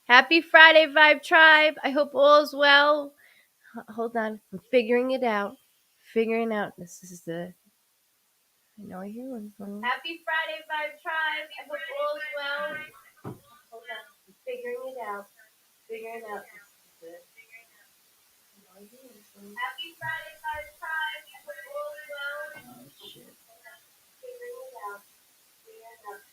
Happy Friday, Vibe Tribe. I hope all is well. Hold on. I'm figuring it out. Figuring out. This is the. I know I hear one. Happy Friday, Vibe Tribe. I hope all is well. Hold on. I'm figuring it out. Figuring out. This is the. I know I hear one. Happy Friday, Vibe Tribe. I hope all is well. Oh, shit. Figuring it out. Figuring it out.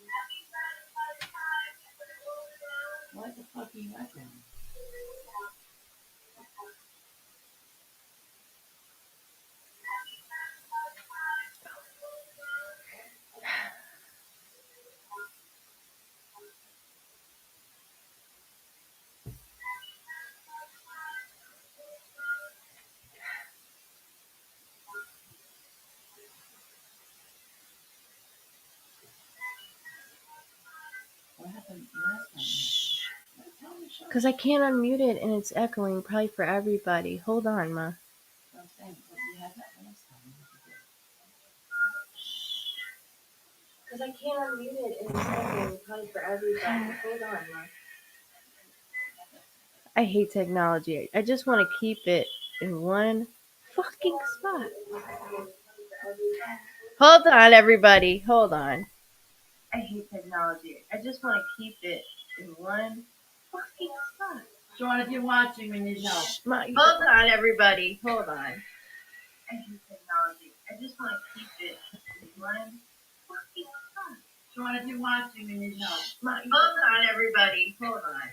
Happy Friday, Vibe Tribe. I hope all is well. What the fuck are you at now? What happened last time? Because I can't unmute it and it's echoing probably for everybody. Hold on, Ma. I'm saying, we had that last time. Because I can't unmute it and it's echoing probably for everybody. Hold on, Ma. I hate technology. I just want to keep it in one fucking spot. Hold on, everybody. Hold on. I hate technology. I just want to keep it in one fucking spot. Sean, if you're watching, we need help. Hold on, everybody. Hold on. I hate technology. I just want to keep it in one fucking spot. Sean, if you're watching, we need help. Hold on, everybody. Hold on.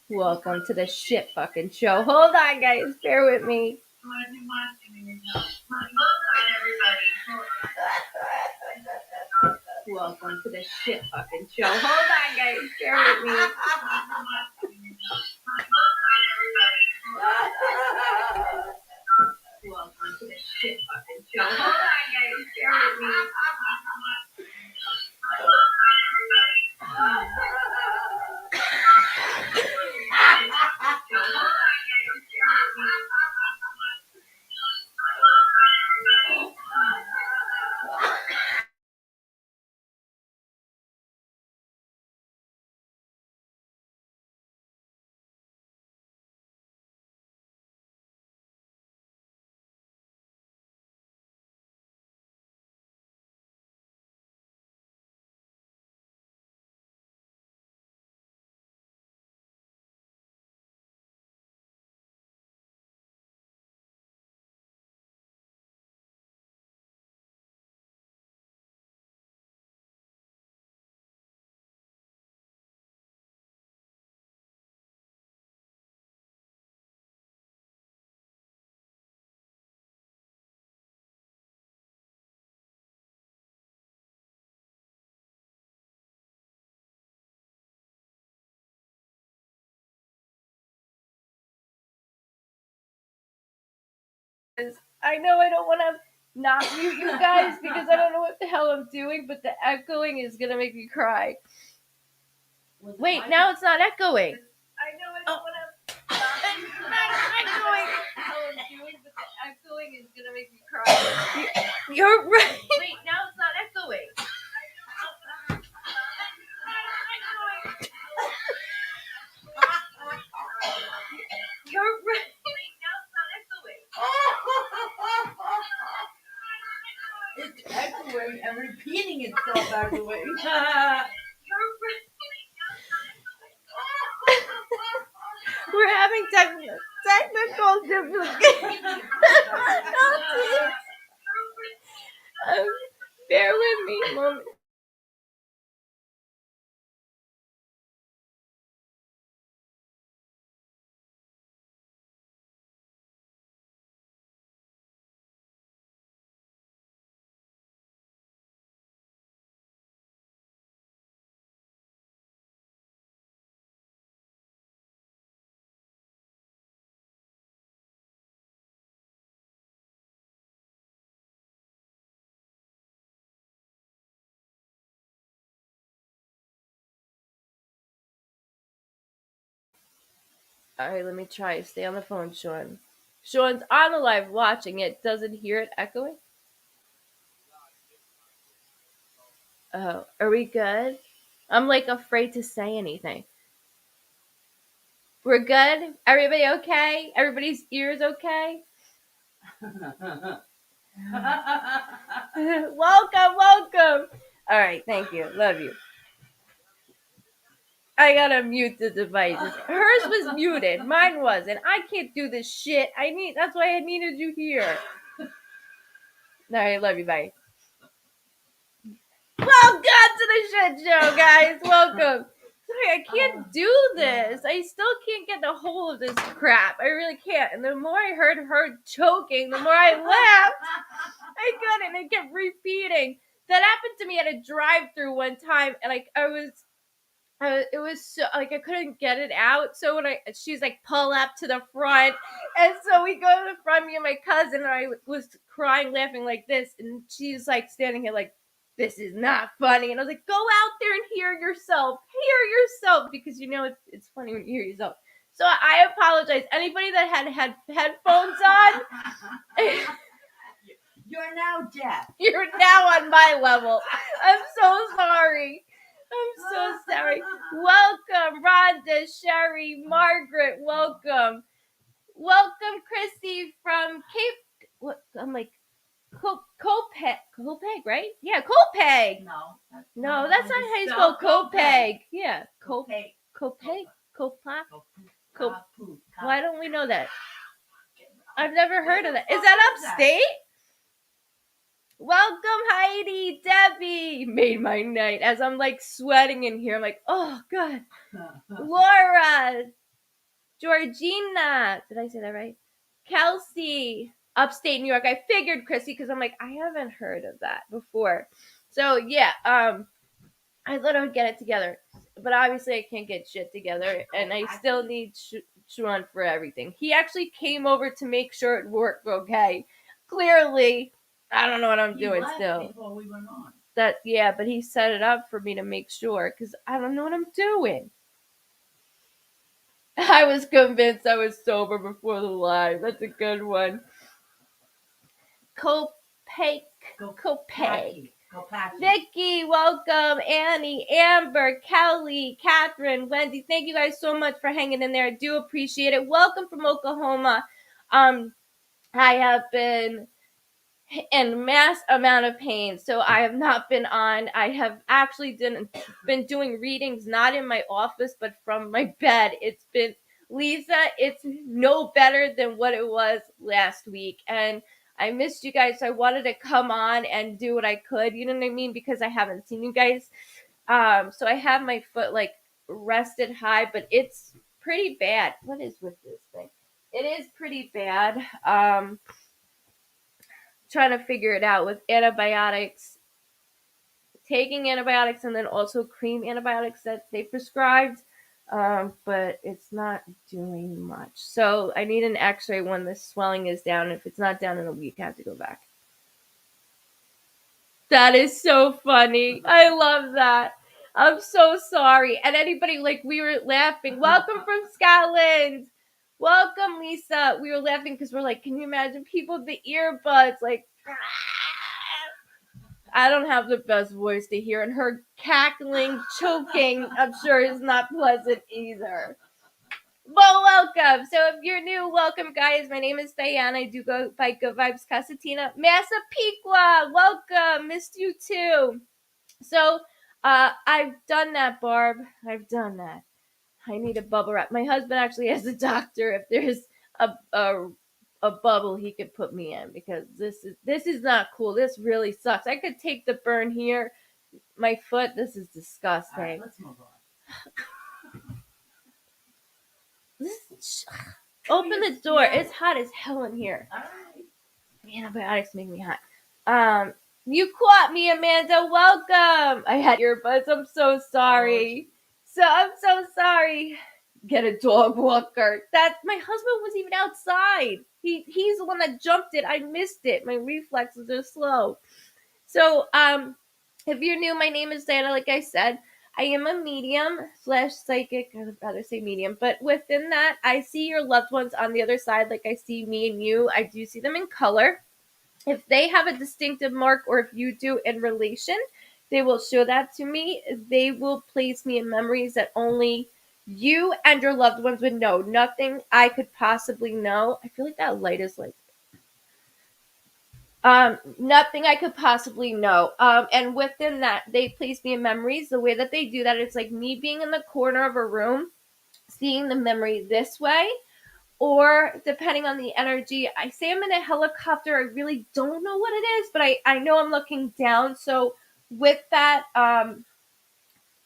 Welcome to the shit fucking show. Hold on, guys. Bear with me. Hold on, everybody. Hold on. Welcome to the shit fucking show. Hold on, guys. Bear with me. Hold on, everybody. Welcome to the shit fucking show. Hold on, guys. Bear with me. Hold on, I know I don't want to not mute you guys because I don't know what the hell I'm doing, but the echoing is gonna make me cry. Wait, now it's not echoing. I know I don't want to not echoing. How I'm doing, but the echoing is gonna make me cry. You're right. Wait, now it's not echoing. You're right. Wait, now it's not echoing. It's echoing and repeating itself echoing. You're right. We're having technical difficulties. Bear with me a moment. Alright, let me try. Stay on the phone, Sean. Sean's on the live watching it. Doesn't hear it echoing? Oh, are we good? I'm like afraid to say anything. We're good? Everybody okay? Everybody's ears okay? Welcome. All right, thank you. Love you. I gotta mute the devices. Hers was muted. Mine wasn't. I can't do this shit. That's why I needed you here. All right, love you. Bye. Welcome to the shit show, guys. Welcome. Sorry, I can't do this. I still can't get the whole of this crap. I really can't. And the more I heard her choking, the more I laughed. I couldn't. It kept repeating. That happened to me at a drive-through one time, and it was so like I couldn't get it out. So when she's like, pull up to the front, and so we go to the front. Me and my cousin, and I was crying, laughing like this, and she's like standing here like, this is not funny. And I was like, go out there and hear yourself, because it's funny when you hear yourself. So I apologize. Anybody that had headphones on, you're now deaf. You're now on my level. I'm so sorry. Welcome, Rhonda, Sherry, Margaret. Welcome, Chrissy from Cape. What? I'm like, Copeg, right? Yeah, Copeg. No, that's not how you spell Copeg. Yeah, Copeg. Why don't we know that? I've never heard of that. Is that upstate? Welcome, Heidi, Debbie. Made my night as I'm like sweating in here. I'm like, oh God. Laura, Georgina. Did I say that right? Kelsey, upstate New York. I figured, Chrissy, because I'm like, I haven't heard of that before. So yeah, I thought I would get it together, but obviously I can't get shit together, and I still need Sharon for everything. He actually came over to make sure it worked okay. Clearly, I don't know what I'm doing still. Before we went on. But he set it up for me to make sure, because I don't know what I'm doing. I was convinced I was sober before the live. That's a good one. Copeg. Vicky, welcome. Annie, Amber, Kelly, Catherine, Wendy. Thank you guys so much for hanging in there. I do appreciate it. Welcome from Oklahoma. I have been in mass amount of pain, so I have not been on. I have actually been doing readings, not in my office, but from my bed. It's been, Lisa, it's no better than what it was last week, and I missed you guys, so I wanted to come on and do what I could, you know what I mean, because I haven't seen you guys. So I have my foot like rested high, but it's pretty bad. What is with this thing? It is pretty bad. Trying to figure it out with antibiotics, taking antibiotics, and then also cream antibiotics that they prescribed. But it's not doing much. So I need an x-ray when the swelling is down. If it's not down in a week, I have to go back. That is so funny. I love that. I'm so sorry. And anybody, like, we were laughing. Welcome from Scotland. Welcome, Lisa. We were laughing because we're like, can you imagine people with the earbuds? Like, I don't have the best voice to hear, and her cackling, choking, I'm sure is not pleasant either. Well, welcome. So if you're new, welcome, guys. My name is Diane. I do go by GoodVibes Cosentino. Massapequa, welcome. Missed you too. So I've done that, Barb. I've done that. I need a bubble wrap. My husband actually has a doctor. If there's a bubble he could put me in, because this is not cool. This really sucks. I could take the burn here, my foot. This is disgusting. All right, let's move on. Open the door. It's hot as hell in here. All right. Antibiotics make me hot. You caught me, Amanda. Welcome. I had earbuds. I'm so sorry. I'm so sorry. Get a dog walker. My husband was even outside. He's the one that jumped it. I missed it. My reflexes are slow. So if you're new, my name is Diana. Like I said, I am a medium / psychic. I would rather say medium, but within that, I see your loved ones on the other side. Like I see me and you. I do see them in color. If they have a distinctive mark, or if you do in relation, they will show that to me. They will place me in memories that only you and your loved ones would know. Nothing I could possibly know. I feel like that light is like nothing I could possibly know. And within that, they place me in memories. The way that they do that, it's like me being in the corner of a room, seeing the memory this way, or depending on the energy, I say I'm in a helicopter. I really don't know what it is, but I know I'm looking down. So with that,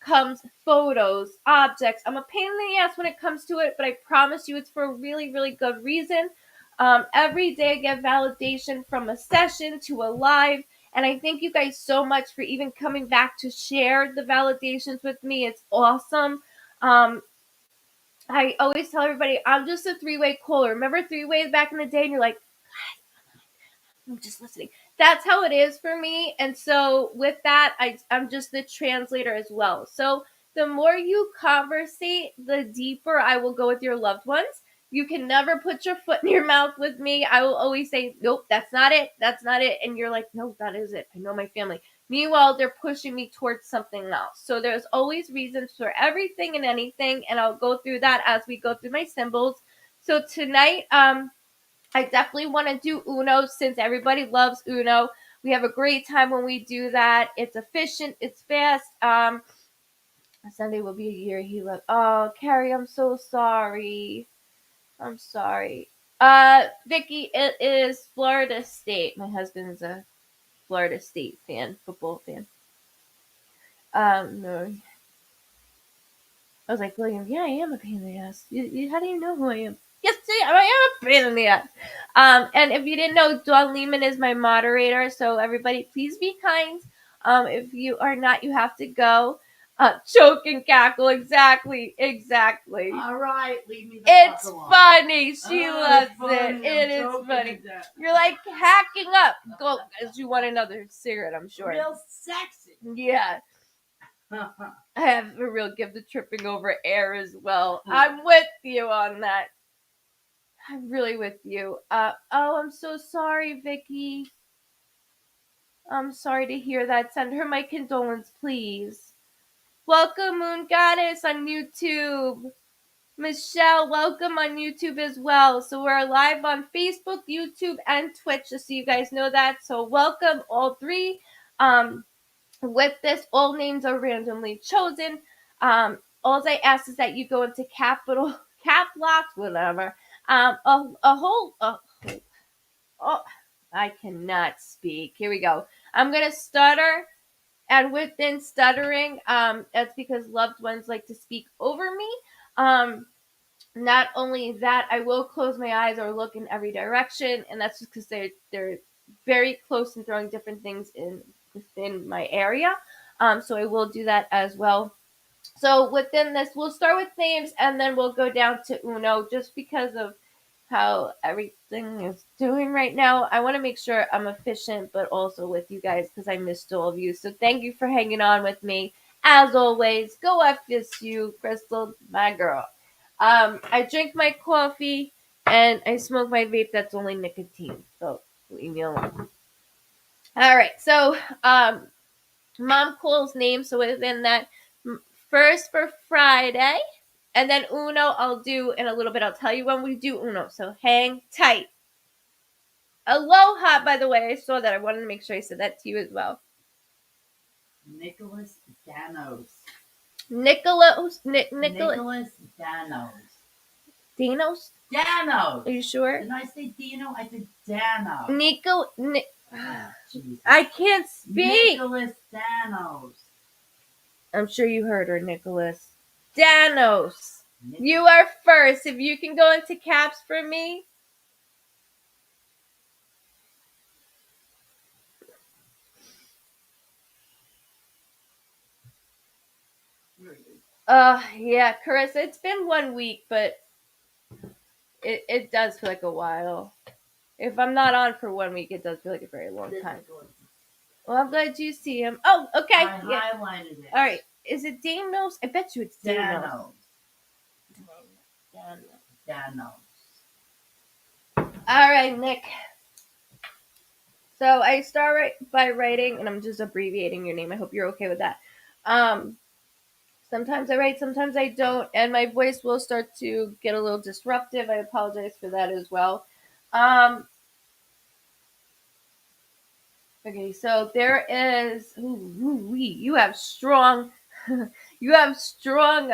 comes photos, objects. I'm a pain in the ass when it comes to it, but I promise you it's for a really, really good reason. Every day I get validation from a session to a live, and I thank you guys so much for even coming back to share the validations with me. It's awesome. I always tell everybody I'm just a three-way caller. Remember three-ways back in the day, and you're like, I'm just listening. That's how it is for me. And so with that, I'm just the translator as well. So the more you conversate, the deeper I will go with your loved ones. You can never put your foot in your mouth with me. I will always say, nope, that's not it. That's not it. And you're like, no, that is it. I know my family. Meanwhile, they're pushing me towards something else. So there's always reasons for everything and anything. And I'll go through that as we go through my symbols. So tonight, I definitely want to do Uno since everybody loves Uno. We have a great time when we do that. It's efficient, it's fast. Sunday will be a year he left. Oh, Carrie, I'm so sorry. I'm sorry. Vicky, it is Florida State. My husband's a Florida State fan, football fan. No. I was like, William, yeah, I am a pain in the ass. How do you know who I am? Yes, I am a pain in the ass. And if you didn't know, Dawn Lehman is my moderator. So everybody, please be kind. If you are not, you have to go. Choke and cackle. Exactly. All right, leave me the It's fuck alone. funny. She loves It's funny. it. It is joking funny. to death. You're like hacking up. Go, because you want another cigarette, I'm sure. Real sexy. Yeah. I have a real gift of tripping over air as well. I'm with you on that. I'm really with you. I'm so sorry, Vicky. I'm sorry to hear that. Send her my condolence, please. Welcome, Moon Goddess on YouTube. Michelle, welcome on YouTube as well. So we're live on Facebook, YouTube, and Twitch, just so you guys know that. So welcome all three. With this, all names are randomly chosen. All I ask is that you go into capital, cap locks, whatever. Oh, I cannot speak. Here we go. I'm gonna stutter, and within stuttering, that's because loved ones like to speak over me. Not only that, I will close my eyes or look in every direction, and that's just because they're very close and throwing different things in within my area. So I will do that as well. So within this, we'll start with names and then we'll go down to Uno just because of how everything is doing right now. I want to make sure I'm efficient, but also with you guys because I missed all of you. So thank you for hanging on with me. As always, go FSU, Crystal, my girl. I drink my coffee and I smoke my vape that's only nicotine. So leave me alone. All right. So mom calls name. So within that, first for Friday, and then Uno I'll do in a little bit. I'll tell you when we do Uno. So hang tight. Aloha, by the way. I saw that. I wanted to make sure I said that to you as well. Nicholas Danos. Nicholas Danos. Danos? Danos. Are you sure? Didn't I say Dino? I said Danos. I can't speak. Nicholas Danos. I'm sure you heard her, Nicholas. Danos. You are first. If you can go into caps for me. Yeah, Carissa, it's been 1 week, but it does feel like a while. If I'm not on for 1 week, it does feel like a very long time. Well, I'm glad you see him. Oh, okay. I highlighted it. All right. Is it Danos? I bet you it's Danos. Danos. All right, Nick. So I start by writing, and I'm just abbreviating your name. I hope you're okay with that. Sometimes I write, sometimes I don't, and my voice will start to get a little disruptive. I apologize for that as well. Okay, so there is. You have strong. You have strong.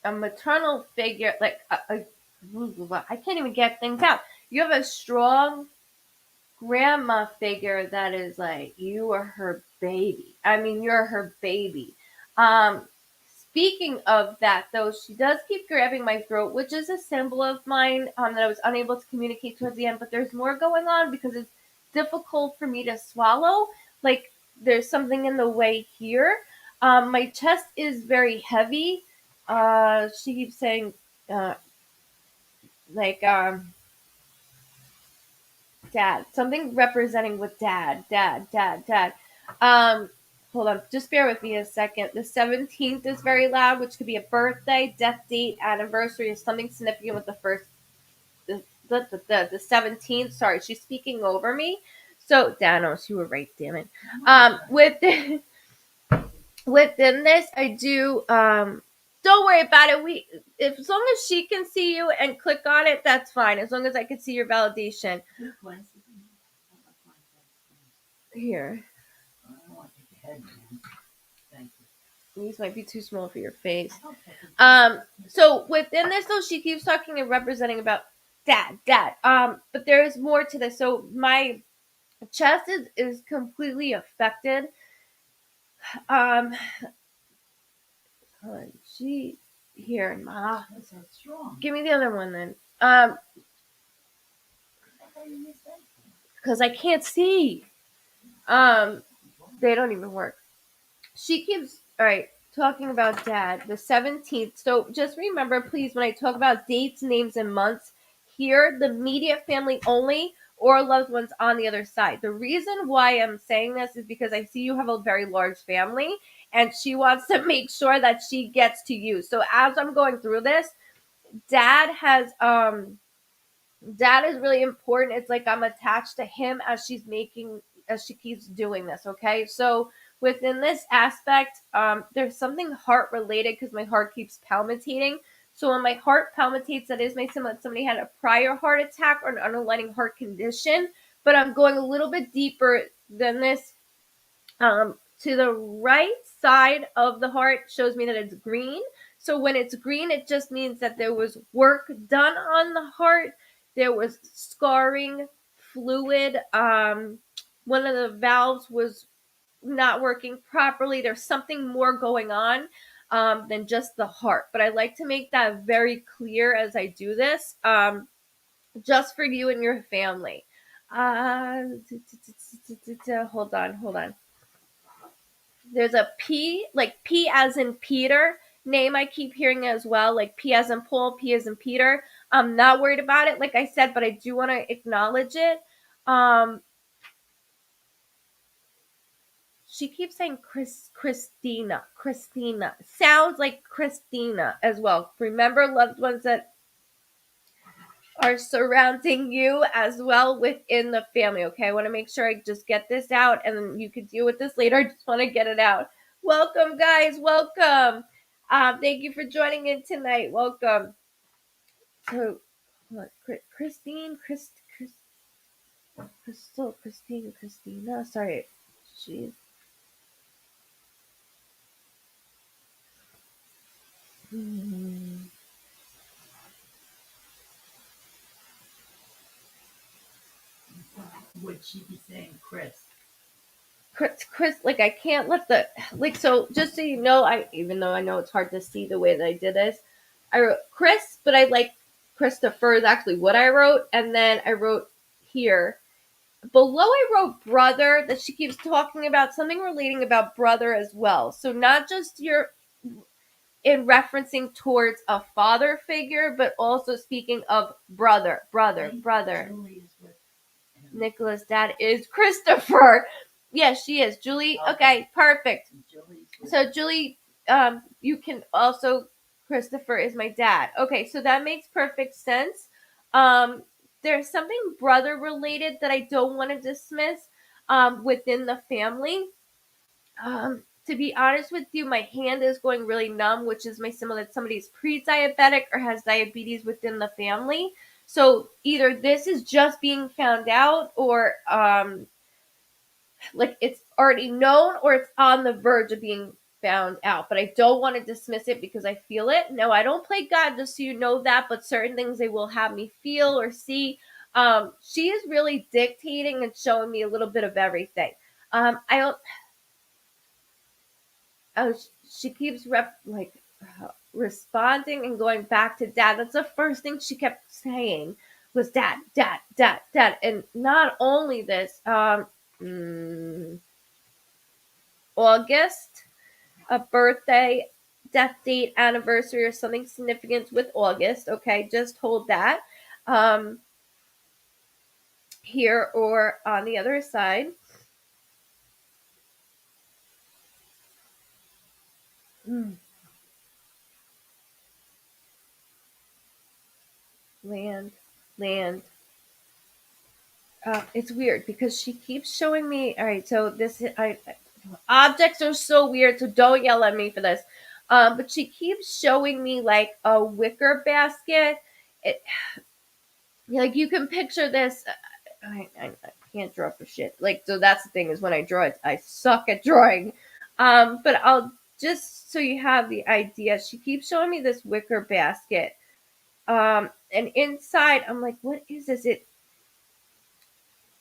A maternal figure, like I can't even get things out. You have a strong grandma figure that is like you are her baby. I mean, you're her baby. Um, Speaking of that, though, she does keep grabbing my throat, which is a symbol of mine that I was unable to communicate towards the end. But there's more going on because it's difficult for me to swallow. Like there's something in the way here. My chest is very heavy. She keeps saying, uh, like, dad, something representing with dad. Um, Hold on, just bear with me a second. The 17th is very loud, which could be a birthday, death date, anniversary, or something significant with the first, the 17th. Sorry, she's speaking over me. So, Danos, you were right, damn it. Within this, I do, don't worry about it. As long as she can see you and click on it, that's fine. As long as I can see your validation. Here. These might be too small for your face. So within this though, she keeps talking and representing about dad. But there is more to this. So my chest is completely affected. She here, Ma. Give me the other one then. Because I can't see. They don't even work. She keeps talking about dad, the 17th. So just remember, please, when I talk about dates, names, and months, here the immediate family only or loved ones on the other side. The reason why I'm saying this is because I see you have a very large family, and she wants to make sure that she gets to you. So as I'm going through this, dad is really important. It's like I'm attached to him as she keeps doing this. Okay, so within this aspect, there's something heart related because my heart keeps palpitating. So when my heart palpitates, that is my symptom that somebody had a prior heart attack or an underlying heart condition. But I'm going a little bit deeper than this. To the right side of the heart shows me that it's green. So when it's green, it just means that there was work done on the heart. There was scarring, fluid. One of the valves was not working properly. There's something more going on than just the heart. But I like to make that very clear as I do this, just for you and your family. Hold on. There's a P, like P as in Peter name I keep hearing as well, like P as in Paul, P as in Peter. I'm not worried about it, like I said, but I do want to acknowledge it. She keeps saying Christina. Sounds like Christina as well. Remember, loved ones that are surrounding you as well within the family. Okay, I want to make sure I just get this out, and then you can deal with this later. I just want to get it out. Welcome, guys. Welcome. Thank you for joining in tonight. Welcome. So, what? Christine, Christina. Sorry, she's. Would she be saying Chris? Chris, like I can't let the so just so you know, even though I know it's hard to see the way that I did this, I wrote Chris, but I like Christopher is actually what I wrote, and then I wrote here below I wrote brother that she keeps talking about something relating about brother as well. So not just your in referencing towards a father figure, but also speaking of brother. Nicholas' dad is Christopher. Yes, she is. Julie, okay, perfect. So Julie, you can also Christopher is my dad. Okay, so that makes perfect sense. there's something brother related that I don't want to dismiss within the family. To be honest with you, my hand is going really numb, which is my symbol that somebody's pre-diabetic or has diabetes within the family. So either this is just being found out, or like it's already known, or it's on the verge of being found out. But I don't want to dismiss it because I feel it. No, I don't play God, just so you know that, but certain things they will have me feel or see. She is really dictating and showing me a little bit of everything. I don't. Oh, she keeps responding and going back to dad. That's the first thing she kept saying was dad, dad, dad, dad. And not only this, August, a birthday, death date, anniversary, or something significant with August. Okay, just hold that. Here or on the other side. Land, land. It's weird because she keeps showing me. All right, so objects are so weird, so don't yell at me for this. But she keeps showing me like a wicker basket. It like you can picture this. I can't draw for shit. Like, so that's the thing, is when I draw it, I suck at drawing. But I'll just so you have the idea. She keeps showing me this wicker basket. And inside, I'm like, what is this?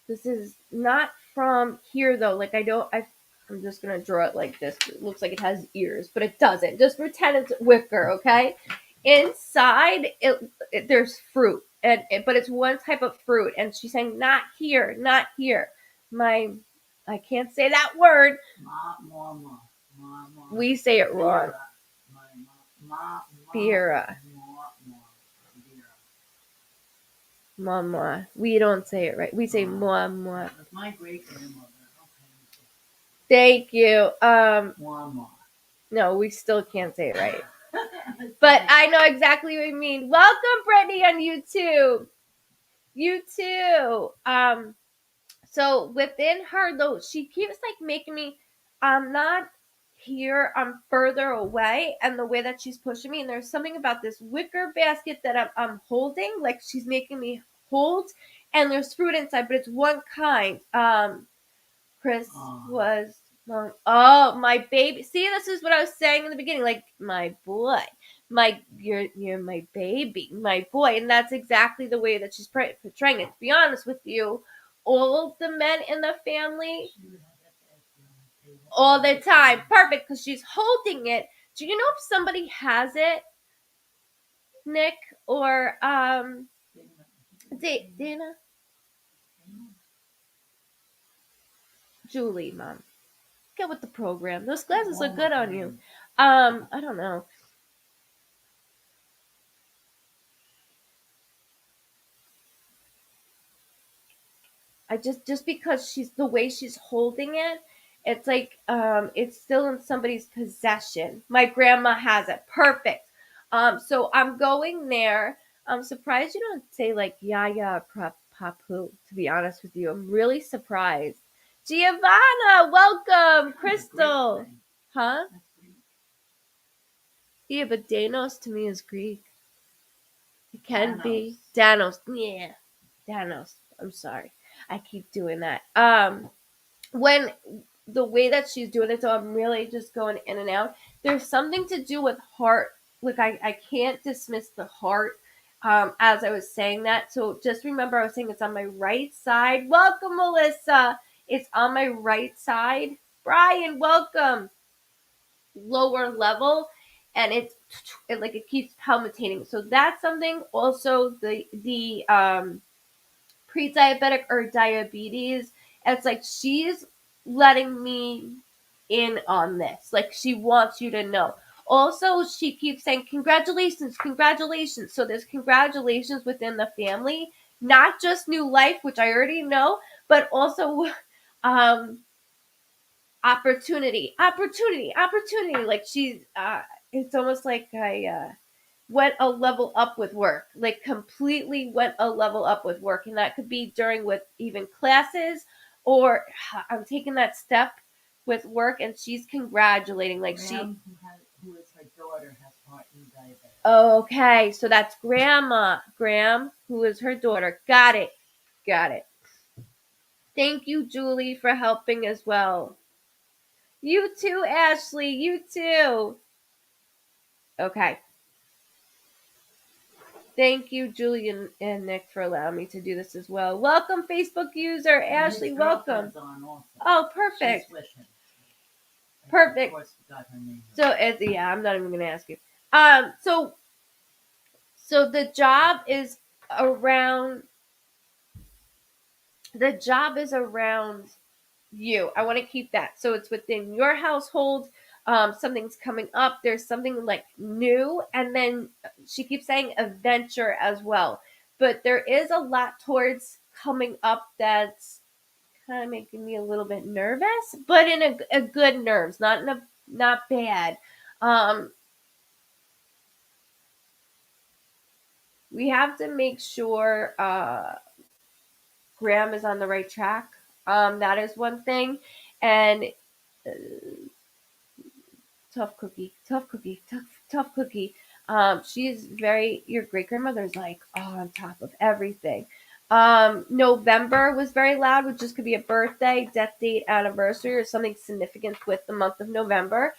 This is not from here though. Like I'm just gonna draw it like this. It looks like it has ears, but it doesn't. Just pretend it's wicker, okay? Inside, there's fruit, but it's one type of fruit, and she's saying not here, not here. I can't say that word. We say it wrong. Bira. Mama. We don't say it right. We say mama. That's my great grandmother. Thank you. Mama. No, we still can't say it right. But I know exactly what you mean. Welcome, Brittany, on YouTube. You too. So within her though, she keeps like making me not here, I'm further away, and the way that she's pushing me, and there's something about this wicker basket that I'm holding, like she's making me hold, and there's fruit inside, but it's one kind. Chris was my baby. See, this is what I was saying in the beginning, like my boy, you're my baby, my boy, and that's exactly the way that she's portraying it. To be honest with you, all of the men in the family, all the time, perfect, because she's holding it. Do you know if somebody has it, Nick or Dana, Julie, mom? Get with the program. Those glasses look good on you. I don't know. I just because she's the way she's holding it, it's like it's still in somebody's possession. My grandma has it. Perfect. So I'm going there. I'm surprised you don't say like Yaya or Papu, to be honest with you. I'm really surprised. Giovanna, welcome. Crystal. Huh? Yeah, but Danos to me is Greek. It can be. Danos. Yeah. Danos. I'm sorry. I keep doing that. When the way that she's doing it, so I'm really just going in and out. There's something to do with heart. Like I can't dismiss the heart. As I was saying that. So just remember I was saying it's on my right side. Welcome, Melissa. It's on my right side. Brian, welcome. Lower level, and it keeps palpitating. So that's something. Also the pre-diabetic or diabetes. It's like she's letting me in on this. Like she wants you to know. Also, she keeps saying congratulations, congratulations. So there's congratulations within the family, not just new life, which I already know, but also um opportunity. Like she's it's almost like went a level up with work, like completely went a level up with work. And that could be during with even classes, or I'm taking that step with work, and she's congratulating, like Graham, who is her daughter, has part 2 diabetes. Okay, so that's Graham, who is her daughter. Got it. Thank you, Julie, for helping as well. You too, Ashley. You too. Okay. Thank you, Julie and Nick, for allowing me to do this as well. Welcome, Facebook user Ashley. Welcome. Oh, perfect. Perfect. So, I'm not even going to ask you. So the job is around. The job is around you. I want to keep that. So it's within your household. Something's coming up. There's something like new. And then she keeps saying adventure as well. But there is a lot towards coming up that's kind of making me a little bit nervous, but in a good nerves, not bad. We have to make sure Graham is on the right track. That is one thing. And tough cookie. She's very, your great grandmother's like, on top of everything. November was very loud, which just could be a birthday, death date, anniversary, or something significant with the month of November.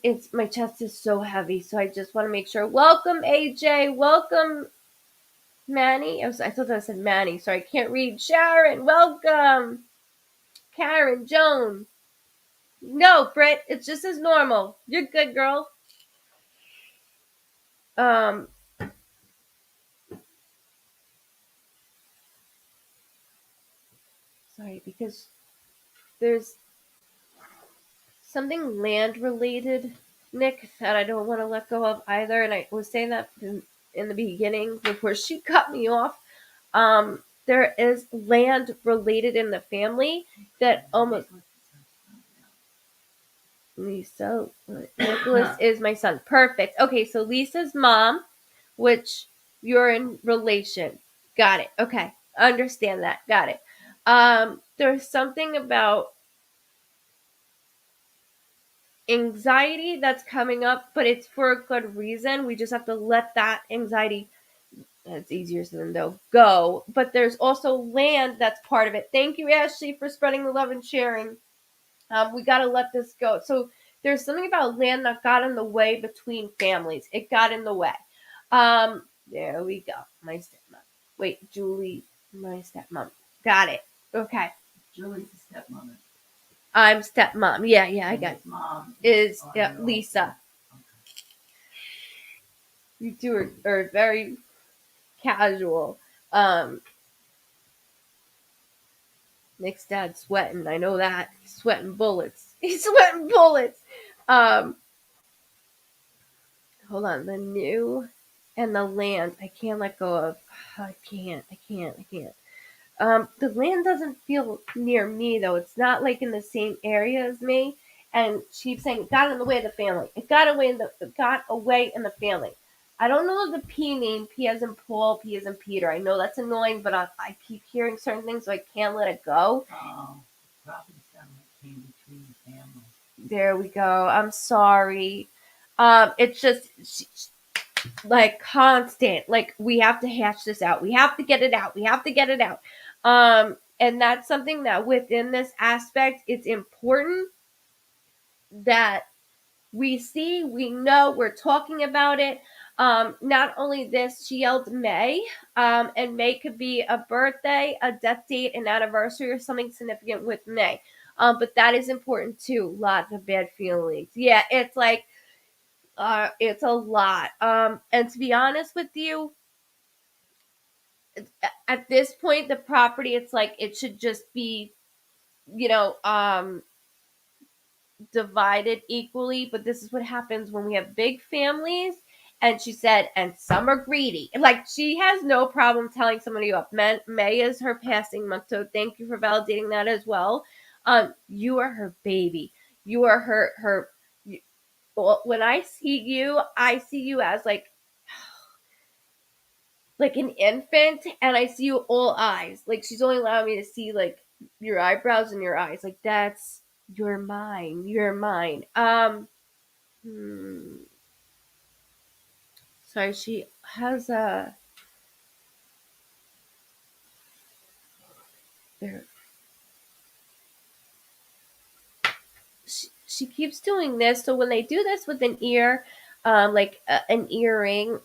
It's my chest is so heavy, so I just want to make sure. Welcome, AJ. Welcome, Manny. I thought I said Manny. Sorry, I can't read. Sharon, welcome. Karen, Joan. No, Britt, it's just as normal. You're good, girl. Sorry, because there's something land related, Nick, that I don't want to let go of either. And I was saying that in the beginning before she cut me off. There is land related in the family that almost. Lisa, Nicholas is my son. Perfect. Okay, so Lisa's mom, which you're in relation. Got it. Okay, understand that. Got it. There's something about anxiety that's coming up, but it's for a good reason. We just have to let that anxiety, it's easier said than go. But there's also land that's part of it. Thank you, Ashley, for spreading the love and sharing. We got to let this go. So there's something about land that got in the way between families. It got in the way. There we go. My stepmom. Wait, Julie, my stepmom. Got it. Okay. Julie's the stepmom. I'm stepmom. Yeah, I got it. Mom is Lisa. Okay. You two are very casual. Nick's dad's sweating. I know that. He's sweating bullets. Hold on. The new and the land. I can't let go of. I can't. The land doesn't feel near me though. It's not like in the same area as me. And she's saying it got in the way of the family. It got away in the family. I don't know the P name. P as in Paul, P as in Peter. I know that's annoying, but I keep hearing certain things, so I can't let it go. Probably something that came between the family. There we go. I'm sorry. It's just like constant. Like we have to hash this out. We have to get it out. And that's something that within this aspect, it's important that we see, we know, we're talking about it. Not only this, she yelled May, and May could be a birthday, a death date, an anniversary, or something significant with May. But that is important too. Lots of bad feelings. Yeah, it's like, it's a lot. And to be honest with you, at this point, the property, it's like it should just be, divided equally. But this is what happens when we have big families. And she said, and some are greedy. Like she has no problem telling somebody up. May is her passing month, so thank you for validating that as well. You are her baby. You are her. When I see you as like an infant, and I see you all eyes. Like she's only allowing me to see like your eyebrows and your eyes. Like that's you're mine. You're mine. Hmm, sorry, she has a there. She keeps doing this. So when they do this with an ear, like an earring,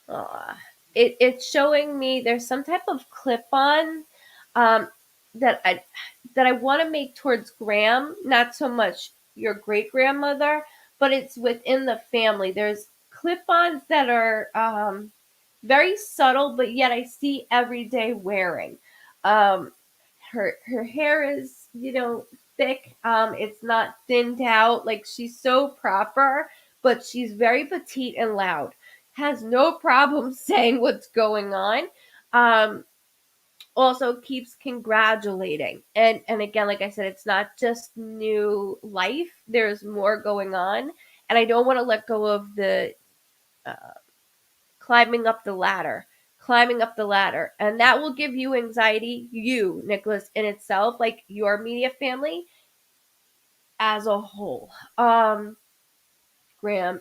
uh, it's showing me there's some type of clip on, um, that I want to make towards Graham, not so much your great grandmother, but it's within the family. There's clip-ons that are very subtle, but yet I see everyday wearing. Um, her hair is thick. It's not thinned out. Like she's so proper, but she's very petite and loud. Has no problem saying what's going on. Um, also keeps congratulating. And again, like I said, it's not just new life. There's more going on. And I don't want to let go of the uh, climbing up the ladder. Climbing up the ladder. And that will give you anxiety, you, Nicholas, in itself, like your media family as a whole. Graham,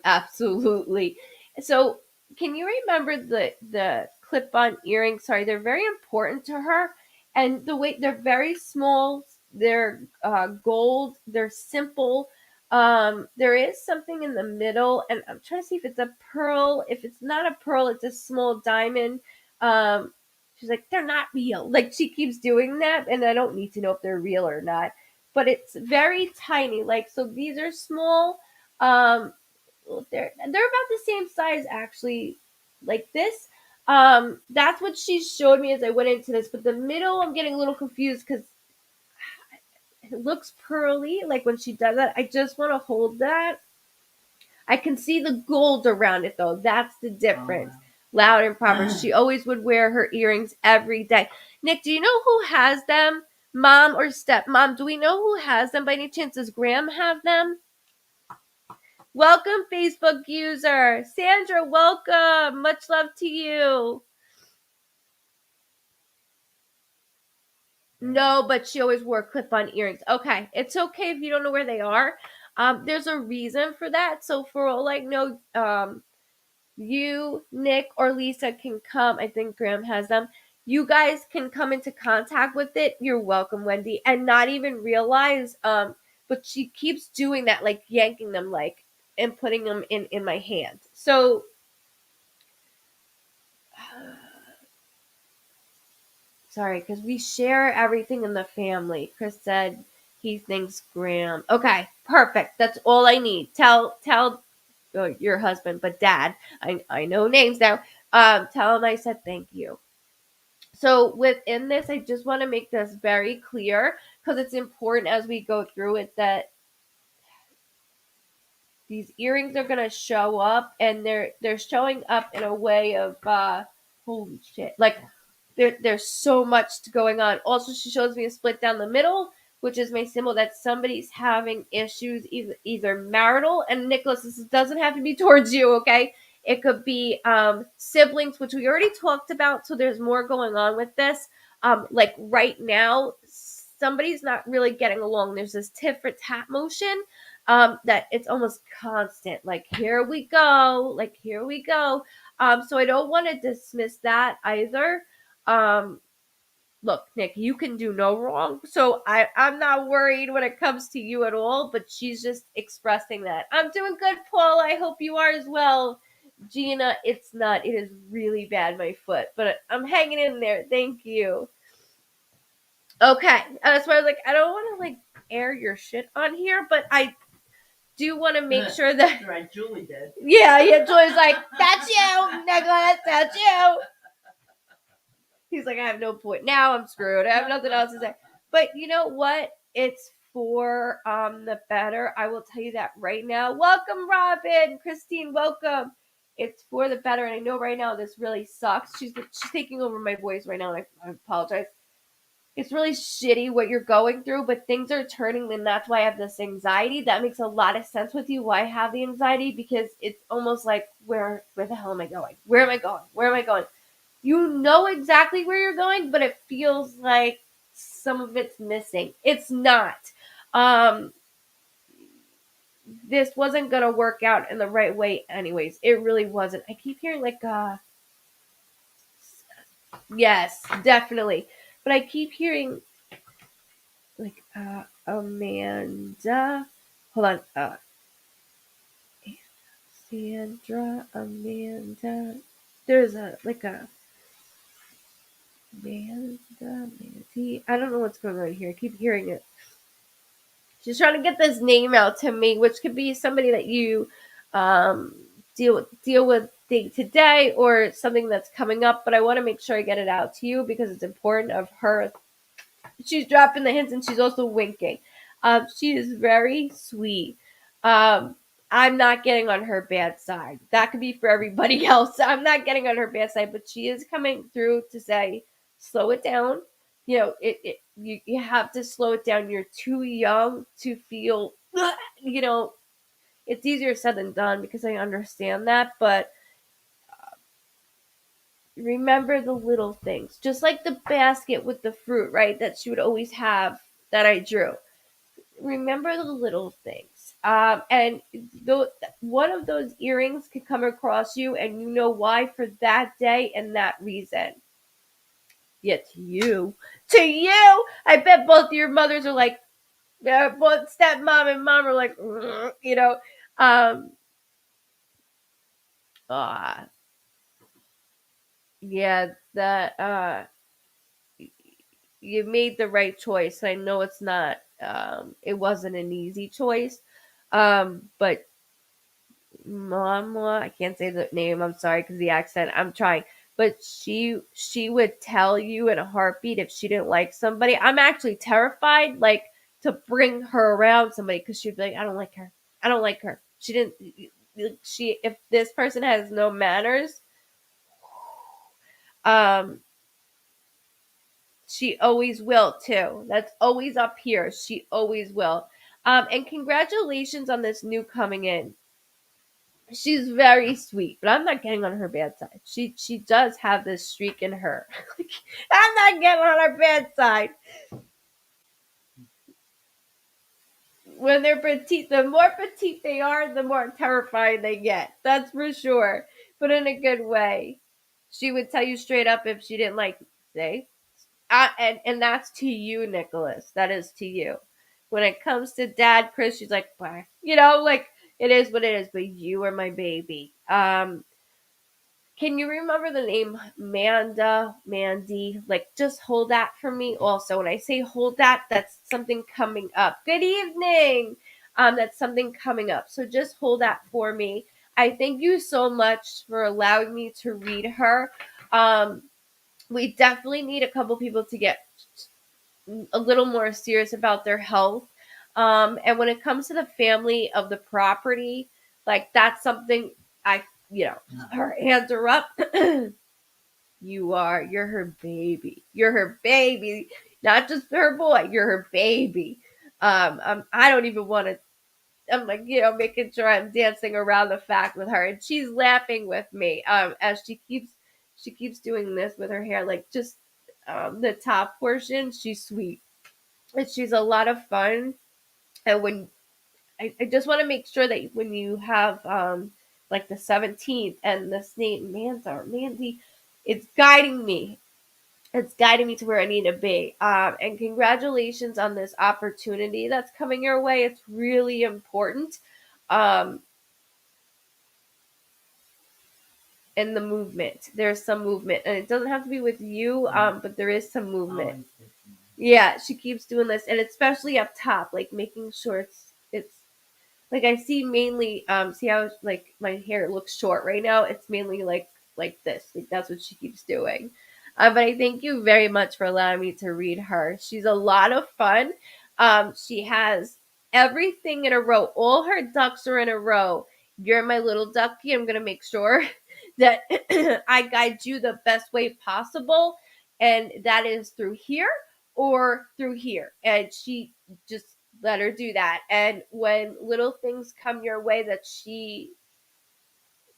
absolutely. So, can you remember the clip-on earrings? Sorry, they're very important to her, and the way they're very small. They're gold. They're simple. There is something in the middle, and I'm trying to see if it's a pearl. If it's not a pearl, it's a small diamond. She's like, they're not real. Like she keeps doing that, and I don't need to know if they're real or not. But it's very tiny. Like so, these are small. They're about the same size actually, like this. That's what she showed me as I went into this, but the middle I'm getting a little confused because it looks pearly like when she does that. I just want to hold that. I can see the gold around it though. That's the difference. wow. Loud and proper. She always would wear her earrings every day. Nick, do you know who has them? Mom or stepmom? Do we know who has them by any chance? Does Graham have them? Welcome, Facebook user. Sandra, welcome. Much love to you. No, but she always wore clip-on earrings. Okay, it's okay if you don't know where they are. There's a reason for that. So for all I know, you, Nick, or Lisa can come. I think Graham has them. You guys can come into contact with it. You're welcome, Wendy, and not even realize. But she keeps doing that, like yanking them, like and putting them in my hand. So sorry, because we share everything in the family. Chris said he thinks Graham. Okay, perfect. That's all I need. Tell your husband, but Dad. I know names now. Tell him I said thank you. So within this, I just want to make this very clear because it's important as we go through it that these earrings are gonna show up, and they're showing up in a way of holy shit, like there's so much going on. Also, she shows me a split down the middle, which is my symbol that somebody's having issues, either marital. And Nicholas, this doesn't have to be towards you, okay? It could be siblings, which we already talked about. So there's more going on with this. Like right now, somebody's not really getting along. There's this tit for tat motion, that it's almost constant. Like here we go, like here we go. So I don't want to dismiss that either. um Look, Nick, you can do no wrong, so I'm not worried when it comes to you at all. But she's just expressing that I'm doing good, Paul. I hope you are as well. Gina, it's not, it is really bad, my foot, but I'm hanging in there. Thank you. Okay, that's why I was like, I don't want to like air your shit on here, but I do want to make sure that Right, Julie did. yeah, Joy's like, that's you, Nicholas, that's you. He's like, I have no point. Now I'm screwed. I have nothing else to say. But you know what? It's for the better. I will tell you that right now. Welcome, Robin. Christine, welcome. It's for the better. And I know right now this really sucks. She's taking over my voice right now, and I apologize. it's really shitty what you're going through, but things are turning, and that's why I have this anxiety. That makes a lot of sense with you why I have the anxiety, because it's almost like where the hell am I going? Where am I going? Where am I going? You know exactly where you're going, but it feels like some of it's missing. It's not. Um this wasn't gonna work out in the right way anyways. It really wasn't. I keep hearing like yes, definitely. But I keep hearing like Amanda. Hold on. Sandra, Amanda. There's a like a Amanda, Mandy. I don't know what's going on here. I keep hearing it. She's trying to get this name out to me, which could be somebody that you um, deal with day to day, or something that's coming up. But I want to make sure I get it out to you because it's important of her. She's dropping the hints and she's also winking. She is very sweet. Um, I'm not getting on her bad side. That could be for everybody else. I'm not getting on her bad side, but she is coming through to say, slow it down. You have to slow it down. You're too young to feel, you know, it's easier said than done because I understand that, but remember the little things. Just like the basket with the fruit, right? That she would always have that I drew. Remember the little things. And one of those earrings could come across you, and you know why for that day and that reason. Yeah, to you. I bet both your mothers are like, both stepmom and mom are like, you know, um, uh, yeah, that you made the right choice. I know it's not, it wasn't an easy choice, but Mama, I can't say the name. I'm sorry because the accent. I'm trying, but she would tell you in a heartbeat if she didn't like somebody. I'm actually terrified, like to bring her around somebody because she'd be like, I don't like her. I don't like her. She didn't. She if this person has no manners, um, she always will too. That's always up here. She always will. And congratulations on this new coming in. She's very sweet, but I'm not getting on her bad side. She does have this streak in her. I'm not getting on her bad side. When they're petite, the more petite they are, the more terrifying they get. That's for sure, but in a good way. She would tell you straight up if she didn't like say, and that's to you, Nicholas. That is to you. When it comes to Dad, Chris, she's like, bah. Like it is what it is. But you are my baby. Can you remember the name Mandy? Like, just hold that for me. Also, when I say hold that, that's something coming up. Good evening. That's something coming up. So just hold that for me. I thank you so much for allowing me to read her. Um, we definitely need a couple people to get a little more serious about their health. And when it comes to the family of the property, like that's something I, her hands are up. You're her baby. You're her baby. Not just her boy, you're her baby. I don't even want to, I'm like, making sure I'm dancing around the fact with her. And she's laughing with me, as she keeps doing this with her hair, like just, the top portion. She's sweet. And she's a lot of fun. And when, I just want to make sure that when you have, like the 17th and the snake Mandy, it's guiding me. It's guiding me to where I need to be. And congratulations on this opportunity that's coming your way. It's really important. Um, in the movement, there's some movement, and it doesn't have to be with you. But there is some movement. Yeah, she keeps doing this, and especially up top, like making sure it's like I see mainly see how like my hair looks short right now. It's mainly like this. Like that's what she keeps doing. But I thank you very much for allowing me to read her. She's a lot of fun. She has everything in a row. All her ducks are in a row. You're my little ducky. I'm gonna make sure that I guide you the best way possible, and that is through here or through here. And she just let her do that. And when little things come your way that she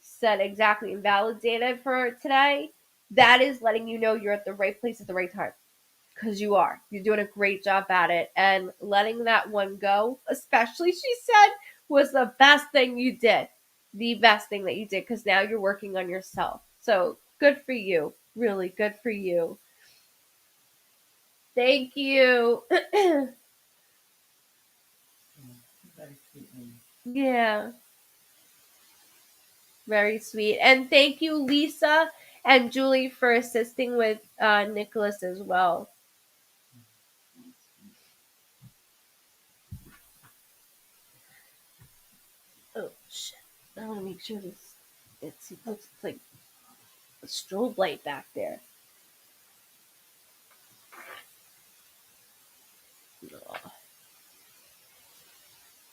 said exactly and validated for today, that is letting you know you're at the right place at the right time. Because you are. You're doing a great job at it. And letting that one go, especially, she said, was the best thing you did. The best thing that you did, because now you're working on yourself. So good for you. Really good for you. Thank you. Very sweet lady. Yeah. Very sweet. And thank you, Lisa and Julie, for assisting with Nicholas as well. Oh, shit. I want to make sure this, it looks like a strobe light back there.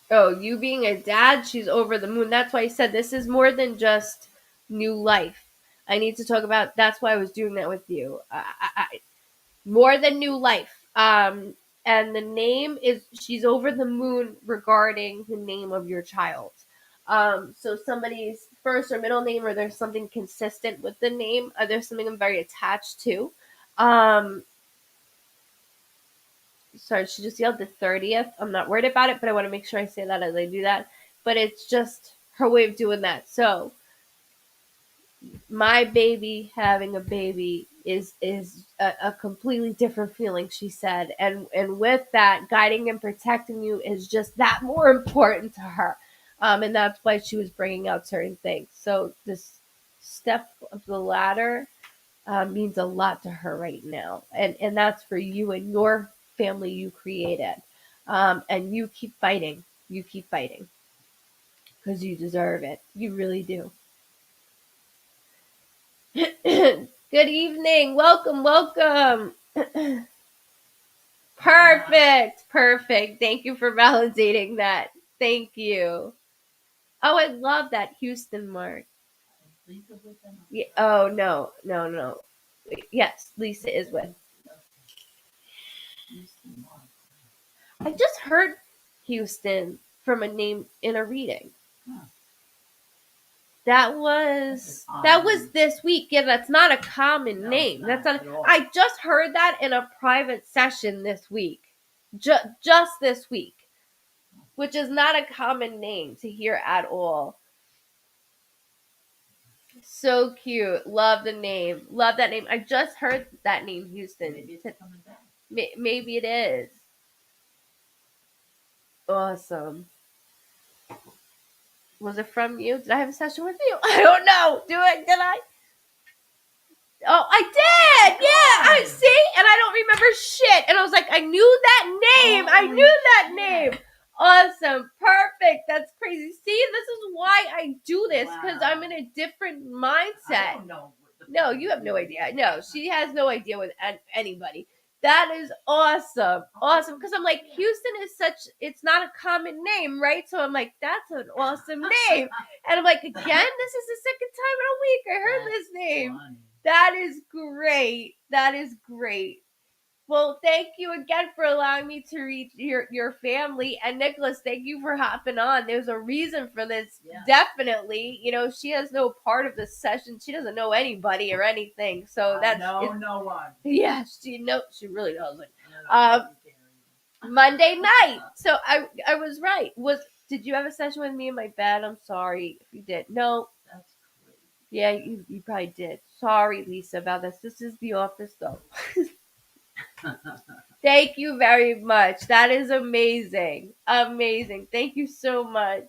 Oh, you being a dad, she's over the moon. That's why I said this is more than just new life. I need to talk about, that's why I was doing that with you. More than new life. And the name is, she's over the moon regarding the name of your child. So somebody's first or middle name, or there's something consistent with the name. There's something I'm very attached to. Sorry, she just yelled the 30th. I'm not worried about it, but I want to make sure I say that as I do that. But it's just her way of doing that. So my baby having a baby is a completely different feeling, she said. And with that, guiding and protecting you is just that more important to her. And that's why she was bringing out certain things. So this step of the ladder means a lot to her right now. And that's for you and your family you created. And you keep fighting. You keep fighting. Because you deserve it. You really do. Good evening. Welcome, welcome. Perfect. Thank you for validating that. Thank you. Oh, I love that Houston mark. Lisa with them? Yeah, oh, no. Yes, Lisa is with. Houston Mark. I just heard Houston from a name in a reading. Huh. That was this week. Yeah, that's not a common name. That's not. I just heard that in a private session this week. Just this week, which is not a common name to hear at all. So cute. Love the name. Love that name. I just heard that name, Houston. Maybe it's coming back. Maybe it is. Awesome. Was it from you? Did I have a session with you? I don't know. Did I? Oh, I did. Yeah, I see. And I don't remember shit. And I was like, I knew that name. I knew that name. Awesome. Perfect. That's crazy. See, this is why I do this, because I'm in a different mindset. I don't know. No, you have no idea. No, she has no idea with anybody. That is awesome. Awesome. Because I'm like, Houston is it's not a common name, right? So I'm like, that's an awesome name. And I'm like, again, this is the second time in a week I heard this name. Funny. That is great. That is great. Well, thank you again for allowing me to reach your family. And Nicholas, thank you for hopping on. There's a reason for this. Yeah. Definitely. You know, she has no part of this session. She doesn't know anybody or anything. So that's no one. Yeah, she really doesn't. Monday night. So I was right. Did you have a session with me in my bed? I'm sorry if you did. No. That's crazy. Yeah, you probably did. Sorry, Lisa, about this. This is the office though. Thank you very much. That is amazing. Amazing. Thank you so much.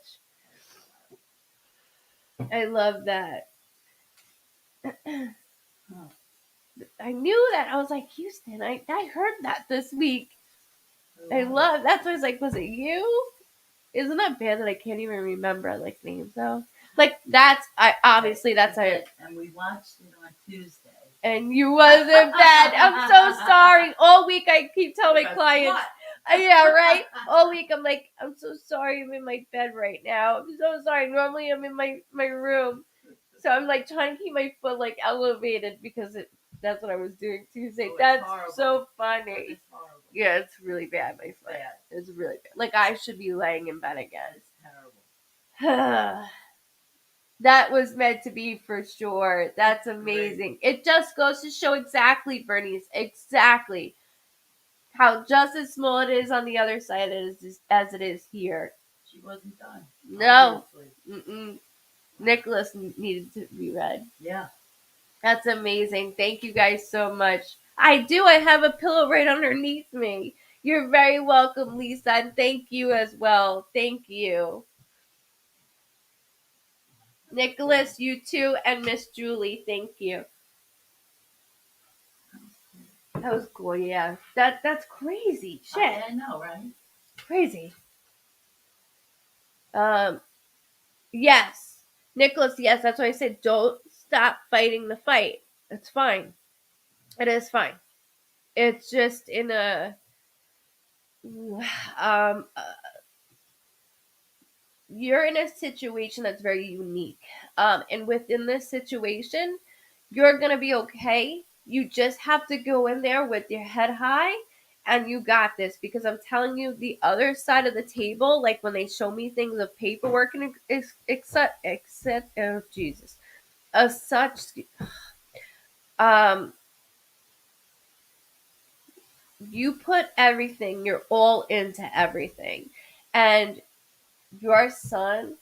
I love that. I knew that. I was like, Houston, I heard that this week. That's why I was like, was it you? Isn't that bad that I can't even remember like names though? Like that's obviously that's it. And we watched it on Tuesday. And you wasn't bad. I'm so sorry. All week I keep telling my clients. Yeah, right? All week I'm like, I'm so sorry I'm in my bed right now. I'm so sorry. Normally I'm in my room. So I'm like trying to keep my foot like elevated because That's what I was doing Tuesday. Oh, That's horrible. so funny. It's horrible. Yeah, it's really bad, my friend. Bad. It's really bad. Like, I should be laying in bed again. It's terrible. That was meant to be for sure. That's amazing. It just goes to show exactly, Bernice, exactly how just as small it is on the other side as it is here. She wasn't done. No. Obviously. Nicholas needed to be read. Yeah. That's amazing. Thank you guys so much. I do. I have a pillow right underneath me. You're very welcome, Lisa, and thank you as well. Thank you. Nicholas, you too, and Miss Julie, thank you. That was cool, yeah. That's crazy. Shit. I know, right? Crazy. Yes. Nicholas, yes, that's why I said don't stop fighting the fight. It's fine. It is fine. It's just in a you're in a situation that's very unique. And within this situation, you're gonna be okay. You just have to go in there with your head high and you got this, because I'm telling you, the other side of the table, like when they show me things of paperwork and except oh Jesus, such um you put everything, you're all into everything, and your son,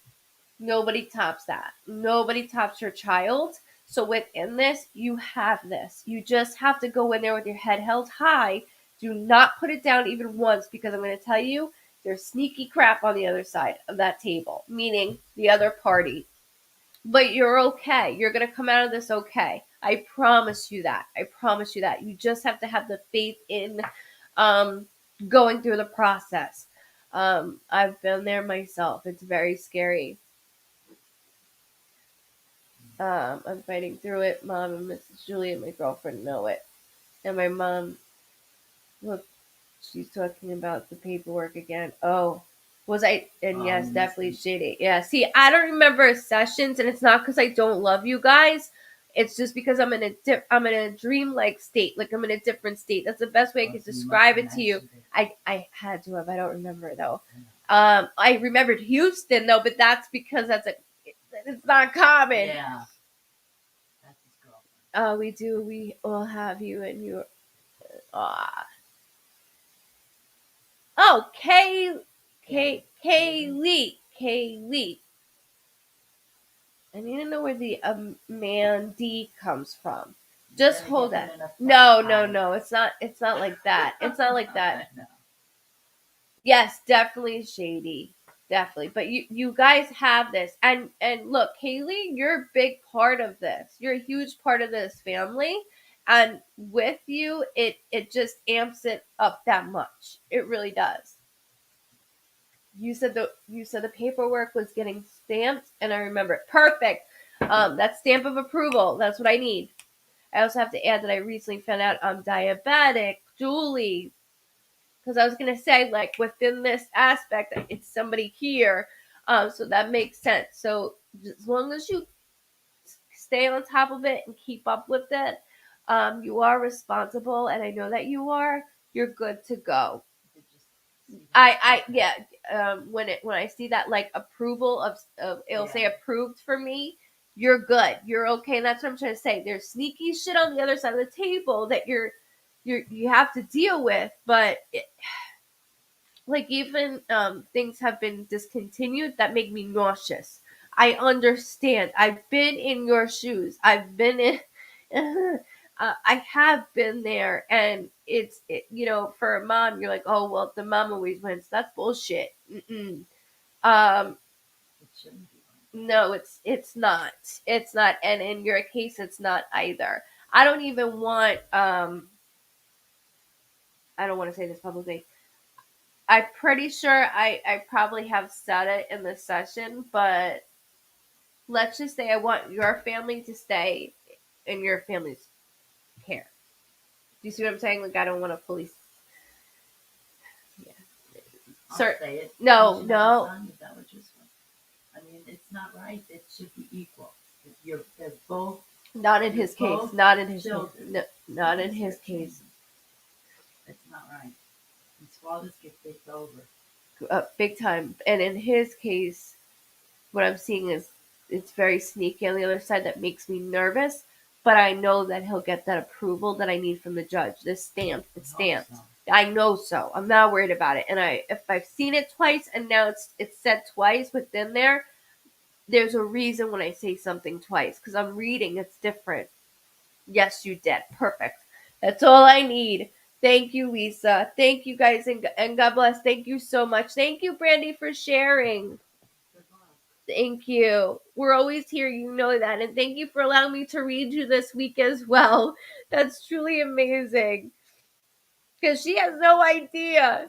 nobody tops that. Nobody tops your child. So within this, you have this. You just have to go in there with your head held high. Do not put it down even once, because I'm going to tell you, there's sneaky crap on the other side of that table, meaning the other party. But you're okay. You're going to come out of this okay. I promise you that. I promise you that. You just have to have the faith in going through the process. I've been there myself. It's very scary. I'm fighting through it. Mom and Mrs. Julie and my girlfriend know it. And my mom, look, she's talking about the paperwork again. Oh, was I? And yes, definitely shady. Yeah, see, I don't remember sessions, and it's not because I don't love you guys. It's just because I'm in a dream-like state. Like, I'm in a different state. That's the best way I can describe it to you. I had to have. I don't remember though. I remembered Houston though, but that's because it's not common. Yeah. We do. We all have you and you. Oh, Kaylee. I need to know where the Mandy comes from. Just hold that. No. It's not. It's not like that. It's not like that. Yes, definitely shady. Definitely. But you guys have this. And look, Kaylee, you're a big part of this. You're a huge part of this family. And with you, it just amps it up that much. It really does. You said the paperwork was getting stamped, and I remember it. Perfect. That stamp of approval. That's what I need. I also have to add that I recently found out I'm diabetic. Julie, because I was gonna say, like, within this aspect, it's somebody here, so that makes sense. So as long as you stay on top of it and keep up with it, you are responsible, and I know that you are. You're good to go. Yeah. When I see that, like, approval of it'll say approved for me. You're good. You're okay. And that's what I'm trying to say. There's sneaky shit on the other side of the table that you have to deal with, but like, even things have been discontinued that make me nauseous. I understand. I've been in your shoes. I've been in. I have been there, and for a mom, you're like, oh well, the mom always wins. That's bullshit. Um, no, it's not. It's not, and in your case, it's not either. I don't even want. I don't want to say this publicly. I'm pretty sure I probably have said it in the session, but let's just say I want your family to stay in your family's care. Do you see what I'm saying? Like, I don't want to fully. Yeah. Say it. No. Is that what you're saying? I mean, it's not right. It should be equal. They're both Not in his case. Both Not in his case. children. No, not in These his are case. children. That's not right. These fathers get picked over. Big time. And in his case, what I'm seeing is it's very sneaky on the other side that makes me nervous. But I know that he'll get that approval that I need from the judge. This stamped. It's stamped. So. I know so. I'm not worried about it. And if I've seen it twice and now it's said twice within there, there's a reason when I say something twice because I'm reading. It's different. Yes, you did. Perfect. That's all I need. Thank you, Lisa. Thank you, guys, and God bless. Thank you so much. Thank you, Brandy, for sharing. Thank you. We're always here, you know that. And thank you for allowing me to read you this week as well. That's truly amazing. Because she has no idea.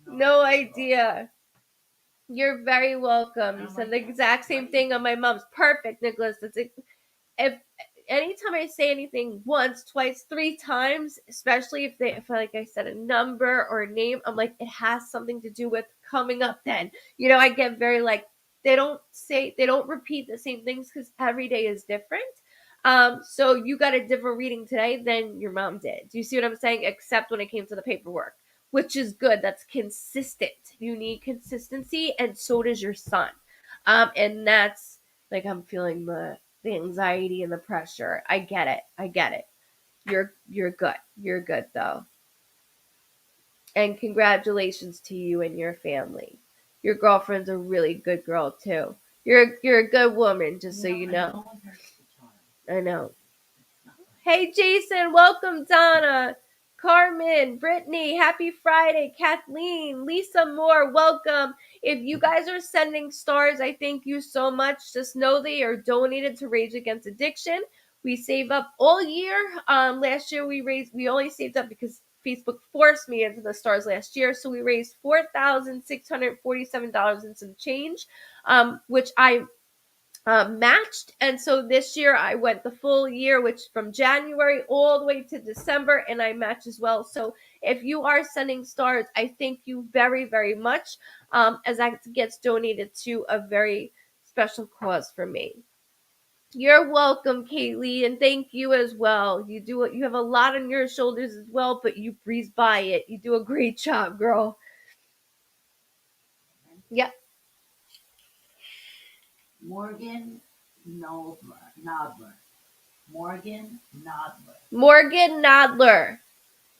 No idea. You're very welcome. You said the exact same thing on my mom's. Perfect, Nicholas. That's it. If anytime I say anything once, twice, three times, especially if like I said a number or a name, I'm like it has something to do with coming up. Then I get very like they don't repeat the same things because every day is different. So you got a different reading today than your mom did. Do you see what I'm saying? Except when it came to the paperwork, which is good. That's consistent. You need consistency, and so does your son. And that's like I'm feeling the anxiety and the pressure. I get it. You're good. You're good though. And congratulations to you and your family. Your girlfriend's a really good girl too. You're a good woman, just so you know. I know. Hey Jason, welcome Donna. Carmen, Brittany, happy Friday. Kathleen, Lisa Moore, welcome. If you guys are sending stars, I thank you so much. Just know they are donated to Rage Against Addiction. We save up all year. Last year we only saved up because Facebook forced me into the stars last year. So we raised $4,647 and some change, which I matched. And so this year I went the full year, which from January all the way to December, and I matched as well. So if you are sending stars, I thank you very, very much, as that gets donated to a very special cause for me. You're welcome, Kaylee, and thank you as well. You have a lot on your shoulders as well, but you breeze by it. You do a great job, girl. Yep. Morgan Nodler. Morgan Nodler. Morgan Nodler.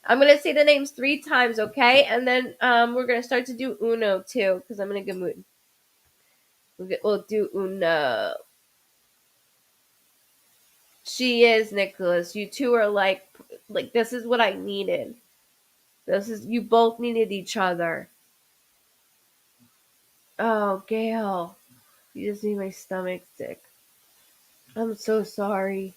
I'm gonna say the names 3 times, okay? And then we're gonna start to do Uno too, because I'm in a good mood. We'll do Uno. She is, Nicholas. You two are like this is what I needed. You both needed each other. Oh, Gail. You just made my stomach sick. I'm so sorry.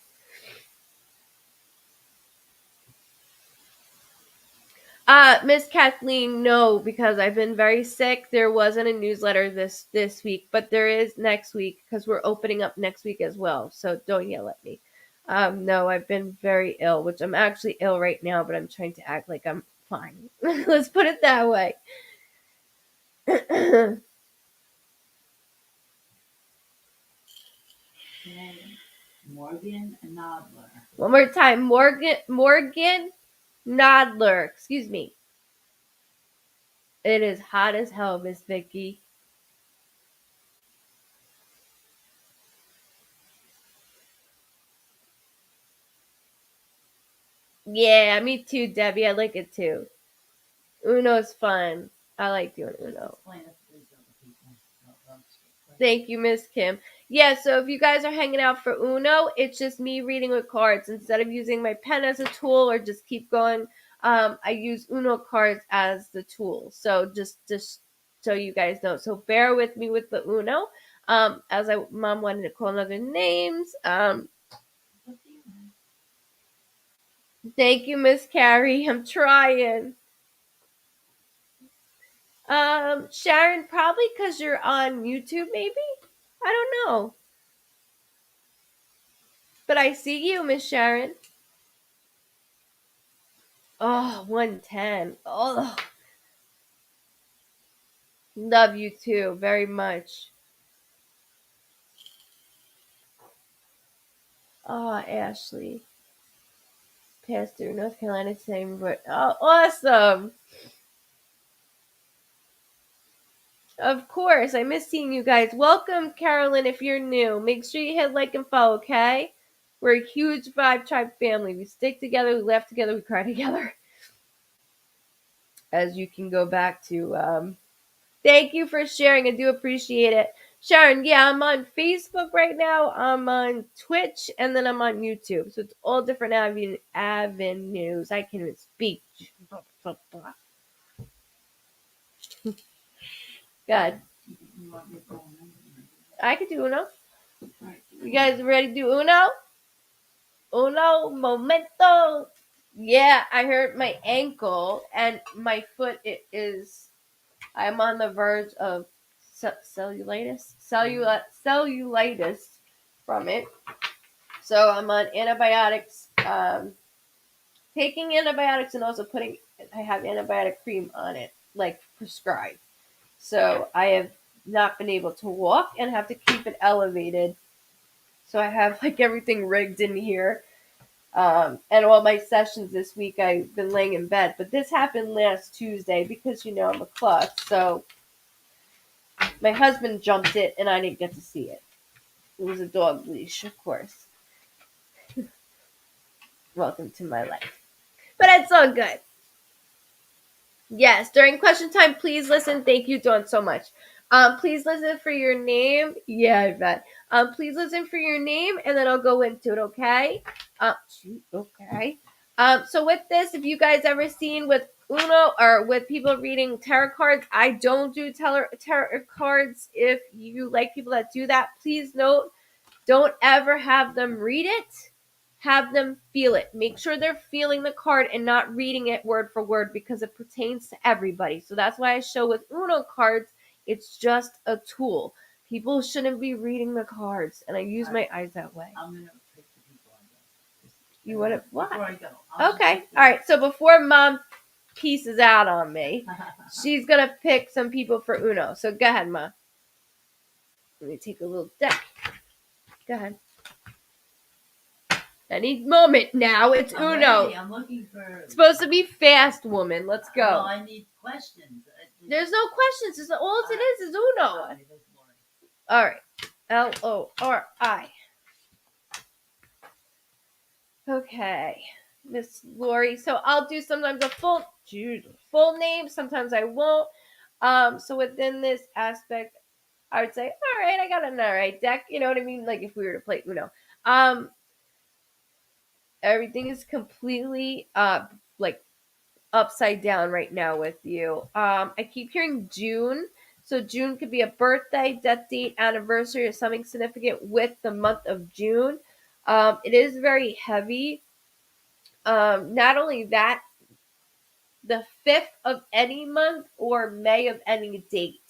Miss Kathleen, no, because I've been very sick. There wasn't a newsletter this week, but there is next week because we're opening up next week as well. So don't yell at me. No, I've been very ill, which I'm actually ill right now, but I'm trying to act like I'm fine. Let's put it that way. Morgan Nodler. One more time. Morgan Nodler. Excuse me. It is hot as hell, Miss Vicky. Yeah, me too, Debbie. I like it too. Uno's fun. I like doing Uno. Thank you, Miss Kim. Yeah, so if you guys are hanging out for Uno, it's just me reading with cards. Instead of using my pen as a tool or just keep going, I use Uno cards as the tool. So just so you guys know. So bear with me with the Uno. As Mom wanted to call other names. Thank you, Miss Carrie. I'm trying. Sharon, probably because you're on YouTube, maybe? I don't know. But I see you, Miss Sharon. Oh, 110. Oh, love you too, very much. Ashley. Passed through North Carolina same but awesome. Of course, I miss seeing you guys. Welcome, Carolyn, if you're new. Make sure you hit like and follow, okay? We're a huge Vibe Tribe family. We stick together, we laugh together, we cry together. As you can go back to, thank you for sharing. I do appreciate it. Sharon, yeah, I'm on Facebook right now. I'm on Twitch, and then I'm on YouTube. So it's all different avenues. I can't even speak. God. I could do Uno. You guys ready to do Uno? Uno momento. Yeah, I hurt my ankle and my foot is. I'm on the verge of cellulitis from it. So I'm on antibiotics, taking antibiotics and also I have antibiotic cream on it, like prescribed. So I have not been able to walk and have to keep it elevated. So I have like everything rigged in here. And all my sessions this week, I've been laying in bed. But this happened last Tuesday because, I'm a klutz. So my husband jumped it and I didn't get to see it. It was a dog leash, of course. Welcome to my life. But it's all good. Yes, during question time, please listen. Thank you, Dawn, so much. Please listen for your name. Yeah, I bet. Please listen for your name, and then I'll go into it. Okay. Okay. So with this, if you guys ever seen with Uno or with people reading tarot cards, I don't do tarot cards. If you like people that do that, please note, don't ever have them read it. Have them feel it. Make sure they're feeling the card and not reading it word for word because it pertains to everybody. So that's why I show with Uno cards, it's just a tool. People shouldn't be reading the cards, and I use my eyes that way. I'm going to pick the people I go. You want to what? Before I go. Okay. All right. So before Mom pieces out on me, she's going to pick some people for Uno. So go ahead, Ma. Let me take a little deck. Go ahead. Any moment now, it's Uno. I'm looking for. It's supposed to be fast, woman. Let's go. Well, I need questions. There's no questions. It's all it is Uno. All right. Lori. Okay, Miss Lori. So I'll do sometimes a full name. Sometimes I won't. So within this aspect, I would say, all right, I got an all right deck. You know what I mean? Like if we were to play Uno. Everything is completely like upside down right now with you. I keep hearing June. So June could be a birthday, death date, anniversary, or something significant with the month of June. It is very heavy. Not only that, the 5th of any month or May of any date.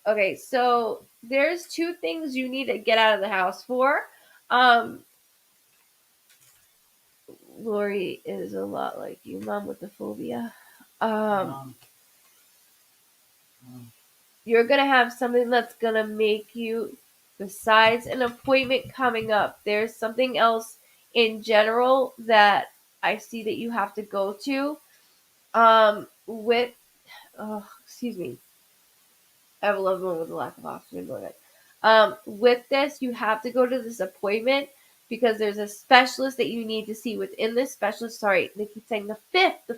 Okay, so there's two things you need to get out of the house for. Lori is a lot like you, Mom, with the phobia. You're gonna have something that's gonna make you, besides an appointment coming up, there's something else in general that I see that you have to go to. Excuse me. I have a loved one with a lack of oxygen going on. With this, you have to go to this appointment because there's a specialist that you need to see within this specialist. Sorry, they keep saying the fifth.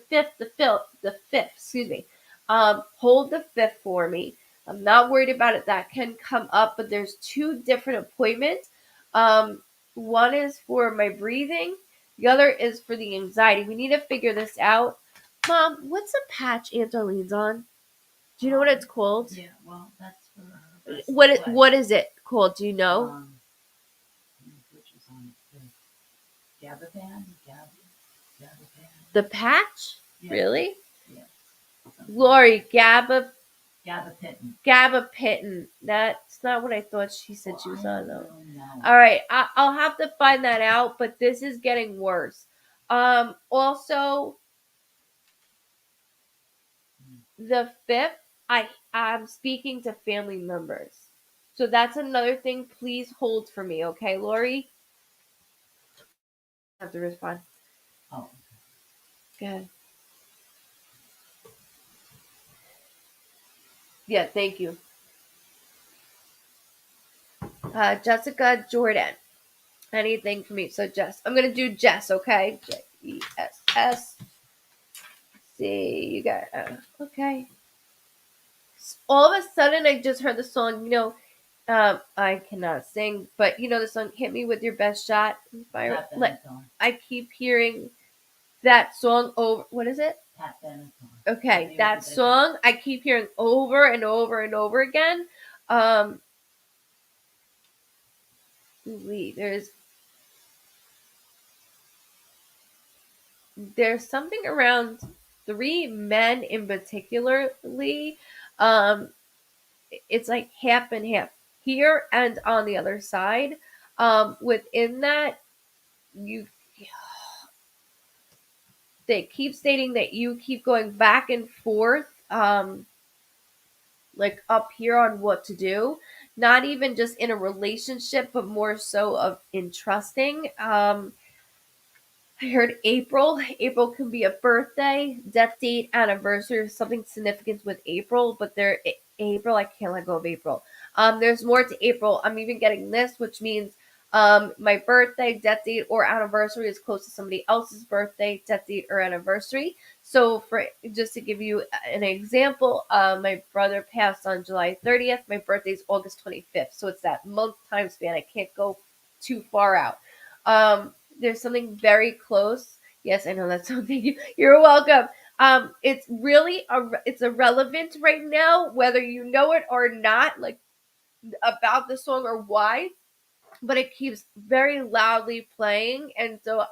Excuse me. Hold the 5th for me. I'm not worried about it. That can come up, but there's 2 different appointments. One is for my breathing. The other is for the anxiety. We need to figure this out. Mom, what's a patch Aunt Darlene's on? Do you know what it's called? Yeah, well, that's for her. What is it called? Do you know? Which is on Gabapan? The patch? Yeah. Really? Yeah. Lori, Gabapentin. That's not what I thought she said she was on, though. All right, I'll have to find that out, but this is getting worse. Also, the 5th, I'm speaking to family members. So that's another thing. Please hold for me, okay, Lori? I have to respond. Oh. Go ahead. Yeah, thank you. Jessica Jordan. Anything for me? So Jess. I'm gonna do Jess, okay? Jess. See, you got okay. All of a sudden I just heard the song, I cannot sing, but the song "Hit Me with Your Best Shot." I keep hearing that song over. What is it? Okay, that song I keep hearing over and over and over again. There's something around 3 men in particularly. Um, it's like half and half here and on the other side. Within that, you they keep stating that you keep going back and forth, like up here on what to do. Not even just in a relationship, but more so of in trusting. I heard April. April can be a birthday, death date, anniversary, or something significant with April. But April, I can't let go of April. There's more to April. I'm even getting this, which means my birthday, death date, or anniversary is close to somebody else's birthday, death date, or anniversary. So, for just to give you an example, my brother passed on July 30th. My birthday is August 25th. So it's that month time span. I can't go too far out. There's something very close. Yes, I know that's something. You're welcome. It's really it's irrelevant right now whether you know it or not, like about the song or why, but it keeps very loudly playing, and so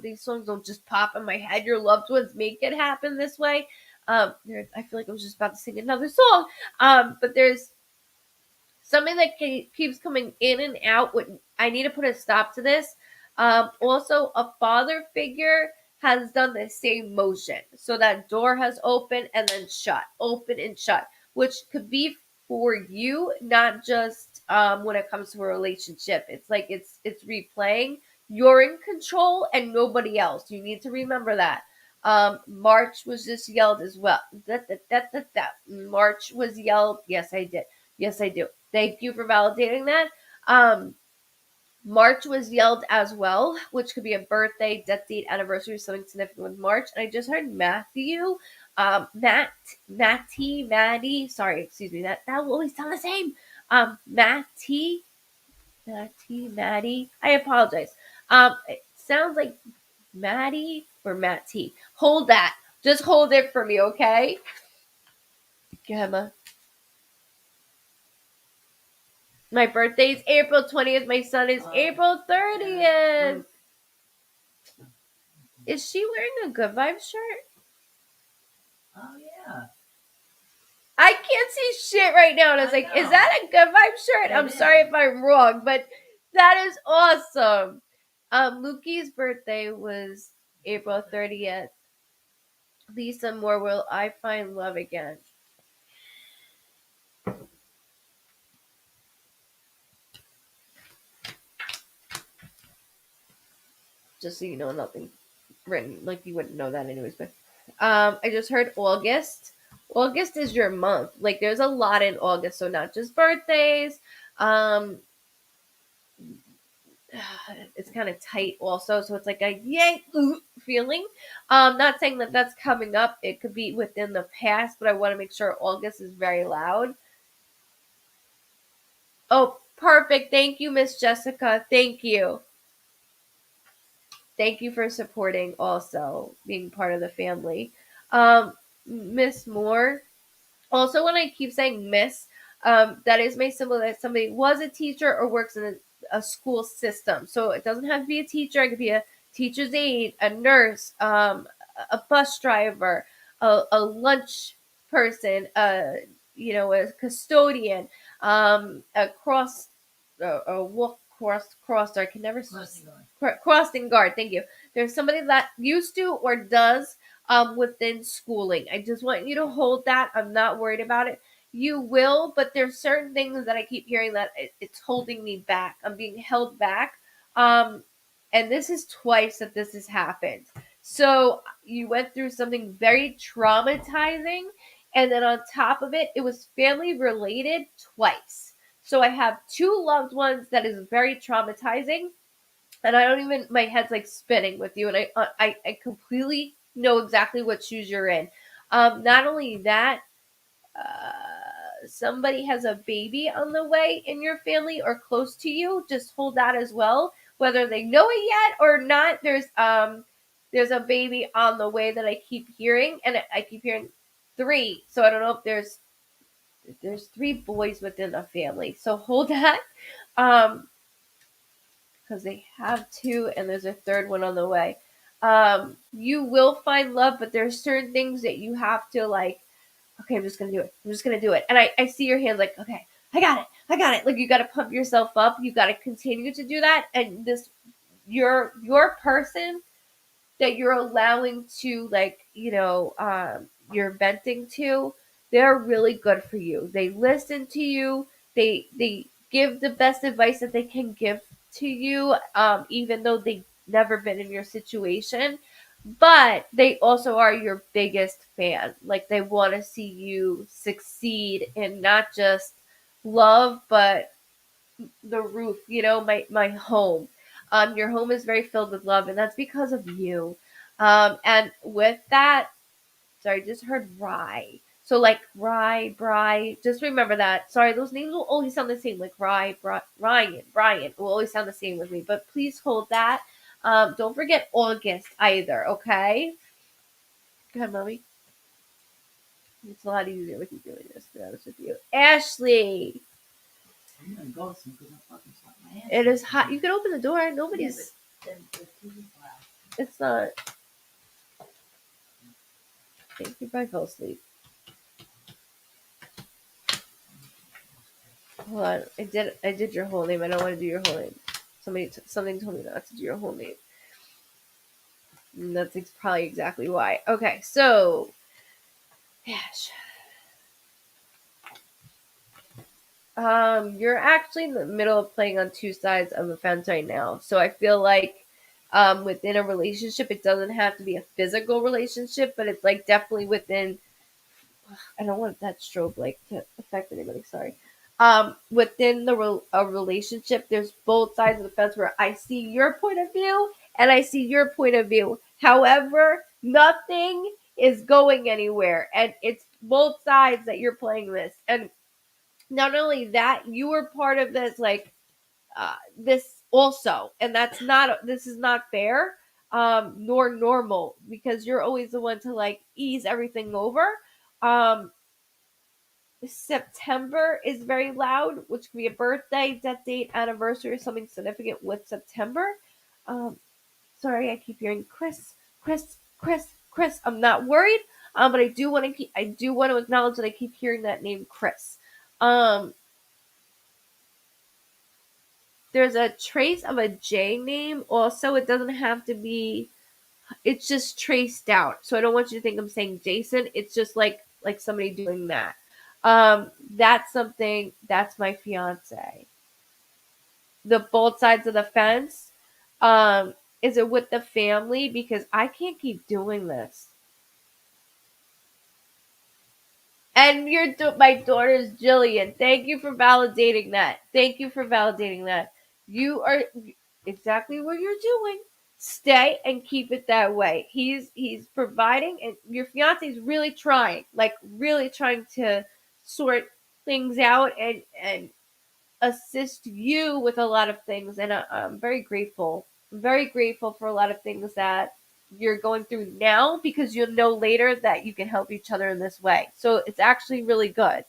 these songs don't just pop in my head. Your loved ones make it happen this way. I feel like I was just about to sing another song, but there's something that keeps coming in and out. I need to put a stop to this. Also, a father figure has done the same motion. So that door has opened and then shut, open and shut, which could be for you, not just when it comes to a relationship. It's like it's replaying. You're in control and nobody else. You need to remember that. March was just yelled as well. March was yelled. Yes, I did. Yes, I do. Thank you for validating that. March was yelled as well, which could be a birthday, death date, anniversary, something significant with March. And I just heard Matthew, Maddie. Sorry, excuse me. That will always sound the same. Maddie. I apologize. It sounds like Maddie or Matty. Hold that. Just hold it for me, okay? Gemma. My birthday is April 20th. My son is April 30th. Is she wearing a Good Vibes shirt? Oh, yeah. I can't see shit right now. And I was like, is that a Good Vibes shirt? I'm sorry if I'm wrong, but that is awesome. Luki's birthday was April 30th. Lisa Moore, will I find love again? Just so you know, nothing written. Like you wouldn't know that anyways. But I just heard August. August is your month. Like there's a lot in August, so not just birthdays. Um, it's kind of tight also, so it's like a yay feeling. Not saying that that's coming up. It could be within the past, but I want to make sure August is very loud. Oh, perfect. Thank you, Miss Jessica. Thank you. Thank you for supporting also being part of the family. Miss Moore. Also, when I keep saying miss, that is my symbol that somebody was a teacher or works in a school system. So it doesn't have to be a teacher. It could be a teacher's aide, a nurse, a bus driver, a lunch person, a custodian, a cross. I can never crossing guard. Thank you. There's somebody that used to or does within schooling. I just want you to hold that. I'm not worried about it. You will, but there's certain things that I keep hearing that it's holding me back. I'm being held back. And this is twice that this has happened. So you went through something very traumatizing, and then on top of it, it was family related twice. So I have two loved ones that is very traumatizing, and I don't even, my head's like spinning with you, and I completely know exactly what shoes you're in. Not only that, somebody has a baby on the way in your family or close to you. Just hold that as well, whether they know it yet or not. There's a baby on the way that I keep hearing, and I keep hearing three. So I don't know if there's three boys within the family. So hold that. Um, because they have two and there's a third one on the way. You will find love, but there's certain things that you have to like, okay, I'm just gonna do it. I'm just gonna do it. And I see your hands like, okay, I got it. I got it. Like you gotta pump yourself up. You gotta continue to do that. And this your person that you're allowing to like, you're venting to, they're really good for you. They listen to you. They give the best advice that they can give to you, even though they've never been in your situation. But they also are your biggest fan. Like they want to see you succeed in not just love, but the roof, my home. Your home is very filled with love, and that's because of you. And with that, sorry, just heard Rye. So like Rye, Bry, just remember that. Sorry, those names will always sound the same. Like Rye, Ryan, Brian will always sound the same with me. But please hold that. Don't forget August either. Okay. Go ahead, mommy. It's a lot easier with you doing this. To be honest with you, Ashley. I'm gonna go soon because I'm fucking shot my ass. It is hot. You can open the door. Nobody's. Yeah, the TV's loud. It's not. Thank you. I fell asleep. Hold on. I did your whole name. I don't want to do your whole name. Something told me not to do your whole name. And that's probably exactly why. Okay, so Ash. You're actually in the middle of playing on two sides of the fence right now. So I feel like within a relationship, it doesn't have to be a physical relationship, but it's like definitely within. I don't want that strobe like to affect anybody. Sorry. Within a relationship, there's both sides of the fence where I see your point of view and I see your point of view. However, nothing is going anywhere, and it's both sides that you're playing this. And not only that, you were part of this, like this also, and this is not fair, nor normal, because you're always the one to like ease everything over. Um, September is very loud, which could be a birthday, death date, anniversary, or something significant with September. Um, Sorry, I keep hearing Chris. I'm not worried, but I do want to acknowledge that I keep hearing that name, Chris. Um, there's a trace of a J name. Also, it doesn't have to be. It's just traced out. So I don't want you to think I'm saying Jason. It's just like somebody doing that. That's something. That's my fiance. The both sides of the fence. Is it with the family? Because I can't keep doing this. And my daughter's Jillian. Thank you for validating that. Thank you for validating that. You are exactly what you're doing. Stay and keep it that way. He's providing, and your fiance is really trying to sort things out and assist you with a lot of things. And I'm very grateful. I'm very grateful for a lot of things that you're going through now, because you'll know later that you can help each other in this way. So it's actually really good.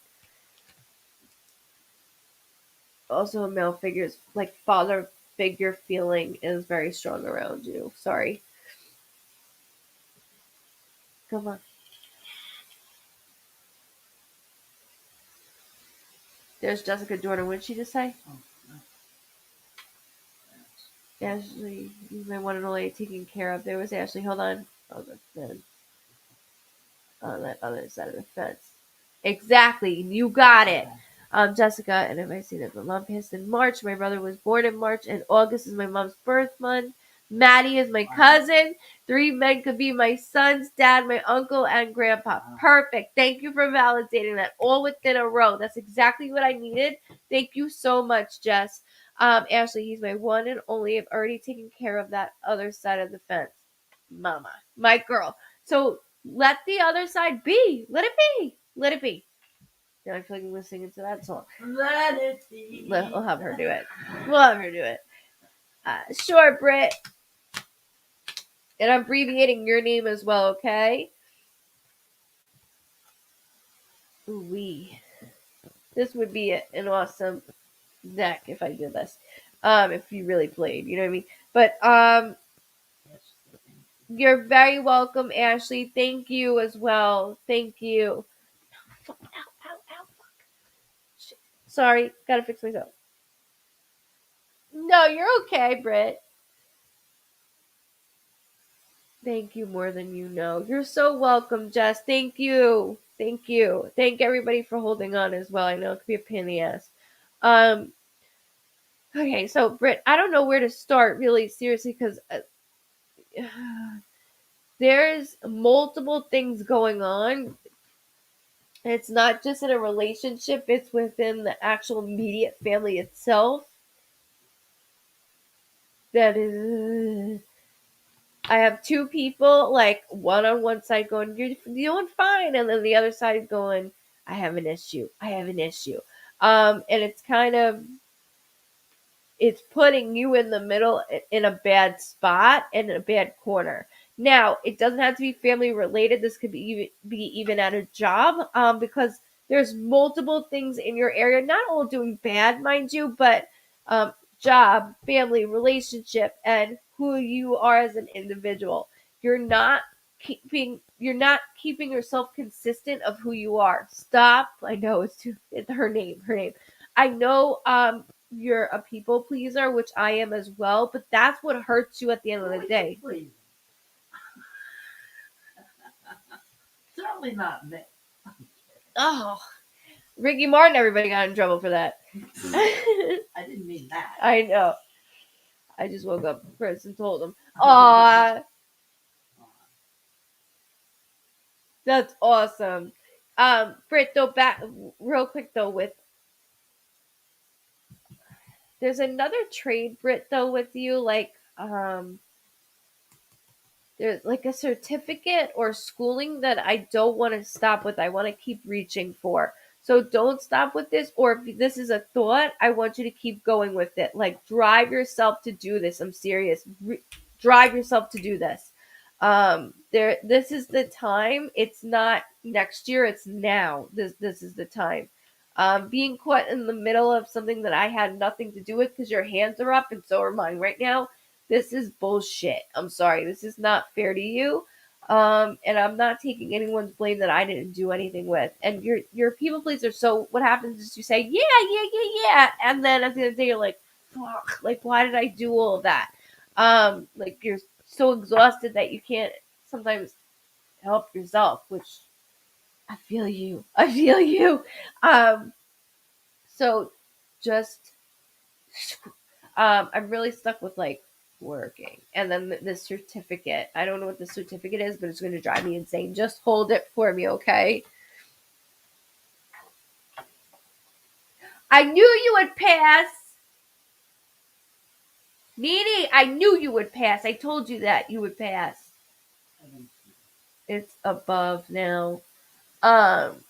Also, a male figure's like father figure feeling is very strong around you. Sorry. Come on. There's Jessica Jordan. What did she just say? Oh, no. Ashley, you my one and only taken care of. There was Ashley. Hold on. Oh, that's good. on that other side of the fence. Exactly. You got it. Jessica, and if I see that my mom passed in March, my brother was born in March, and August is my mom's birth month. Maddie is my cousin. 3 men could be my son's dad, my uncle, and grandpa. Perfect. Thank you for validating that. All within a row. That's exactly what I needed. Thank you so much, Jess. Ashley, he's my one and only. I've already taken care of that other side of the fence. Mama. My girl. So let the other side be. Let it be. Let it be. Now I feel like I'm listening into that song. Let it be. We'll have her do it. We'll have her do it. Sure, Britt. And I'm abbreviating your name as well, okay? Ooh-wee. This would be an awesome deck if I did this. If you really played, you know what I mean? But you're very welcome, Ashley. Thank you as well. Thank you. Ow. Sorry, gotta fix myself. No, you're okay, Britt. Thank you more than you know. You're so welcome, Jess. Thank you. Thank you. Thank everybody for holding on as well. I know it could be a pain in the ass. Okay, so Britt, I don't know where to start really seriously because there's multiple things going on. It's not just in a relationship, it's within the actual immediate family itself. That is, I have 2 people, like one on one side going, "You're doing fine," and then the other side going, "I have an issue. I have an issue." And it's kind of, it's putting you in the middle in a bad spot and in a bad corner. Now, it doesn't have to be family related. This could be even at a job, because there's multiple things in your area, not all doing bad, mind you, but job, family, relationship, and who you are as an individual. You're not keeping yourself consistent of who you are. Stop. I know it's her name. I know you're a people pleaser, which I am as well, but that's what hurts you at the end of the day. Certainly not me. Oh, Ricky Martin, everybody got in trouble for that. I didn't mean that. I know. I just woke up first and told him. Aw. That's awesome. Britt, though, back real quick though, with there's another trade, Britt, though, with you, like there's like a certificate or schooling that I don't want to stop with. I want to keep reaching for. So don't stop with this, or if this is a thought, I want you to keep going with it. Like drive yourself to do this. I'm serious. Drive yourself to do this. This is the time. It's not next year, it's now. This is the time. Being caught in the middle of something that I had nothing to do with because your hands are up and so are mine right now. This is bullshit. I'm sorry. This is not fair to you. And I'm not taking anyone's blame that I didn't do anything with. And you're a people pleaser. So what happens is you say, yeah. And then at the end of the day, you're like, fuck, like, why did I do all of that? Like you're so exhausted that you can't sometimes help yourself, which I feel you. So just, I'm really stuck with like working and then this certificate. I don't know what the certificate is, but it's going to drive me insane. Just hold it for me, okay? I knew you would pass. Nene, I knew you would pass. I told you that you would pass. It's above now. Hold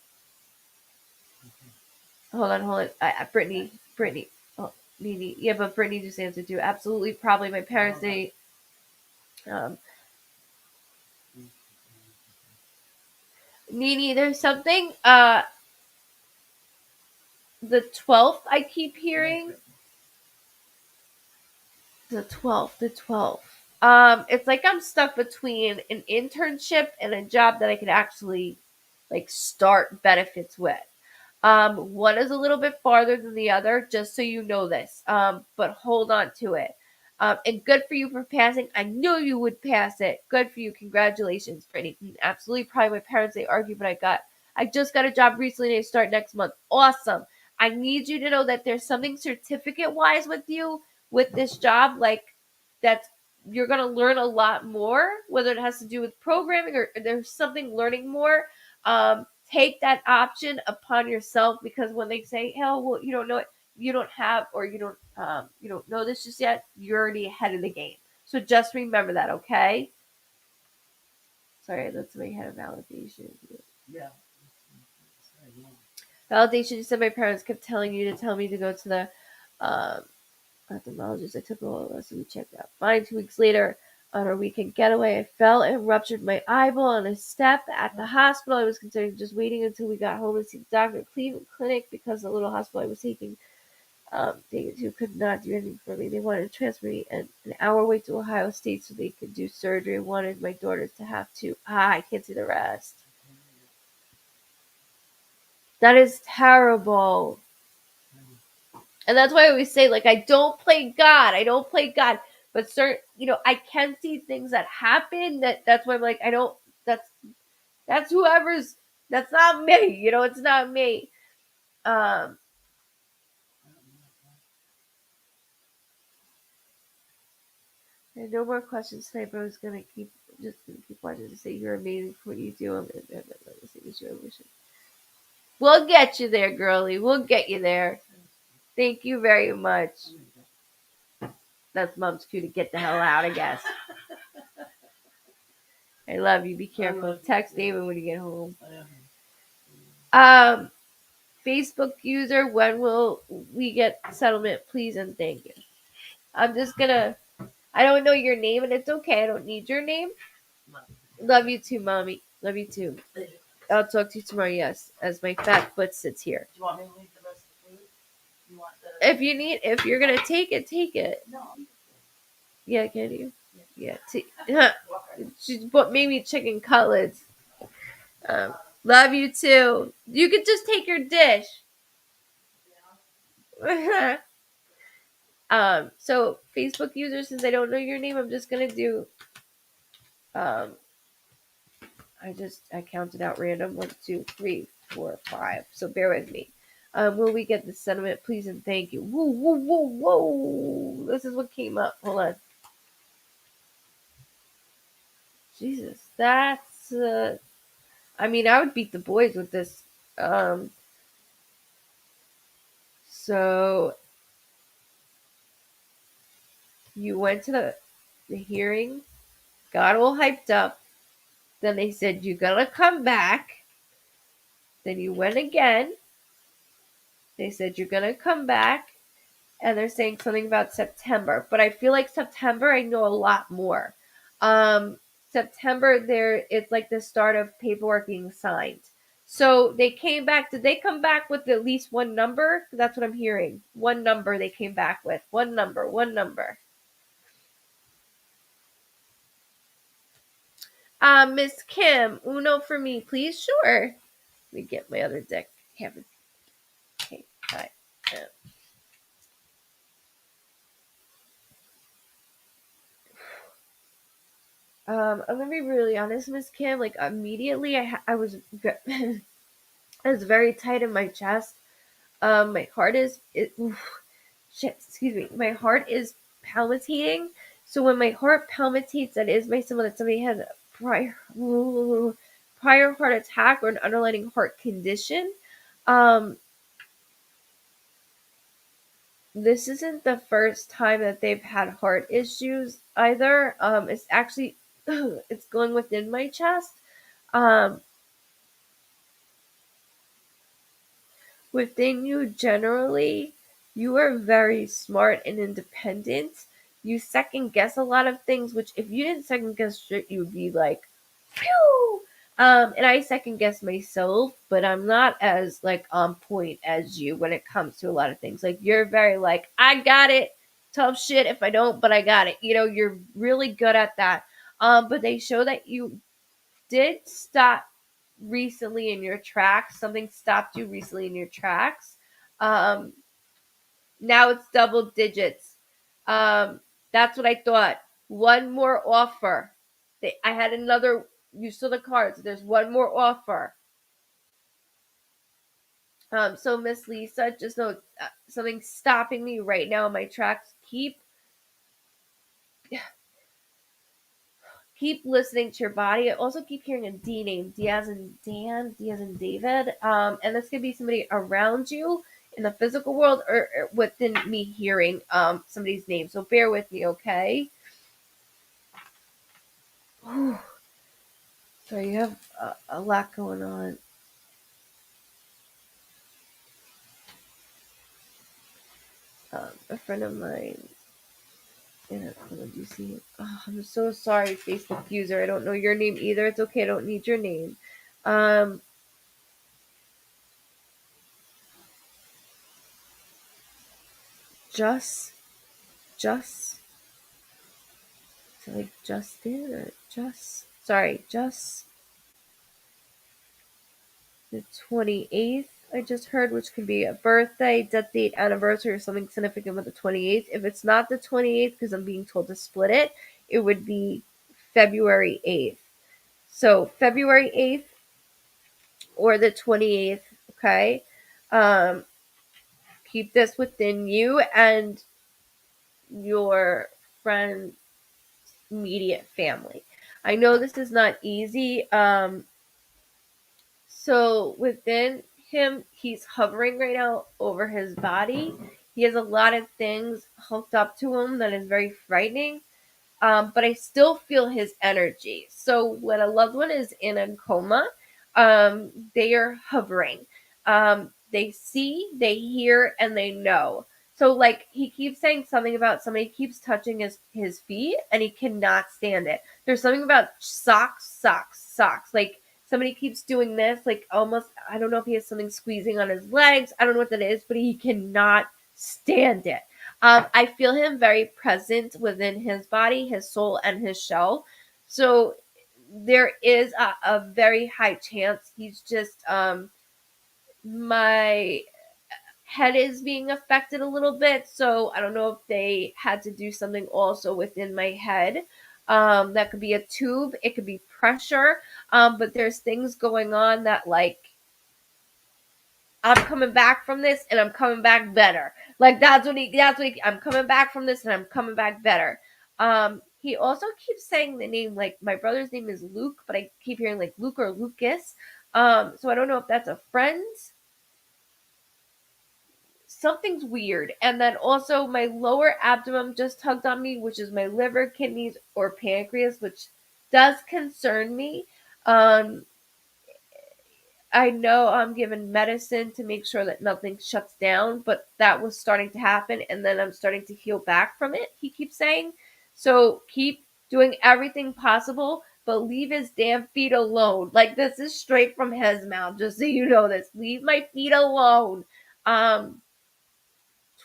on. Brittany. Oh, Nene. Yeah, but Brittany just answered too. Absolutely, probably my parents. They, Nene, there's something. The 12th. I keep hearing. The 12th. It's like I'm stuck between an internship and a job that I could actually like start benefits with. One is a little bit farther than the other, just so you know this. But hold on to it. And good for you for passing. I knew you would pass it. Good for you. Congratulations, Brittany. Absolutely proud of my parents. They argue, but I just got a job recently and I start next month. Awesome. I need you to know that there's something certificate wise with you with this job, like that's you're gonna learn a lot more, whether it has to do with programming or there's something learning more. Take that option upon yourself because when they say, "Hell, well, you don't know it, you don't have, or you don't know this just yet," you're already ahead of the game. So just remember that, okay? Sorry, that's my head of validation. Yeah. Validation. You said my parents kept telling you to tell me to go to the ophthalmologist. I took a little lesson. We checked out fine. 2 weeks later, on our weekend getaway, I fell and ruptured my eyeball on a step at the hospital. I was considering just waiting until we got home to see the doctor at Cleveland Clinic because the little hospital I was taking to could not do anything for me. They wanted to transfer me an hour away to Ohio State so they could do surgery. I wanted my daughters to have to. I can't see the rest. That is terrible. And that's why I always say, like, I don't play God. I don't play God. But certain, I can see things that happen. That's why I'm like, I don't. That's whoever's. That's not me. It's not me. Um. And no more questions tonight, but I was gonna keep watching to say you're amazing for what you do. We'll get you there, girlie. We'll get you there. Thank you very much. That's mom's cue to get the hell out, I guess. I love you. Be careful. Text David when you get home. Facebook user, when will we get settlement? Please and thank you. I'm just gonna. I don't know your name, and it's okay. I don't need your name. Love you too, mommy. Love you too. I'll talk to you tomorrow. Yes, as my fat foot sits here. Do you want me to leave the rest of the food? If you're gonna take it, take it. No. Yeah, can you? Yeah. She made me chicken cutlets. Love you too. You could just take your dish. So Facebook user, since I don't know your name, I'm just gonna do. I counted out random 1, 2, 3, 4, 5. So bear with me. Will we get the sentiment, please and thank you? Whoa, whoa, whoa, whoa! This is what came up. Hold on. Jesus, that's. I mean, I would beat the boys with this. So you went to the hearing, got all hyped up. Then they said you're gonna come back. Then you went again. They said you're gonna come back, and they're saying something about September. But I feel like September, I know a lot more. September, it's like the start of paperwork being signed. So they came back. Did they come back with at least one number? That's what I'm hearing. One number they came back with. One number. One number. Miss Kim, Uno for me, please. Sure. Let me get my other deck. Okay, hi. I'm gonna be really honest, Miss Kim. Like immediately, I was I was very tight in my chest. My heart excuse me. My heart is palpitating. So when my heart palpitates, that is my symbol that somebody has a prior heart attack or an underlying heart condition. Um, this isn't the first time that they've had heart issues either. It's actually it's going within my chest. Um, Within you generally, you are very smart and independent. You second guess a lot of things, which if you didn't second guess shit, you would be like, phew. And I second guess myself, but I'm not as like on point as you when it comes to a lot of things. Like you're very like, I got it. Tough shit if I don't, but I got it. You're really good at that. But they show that you did stop recently in your tracks. Something stopped you recently in your tracks. Um, Now it's double digits. That's what I thought. One more offer. I had another. You saw the cards. There's one more offer. So Miss Lisa, just know something's stopping me right now in my tracks. Keep listening to your body. I also keep hearing a D name, D as in Dan, D as in David. And this could be somebody around you in the physical world or within me hearing somebody's name. So bear with me, okay? So you have a lot going on. A friend of mine in DC. Oh, I'm so sorry, Facebook user. I don't know your name either. It's okay. I don't need your name. Um, just, just, so like Justin or just, sorry, just the 28th. I just heard, which could be a birthday, death date, anniversary, or something significant with the 28th. If it's not the 28th, because I'm being told to split it, it would be February 8th. So February 8th or the 28th, okay? Um, Keep this within you and your friend's immediate family. I know this is not easy. So within him, he's hovering right now over his body. He has a lot of things hooked up to him that is very frightening. But I still feel his energy. So when a loved one is in a coma, they are hovering. They see, they hear, and they know. So like he keeps saying something about somebody keeps touching his feet, and he cannot stand it. There's something about socks. Like somebody keeps doing this, like almost. I don't know if he has something squeezing on his legs. I don't know what that is, but he cannot stand it. I feel him very present within his body, his soul, and his shell. So there is a very high chance he's just my head is being affected a little bit. So I don't know if they had to do something also within my head. That could be a tube, it could be pressure. But there's things going on that like I'm coming back from this and I'm coming back better. Like I'm coming back from this and I'm coming back better. He also keeps saying the name, like my brother's name is Luke, but I keep hearing like Luke or Lucas. So I don't know if that's a friend. Something's weird. And then also my lower abdomen just tugged on me, which is my liver, kidneys, or pancreas, which does concern me. Um, I know I'm given medicine to make sure that nothing shuts down, but that was starting to happen, and then I'm starting to heal back from it, he keeps saying. So keep doing everything possible, but leave his damn feet alone. Like, this is straight from his mouth, just so you know this. Leave my feet alone. Um,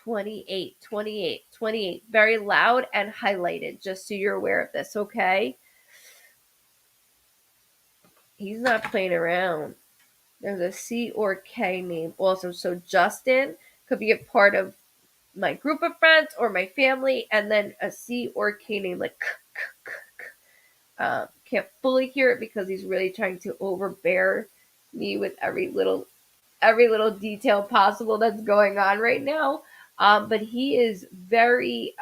28, 28, 28. Very loud and highlighted, just so you're aware of this, okay? He's not playing around. There's a C or K name also. So Justin could be a part of my group of friends or my family, and then a C or K name like can't fully hear it because he's really trying to overbear me with every little detail possible that's going on right now. But he is very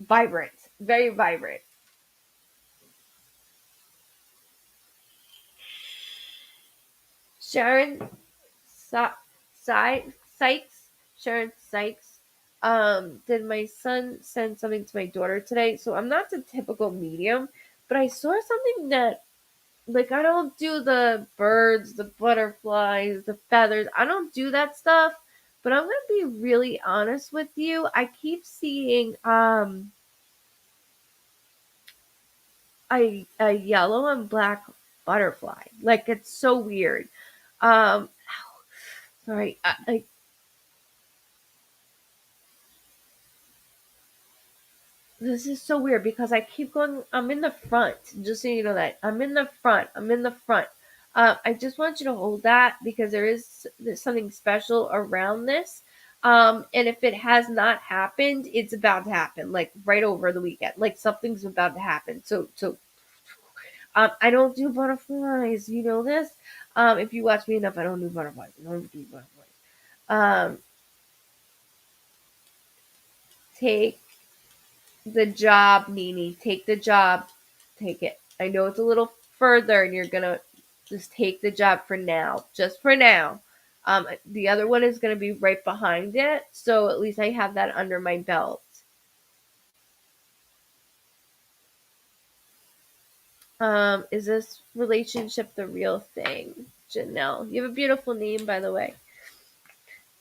vibrant, very vibrant. Sharon Sa- Sykes, Sharon Sykes. Did my son send something to my daughter today? So I'm not the typical medium, but I saw something that, like, I don't do the birds, the butterflies, the feathers. I don't do that stuff. But I'm gonna be really honest with you. I keep seeing a yellow and black butterfly. Like, it's so weird. Um, sorry, this is so weird because I keep going. I'm in the front, just so you know that I'm in the front. I'm in the front. I just want you to hold that because there's something special around this. And if it has not happened, it's about to happen, like right over the weekend. Like something's about to happen. I don't do butterflies. You know this. If you watch me enough, I don't do butterflies. I don't do butterflies. Um, take the job, Nini. Take the job. Take it. I know it's a little further, and you're gonna just take the job for now. Just for now. The other one is gonna be right behind it, so at least I have that under my belt. Is this relationship the real thing? Janelle. You have a beautiful name, by the way.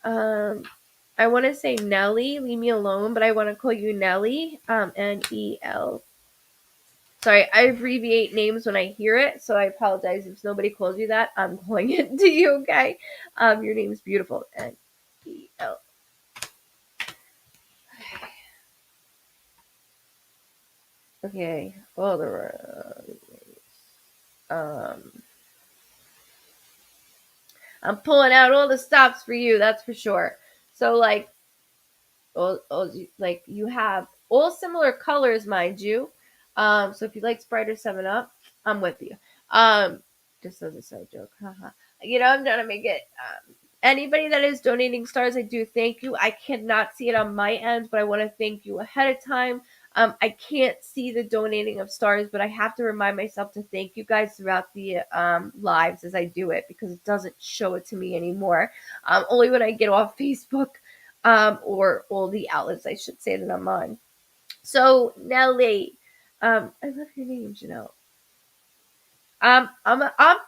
I want to say Nelly, leave me alone, but I want to call you Nelly. Nel. Sorry, I abbreviate names when I hear it, so I apologize if nobody calls you that. I'm calling it to you, okay? Your name is beautiful. Nel. Okay. All the I'm pulling out all the stops for you, that's for sure. So like like you have all similar colors, mind you. So if you like Sprite or 7 Up, I'm with you. Just as a side joke, haha. I'm trying to make it. Anybody that is donating stars, I do thank you. I cannot see it on my end, but I want to thank you ahead of time. I can't see the donating of stars, but I have to remind myself to thank you guys throughout the lives as I do it because it doesn't show it to me anymore. Only when I get off Facebook or all the outlets, I should say, that I'm on. So Nelly, I love your name, Janelle. I'm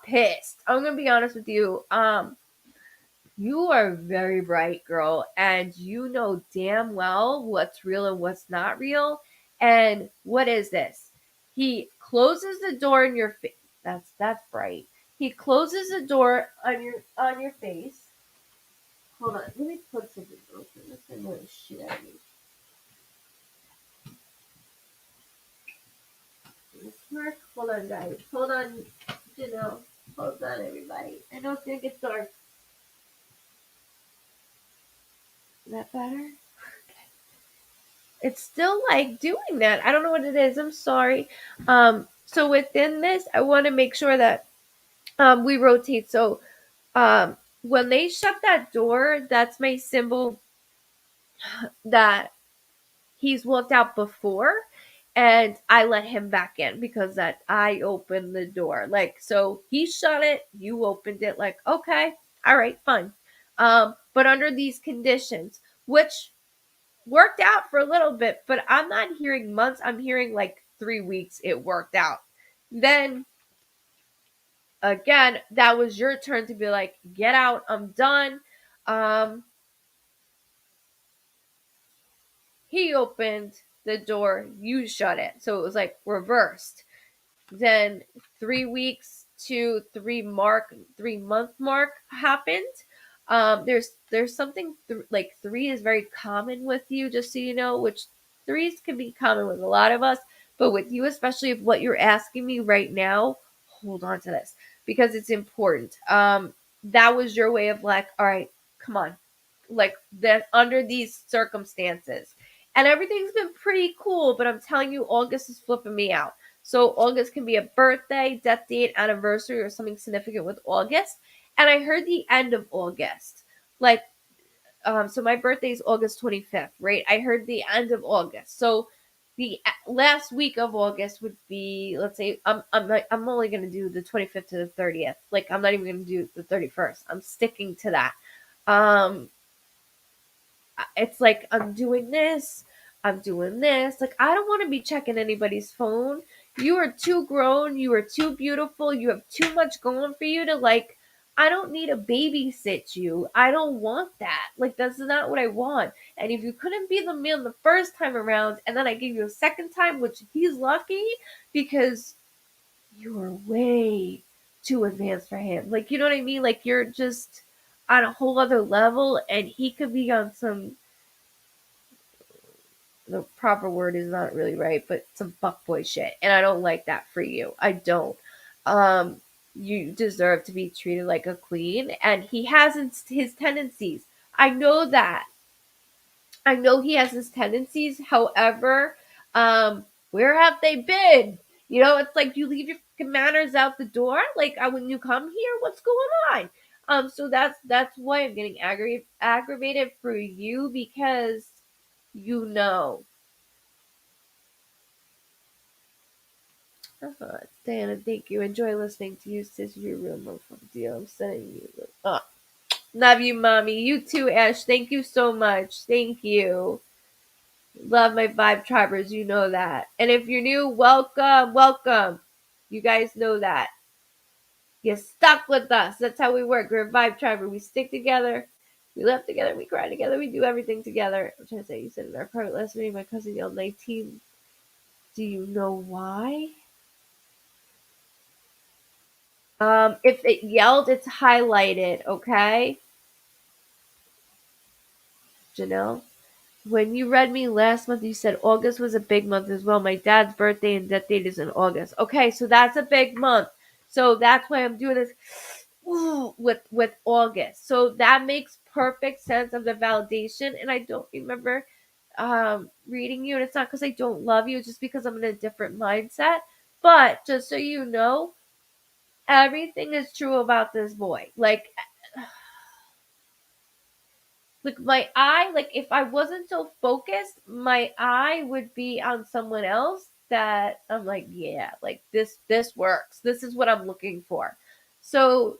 pissed. I'm gonna be honest with you. You are very bright, girl, and you know damn well what's real and what's not real. And what is this? He closes the door in your face. That's bright. He closes the door on your face. Hold on, let me put something open. This annoys shit out of me. Hold on, guys. Hold on, Janelle. Hold on, everybody. I know it's gonna get dark. Is that better? It's still like doing that. I don't know what it is. I'm sorry. So within this, I want to make sure that we rotate. So when they shut that door, that's my symbol that he's walked out before and I let him back in because that I opened the door. Like, so he shut it, you opened it, like, okay, all right, fine. But under these conditions, which worked out for a little bit, but I'm not hearing months, I'm hearing like 3 weeks it worked out. Then again, that was your turn to be like, get out, I'm done. Um, he opened the door, you shut it. So it was like reversed. Then 3 weeks to 3 month mark happened. There's something like 3 is very common with you, just so you know, which 3s can be common with a lot of us, but with you, especially if what you're asking me right now, hold on to this because it's important. That was your way of like, all right, come on, like that under these circumstances. And everything's been pretty cool, but I'm telling you, August is flipping me out. So August can be a birthday, death date, anniversary, or something significant with August. And I heard the end of August. Like, so my birthday is August 25th, right? I heard the end of August. So the last week of August would be, let's say, I'm only gonna do the 25th to the 30th. Like, I'm not even gonna do the 31st. I'm sticking to that. Um, it's like I'm doing this, I'm doing this. Like, I don't want to be checking anybody's phone. You are too grown, you are too beautiful, you have too much going for you to like. I don't need to babysit you. I don't want that. Like, that's not what I want. And if you couldn't be the man the first time around and then I give you a second time, which he's lucky because you are way too advanced for him. Like, you know what I mean? Like, you're just on a whole other level and he could be on some, the proper word is not really right, but some fuckboy shit. And I don't like that for you. I don't. Um, you deserve to be treated like a queen, and he has his tendencies. I know that. I know he has his tendencies. However, where have they been? You know, it's like you leave your manners out the door. Like when you come here, what's going on? So that's why I'm getting aggravated for you, because you know. Diana, thank you. Enjoy listening to you, sis. You're a real motherfucker deal. I'm sending you. Love you, mommy. You too, Ash. Thank you so much. Thank you. Love my Vibe Tribers. You know that. And if you're new, welcome, welcome. You guys know that. You stuck with us. That's how we work. We're a Vibe Triber. We stick together. We laugh together. We cry together. We do everything together. I'm trying to say, you said in our private last meeting, my cousin yelled 19. Do you know why? If it yelled, it's highlighted, okay? Janelle? When you read me last month, you said August was a big month as well. My dad's birthday and death date is in August. Okay, so that's a big month. So that's why I'm doing this with August. So that makes perfect sense of the validation. And I don't remember reading you. And it's not because I don't love you, it's just because I'm in a different mindset. But just so you know, everything is true about this boy. Like my eye, like if I wasn't so focused, my eye would be on someone else that I'm like, yeah, like this works. This is what I'm looking for. So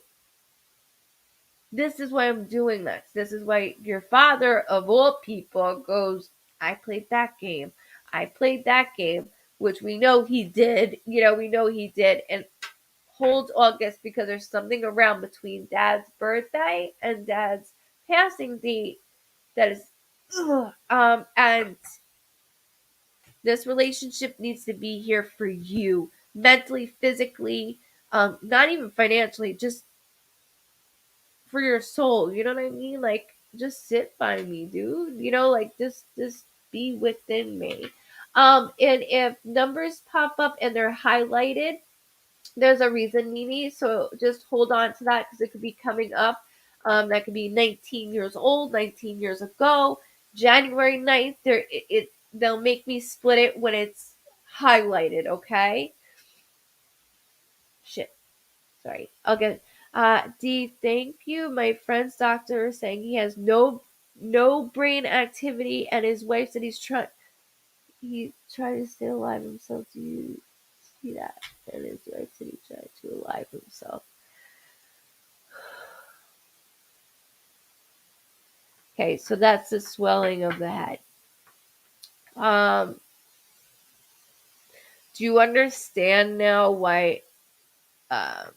this is why I'm doing this. This is why your father of all people goes, I played that game. I played that game, which we know he did. You know, we know he did. And holds August because there's something around between dad's birthday and dad's passing date that is and this relationship needs to be here for you mentally, physically, not even financially, just for your soul. You know what I mean? Like just sit by me, dude. You know, like just be within me. And if numbers pop up and they're highlighted, there's a reason, Mimi. So just hold on to that because it could be coming up. That could be 19 years old, 19 years ago, January 9th. They'll make me split it when it's highlighted. Okay. Shit. Sorry. I'll get. D. Thank you. My friend's doctor is saying he has no brain activity, and his wife said he's trying to stay alive himself. Do you see that? And his wife said he's trying to alive himself. Okay, so that's the swelling of the head. Um, do you understand now why? Um,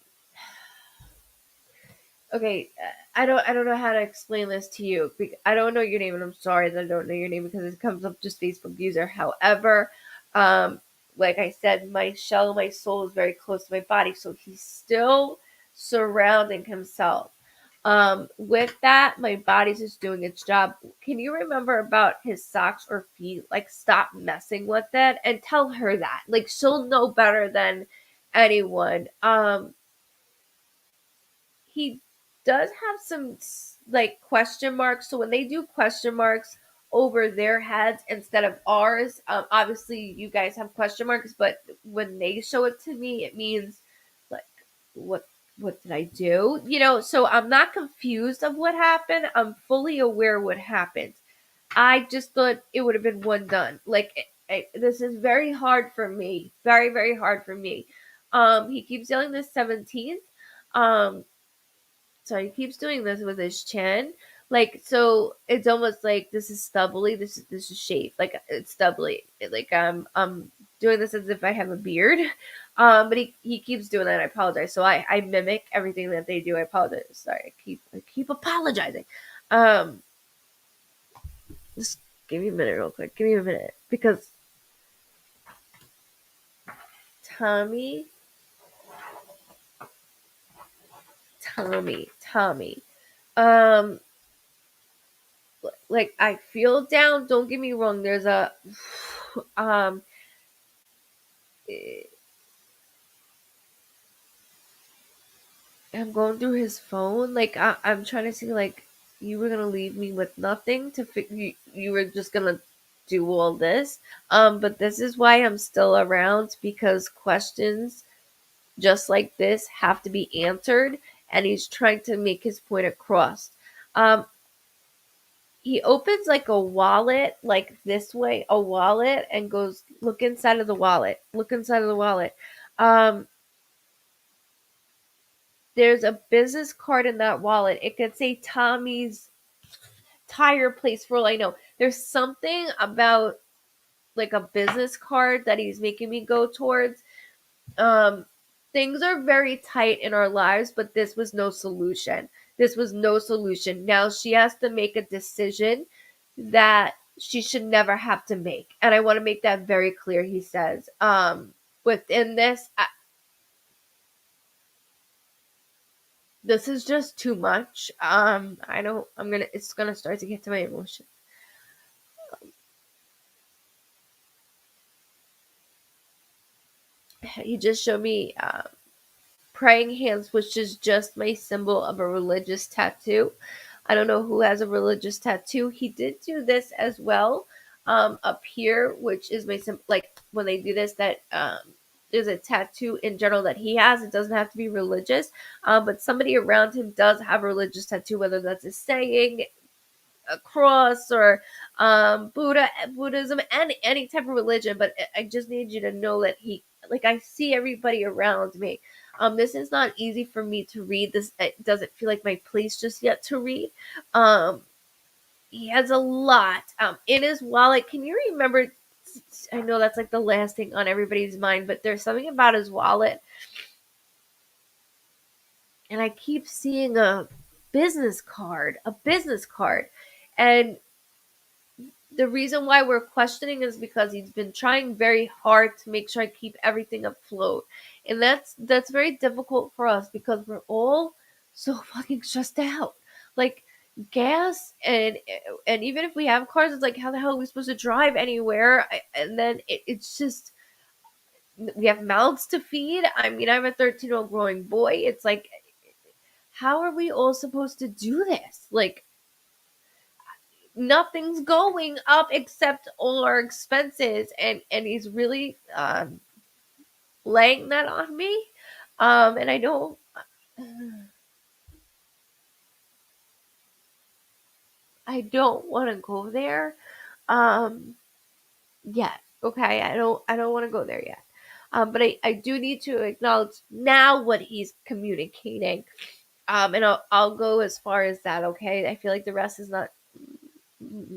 okay, I don't know how to explain this to you. I don't know your name, and I'm sorry that I don't know your name because it comes up just Facebook user. However, um, like I said, my shell, my soul is very close to my body, so he's still surrounding himself. With that, my body's just doing its job. Can you remember about his socks or feet? Like, stop messing with it and tell her that. Like, she'll know better than anyone. He does have some like question marks. So when they do question marks over their heads instead of ours, obviously you guys have question marks, but when they show it to me, it means like what what did I do? You know, so I'm not confused of what happened. I'm fully aware what happened. I just thought it would have been one done. This is very hard for me. Very, very hard for me. He keeps yelling the 17th. Um, so he keeps doing this with his chin. Like, so it's almost like this is stubbly. This is shaved. Like it's stubbly. Like I'm doing this as if I have a beard. But he keeps doing that. I apologize. So I mimic everything that they do. I apologize. Sorry. I keep apologizing. Um, just give me a minute, real quick. Give me a minute because Tommy, Tommy. Um, like I feel down. Don't get me wrong. There's a um I'm going through his phone. Like I'm trying to see like you were gonna leave me with nothing to you were just gonna do all this. But this is why I'm still around, because questions just like this have to be answered, and he's trying to make his point across. Um, he opens like a wallet, like this way, a wallet, and goes, look inside of the wallet. Look inside of the wallet. Um, there's a business card in that wallet. It could say Tommy's tire place for all I know. There's something about like a business card that he's making me go towards. Um, things are very tight in our lives, but this was no solution. This was no solution. Now she has to make a decision that she should never have to make. And I want to make that very clear, he says. Within this, this is just too much. I don't, it's gonna start to get to my emotions. He just showed me praying hands, which is just my symbol of a religious tattoo. I don't know who has a religious tattoo. He did do this as well, up here, which is my symbol. Like when they do this, that there's a tattoo in general that he has. It doesn't have to be religious, but somebody around him does have a religious tattoo, whether that's a saying, a cross, or Buddhism, and any type of religion. But I just need you to know that he, like, I see everybody around me. This is not easy for me to read. This, it doesn't feel like my place just yet to read. Um, he has a lot in his wallet. Can you remember? I know that's like the last thing on everybody's mind, but there's something about his wallet, and I keep seeing a business card, and the reason why we're questioning is because he's been trying very hard to make sure I keep everything afloat. And that's very difficult for us because we're all so fucking stressed out. Like gas, and even if we have cars, it's like, how the hell are we supposed to drive anywhere? And then it's just, we have mouths to feed. I mean, I have a 13-year-old growing boy. It's like, how are we all supposed to do this? Like, nothing's going up except all our expenses, and he's really laying that on me. And I don't want to go there yet. Okay, I don't want to go there yet. But I do need to acknowledge now what he's communicating. And I'll go as far as that. Okay, I feel like the rest is not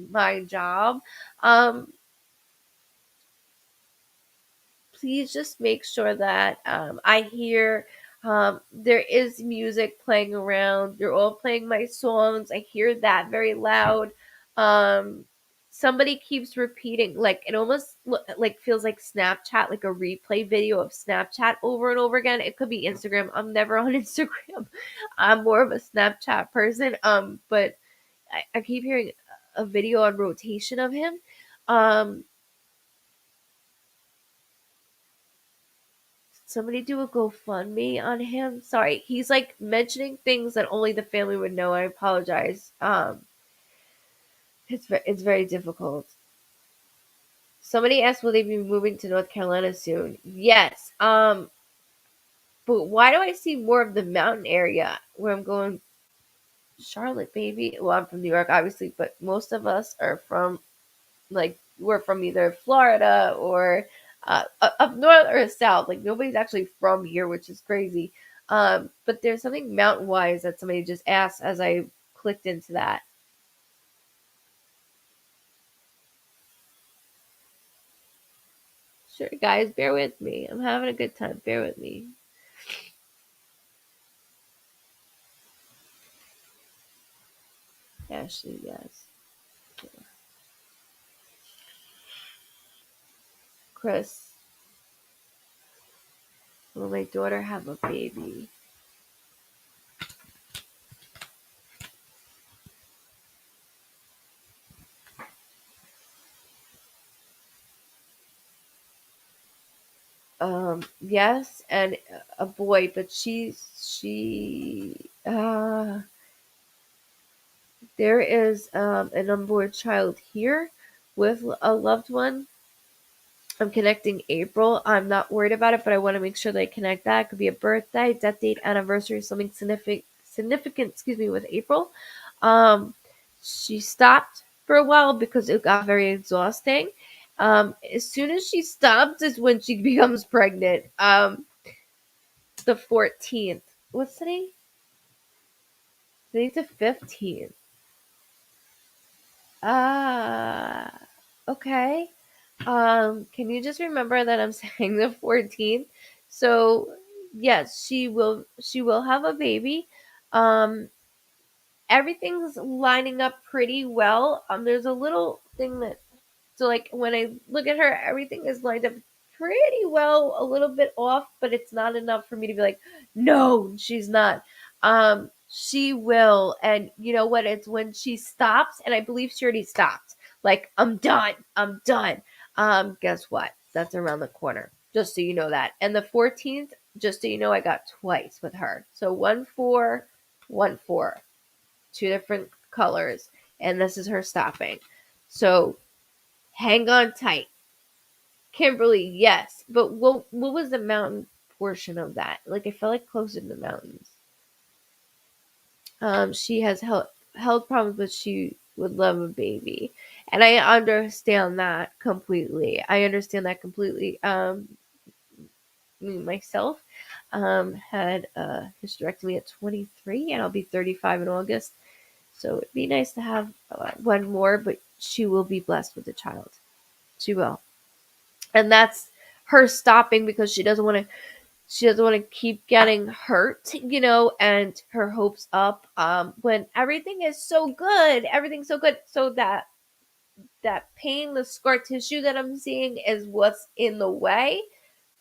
my job. Um, please just make sure that I hear, there is music playing around. They're all playing my songs. I hear that very loud. Um, somebody keeps repeating, like it almost like feels like Snapchat, like a replay video of Snapchat over and over again. It could be Instagram. I'm never on Instagram. I'm more of a Snapchat person. But I keep hearing a video on rotation of him. Um, Somebody do a GoFundMe on him. Sorry, he's like mentioning things that only the family would know. I apologize. It's very difficult. Somebody asked, will they be moving to North Carolina soon? Yes. But why do I see more of the mountain area where I'm going? Charlotte, baby. Well, I'm from New York, obviously, but most of us are from, like, we're from either Florida or up north or south. Like nobody's actually from here, which is crazy. But there's something mountain wise that somebody just asked as I clicked into that. Sure, guys, bear with me. I'm having a good time. Bear with me. Ashley, yes. Chris, will my daughter have a baby? Yes, and a boy, but there is an unborn child here with a loved one. I'm connecting April. I'm not worried about it, but I want to make sure that I connect that. It could be a birthday, death date, anniversary, something significant, with April. Um, she stopped for a while because it got very exhausting. As soon as she stopped is when she becomes pregnant. The 14th. What's today? Today's the 15th. Ah, okay. Can you just remember that I'm saying the 14th? So, yes, she will have a baby. Um, Everything's lining up pretty well. There's a little thing that, so like when I look at her, everything is lined up pretty well, a little bit off, but it's not enough for me to be like, no, she's not. She will, and you know what? It's when she stops, and I believe she already stopped. Like, I'm done. I'm done. Guess what? That's around the corner. Just so you know that. And the 14th, just so you know, I got twice with her. So 1-4, 1-4, two different colors, and this is her stopping. So hang on tight. Kimberly, yes. But what was the mountain portion of that? Like, I felt like closer to the mountains. She has health problems, but she would love a baby. And I understand that completely. Me myself had a hysterectomy at 23, and I'll be 35 in August. So it'd be nice to have one more, but she will be blessed with a child. She will. And that's her stopping because she doesn't want to keep getting hurt, and her hopes up, when everything's so good. So that pain, the scar tissue that I'm seeing is what's in the way,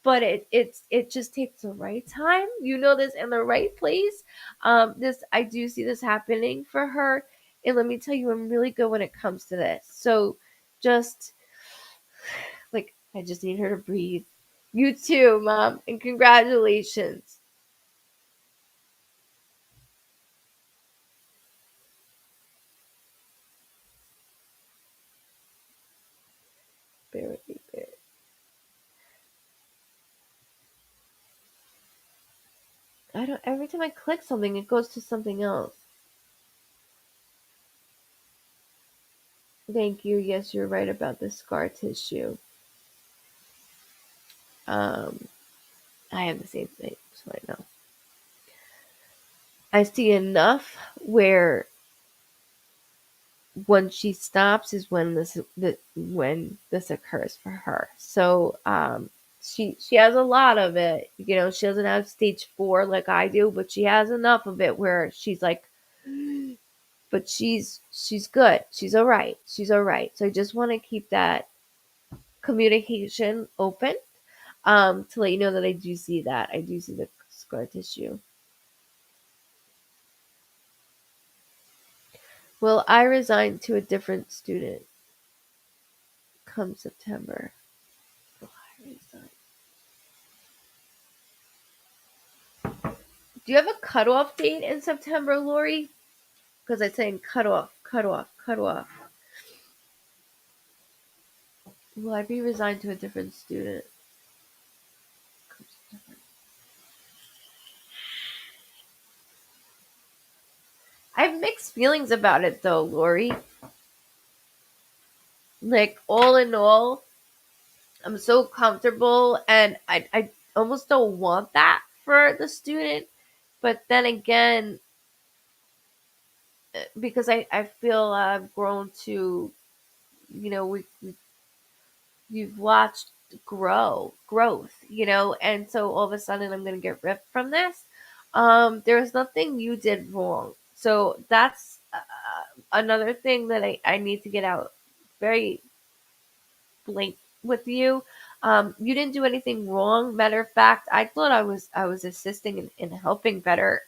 but it just takes the right time, this, in the right place. This I do see this happening for her, and let me tell you, I'm really good when it comes to this. So just, like, I just need her to breathe. You too, Mom, and congratulations. Bear with me. I don't. Every time I click something, it goes to something else. Thank you. Yes, you're right about the scar tissue. Um, I have the same thing, so I know. I see enough where when she stops is when this occurs for her. So she has a lot of it. She doesn't have stage 4 like I do, but she has enough of it where she's like, but she's good. She's all right. She's all right. So I just want to keep that communication open, to let you know that I do see that. I do see the scar tissue. Will I resign to a different student come September? Will I resign? Do you have a cutoff date in September, Lori? Because I'm saying cut off, cut off, cut off. Will I be resigned to a different student? I have mixed feelings about it though, Lori. Like, all in all, I'm so comfortable, and I almost don't want that for the student. But then again, because I feel I've grown to, you've watched growth, and so all of a sudden I'm going to get ripped from this. There's nothing you did wrong. So that's another thing that I need to get out very blank with you. You didn't do anything wrong. Matter of fact, I thought I was assisting and helping better.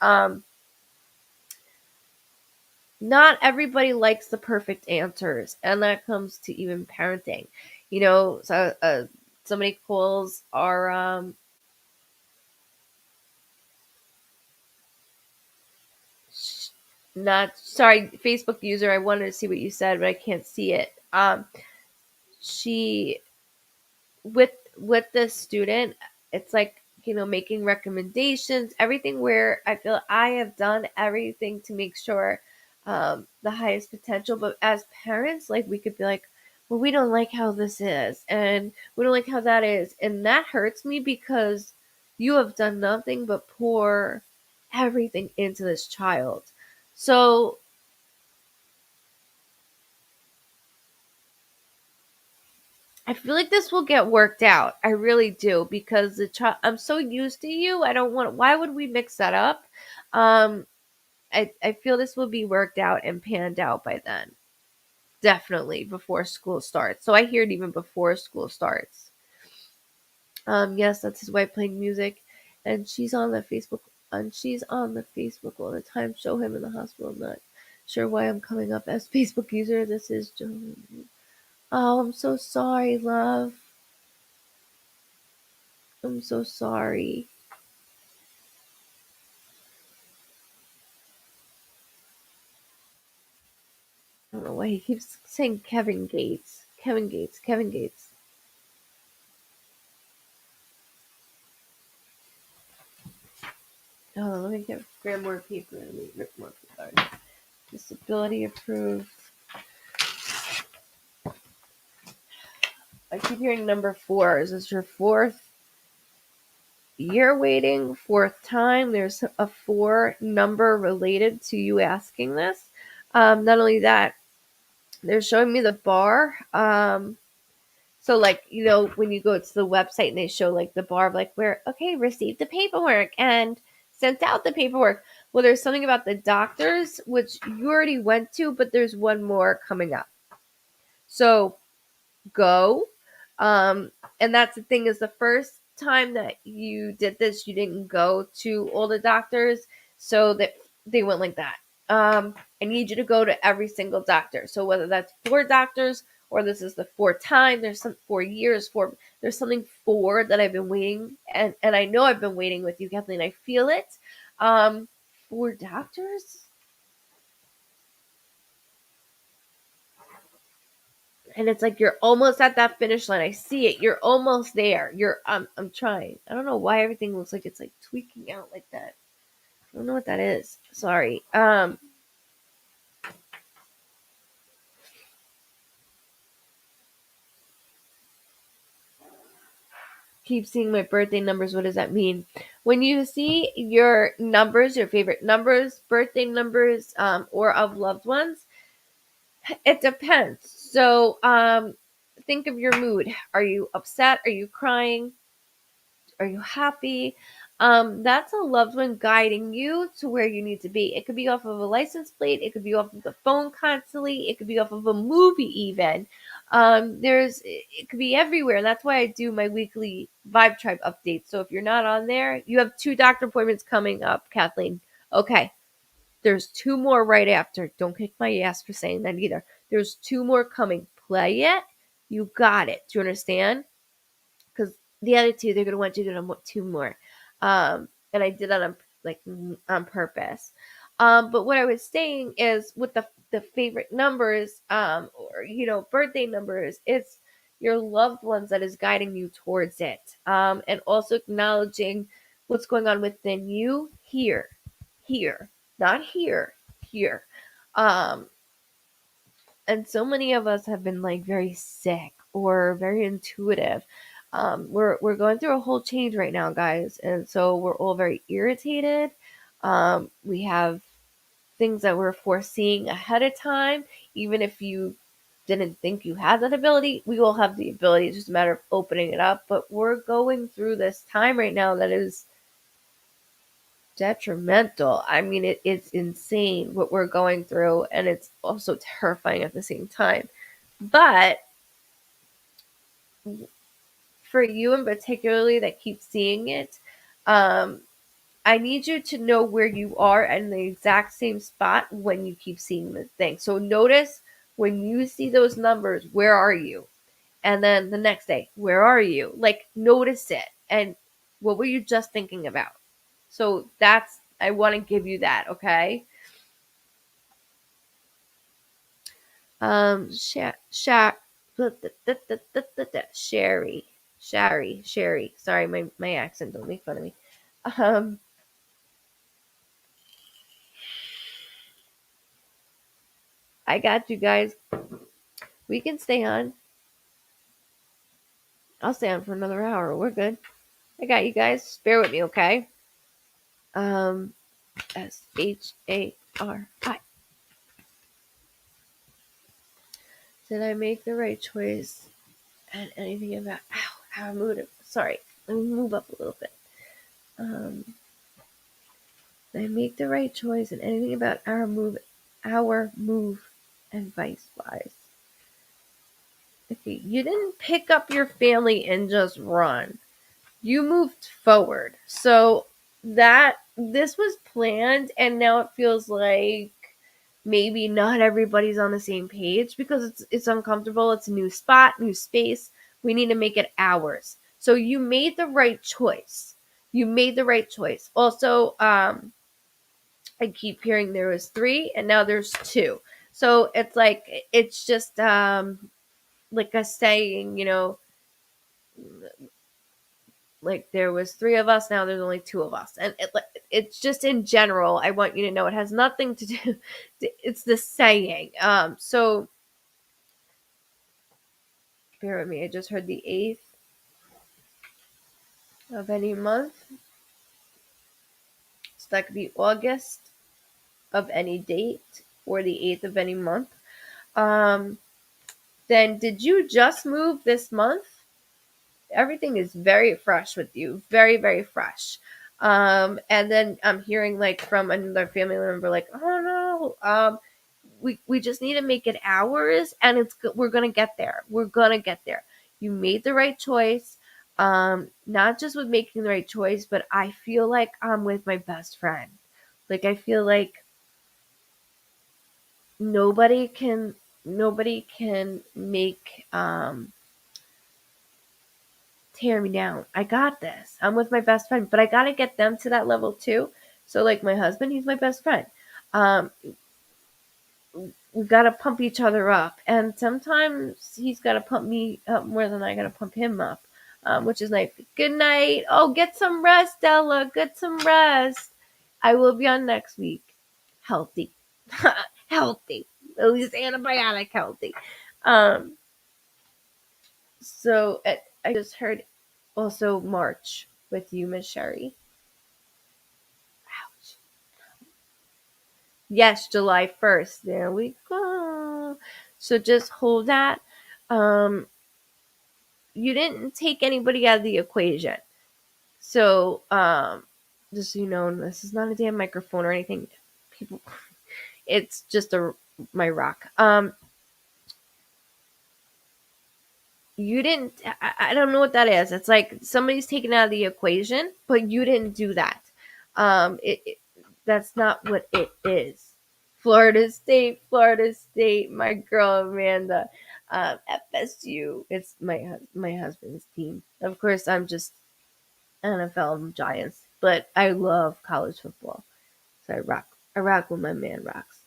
Not everybody likes the perfect answers, and that comes to even parenting. So somebody calls our not sorry, Facebook user. I wanted to see what you said, but I can't see it. She with the student, it's like, making recommendations, everything, where I feel I have done everything to make sure the highest potential. But as parents, like, we could be like, well, we don't like how this is, and we don't like how that is, and that hurts me because you have done nothing but pour everything into this child. So I feel like this will get worked out. I really do, because the child. I'm so used to you. I don't want. Why would we mix that up? Um, I feel this will be worked out and panned out by then. Definitely before school starts. So I hear it even before school starts. Yes, that's his wife playing music, and she's on the Facebook. And she's on the Facebook all the time. Show him in the hospital. I'm not sure why I'm coming up as Facebook user. This is Joe. Oh, I'm so sorry, love. I'm so sorry. I don't know why he keeps saying Kevin Gates. Kevin Gates. Kevin Gates. Oh, let me grab more paper. Let me rip more paper. Disability approved. I keep hearing number 4. Is this your 4th year waiting? 4th time? There's a 4 number related to you asking this. Not only that, they're showing me the bar. So, like, when you go to the website and they show, like, the bar of, like, where, okay, received the paperwork and sent out the paperwork. Well, there's something about the doctors, which you already went to, but there's one more coming up. So go. And that's the thing, is the first time that you did this, you didn't go to all the doctors, so that they went like that. I need you to go to every single doctor. So whether that's 4 doctors or this is the 4th time, there's some 4 years, there's something 4 that I've been waiting, and I know I've been waiting with you, Kathleen. I feel it. 4 doctors. And it's like you're almost at that finish line. I see it. You're almost there. I'm trying. I don't know why everything looks like it's like tweaking out like that. I don't know what that is. Sorry. Keep seeing my birthday numbers. What does that mean? When you see your numbers, your favorite numbers, birthday numbers, or of loved ones, it depends. So, think of your mood. Are you upset? Are you crying? Are you happy? That's a loved one guiding you to where you need to be. It could be off of a license plate. It could be off of the phone constantly. It could be off of a movie even. It could be everywhere. And that's why I do my weekly Vibe Tribe updates. So if you're not on there, you have 2 doctor appointments coming up, Kathleen. Okay. There's 2 more right after. Don't kick my ass for saying that either. There's 2 more coming. Play it. You got it. Do you understand? Because the other 2, they're gonna want you to do 2 more. And I did that on purpose. But what I was saying is, with the favorite numbers, or birthday numbers, it's your loved ones that is guiding you towards it, and also acknowledging what's going on within you, here, not here. Um, and so many of us have been, like, very sick or very intuitive. We're going through a whole change right now, guys, and so we're all very irritated. We have things that we're foreseeing ahead of time. Even if you didn't think you had that ability, we all have the ability. It's just a matter of opening it up. But we're going through this time right now that is detrimental. I mean, it's insane what we're going through, and it's also terrifying at the same time. But for you in particularly that keep seeing it, um, I need you to know where you are in the exact same spot when you keep seeing this thing. So notice when you see those numbers, where are you? And then the next day, where are you? Like, notice it. And what were you just thinking about? So I want to give you that, okay? Sherry. Sorry, my accent. Don't make fun of me. Um, I got you guys. We can stay on. I'll stay on for another hour. We're good. I got you guys. Just bear with me, okay? SHARI. Did I make the right choice? And anything about our mood? Sorry, let me move up a little bit. Did I make the right choice? And anything about our move, advice wise? Okay, you didn't pick up your family and just run. You moved forward. So this was planned, and now it feels like maybe not everybody's on the same page because it's uncomfortable. It's a new spot, new space. We need to make it ours. So you made the right choice. You made the right choice. Also, I keep hearing there was 3 and now there's 2. So it's like it's just like a saying, like there was 3 of us, now there's only 2 of us. And it's just in general, I want you to know it has nothing to do it's the saying. So bear with me. I just heard the 8th of any month. So that could be August of any date or the 8th of any month. Then did you just move this month? Everything is very fresh with you. Very, very fresh. And then I'm hearing like from another family member, like, oh no, we just need to make it ours, and we're gonna get there. We're gonna get there. You made the right choice. Not just with making the right choice, but I feel like I'm with my best friend. Like I feel like nobody can make tear me down. I got this. I'm with my best friend, but I gotta get them to that level too. So like my husband, he's my best friend. Um, we gotta pump each other up, and sometimes he's gotta pump me up more than I gotta pump him up, which is nice. Good night. Oh, get some rest, Ella. Get some rest. I will be on next week. Healthy, healthy. At least antibiotic healthy. Um, so I just heard also March with you, Miss Sherry. Ouch. Yes, July 1st. There we go. So just hold that. Um, you didn't take anybody out of the equation. So, just so you know, this is not a damn microphone or anything. People, it's just my rock. You didn't. I don't know what that is. It's like somebody's taken out of the equation, but you didn't do that. That's not what it is. Florida State. My girl Amanda, FSU. It's my husband's team. Of course, I'm just NFL Giants, but I love college football. So I rock when my man rocks.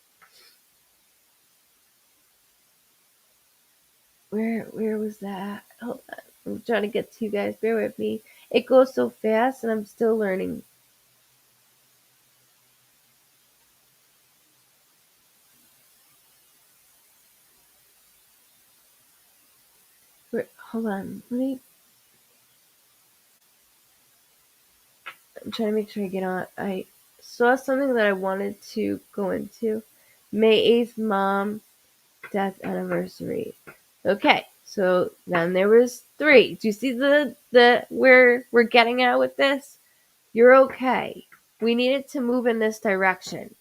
Where was that? Hold on. I'm trying to get to you guys. Bear with me. It goes so fast and I'm still learning. Hold on. I'm trying to make sure I get on. I saw something that I wanted to go into. May 8th mom death anniversary. Okay, so then there was 3. Do you see the where we're getting at with this? You're okay. We needed to move in this direction.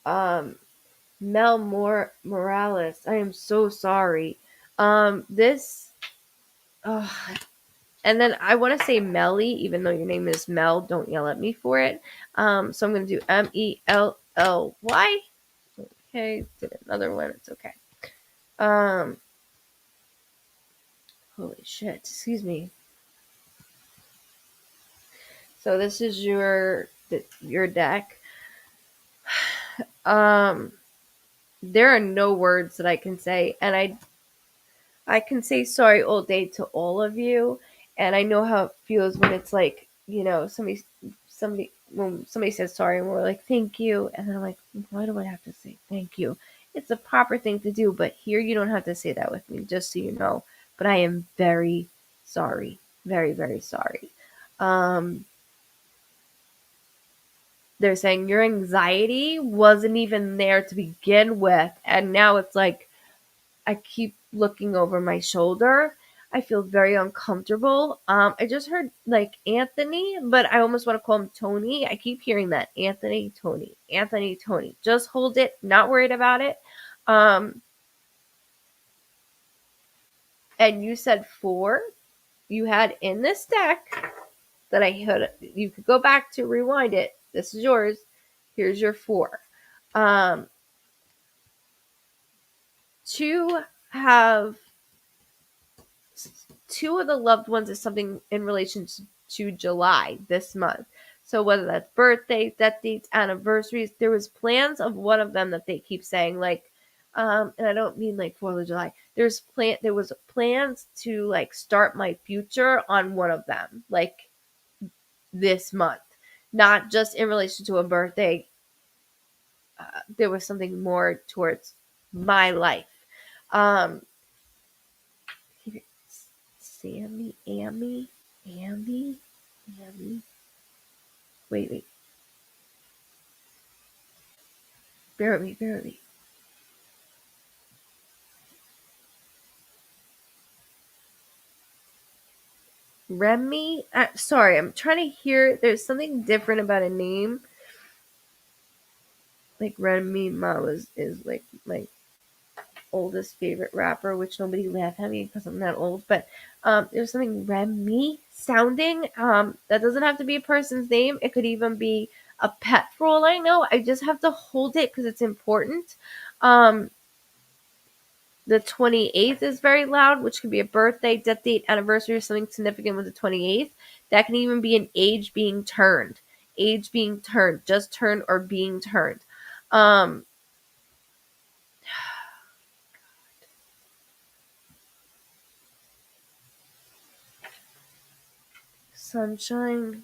Um, Mel Morales, I am so sorry. This, oh, and then I want to say Melly, even though your name is Mel. Don't yell at me for it. So I'm going to do Melly. Okay, did another one. It's okay. Holy shit. Excuse me. So this is your deck. Um, there are no words that I can say, and I can say sorry all day to all of you, and I know how it feels when it's like, somebody when somebody says sorry and we're like thank you, and then I'm like, why do I have to say thank you? It's a proper thing to do, but here you don't have to say that with me, just so you know. But I am very sorry, very very sorry. Um, they're saying your anxiety wasn't even there to begin with, and now it's like I keep looking over my shoulder. I feel very uncomfortable. I just heard like Anthony, but I almost want to call him Tony. I keep hearing that Anthony, Tony, Anthony, Tony. Just hold it. Not worried about it. Um, and you said four. You had in this deck that I had. You could go back to rewind it. This is yours. Here's your four. Um, two have two of the loved ones is something in relation to July this month. So whether that's birthdays, death dates, anniversaries, there was plans of one of them that they keep saying like, and I don't mean like 4th of July. There was plans to like start my future on one of them, like this month, not just in relation to a birthday. There was something more towards my life. Um, Sammy, Amy. Wait. Bear with me. Remy? Sorry, I'm trying to hear. There's something different about a name. Like Remy Ma is like my oldest favorite rapper, which nobody laugh at me because I'm not old. But there's something Remy sounding. That doesn't have to be a person's name. It could even be a pet for all I know. I just have to hold it because it's important. Um, The 28th is very loud, which could be a birthday, death date, anniversary, or something significant with the 28th. That can even be an age being turned. Age being turned, just turned or being turned. Um, sunshine.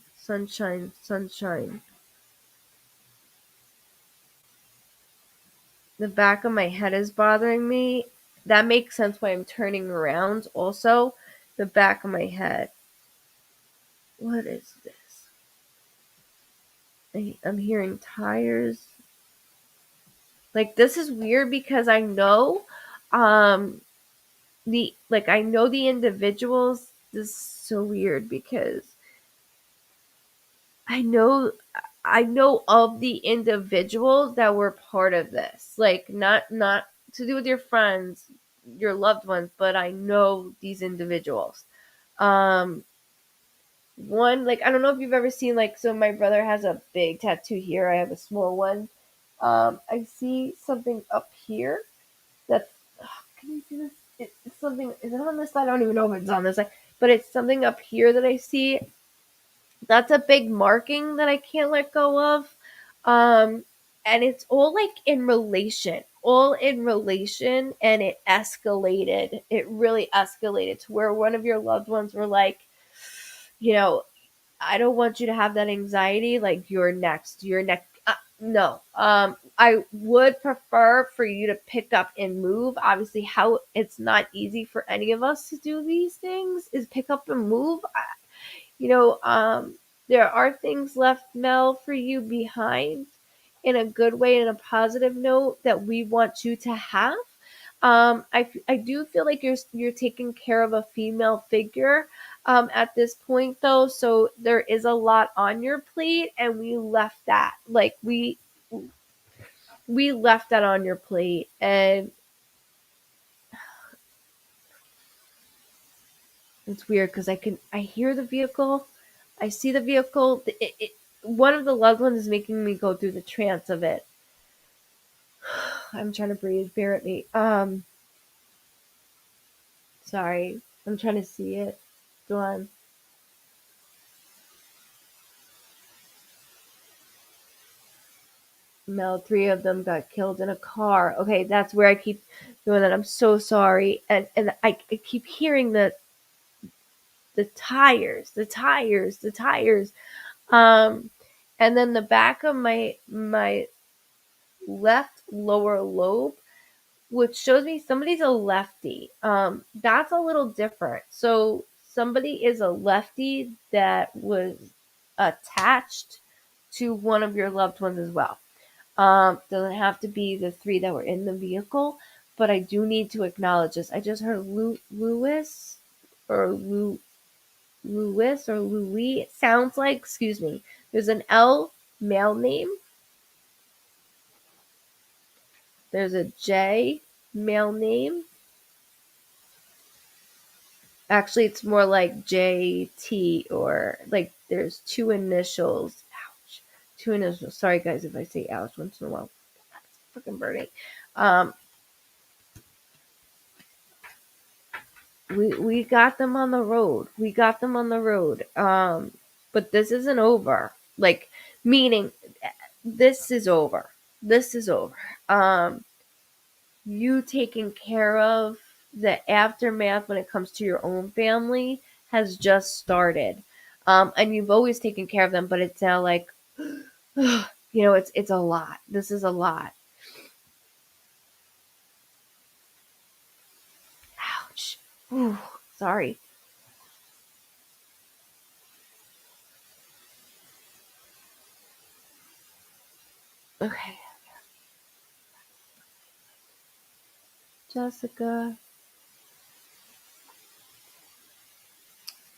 The back of my head is bothering me. That makes sense why I'm turning around. Also, the back of my head. What is this? I'm hearing tires. Like this is weird because I know I know the individuals. This is so weird because I know I know of the individuals that were part of this. Like not to do with your friends, your loved ones, but I know these individuals. Um One, like, I don't know if you've ever seen, like, so my brother has a big tattoo here. I have a small one. I see something up here that's, can you see this? It's something, is it on this side? I don't even know if it's on this side, but it's something up here that I see. That's a big marking that I can't let go of. Um, and it's all in relation, and it escalated. It really escalated to where one of your loved ones were like, you know, I don't want you to have that anxiety. Like you're next. You're next. No. I would prefer for you to pick up and move. Obviously, how it's not easy for any of us to do these things is pick up and move. You know, there are things left, Mel, for you behind in a good way, in a positive note that we want you to have. I do feel like you're taking care of a female figure at this point though, so there is a lot on your plate, and we left that we left that on your plate, and it's weird because I hear the vehicle, I see the vehicle. One of the loved ones is making me go through the trance of it. I'm trying to breathe. Bear with me. Sorry. I'm trying to see it. Go on. Mel, 3 of them got killed in a car. Okay, that's where I keep doing that. I'm so sorry. And I keep hearing the tires, the tires, the tires. Um, and then the back of my left lower lobe, which shows me somebody's a lefty. That's a little different. So somebody is a lefty that was attached to one of your loved ones as well. Doesn't have to be the 3 that were in the vehicle, but I do need to acknowledge this. I just heard Lewis or Louis or Louis. It sounds like, excuse me. There's an L, male name. There's a J, male name. Actually, it's more like JT, or like there's 2 initials. Ouch. 2 initials. Sorry, guys, if I say ouch once in a while. That's freaking burning. We got them on the road. We got them on the road. But this isn't over. Like, meaning, this is over. This is over. You taking care of the aftermath when it comes to your own family has just started. And you've always taken care of them, but it's now like, it's a lot. This is a lot. Ouch. Ooh, sorry. Okay. Jessica.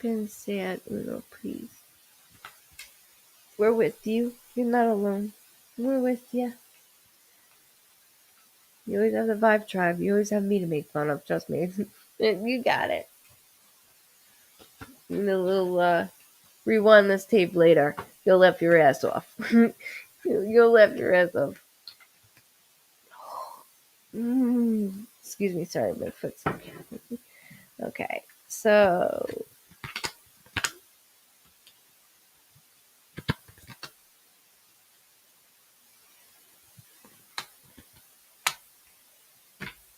Been sad, Uno, please. We're with you. You're not alone. We're with you. You always have the Vibe Tribe. You always have me to make fun of. Trust me. You got it. And a little rewind this tape later. You'll laugh your ass off. You'll laugh your ass off. Excuse me. Sorry, my foot's okay. So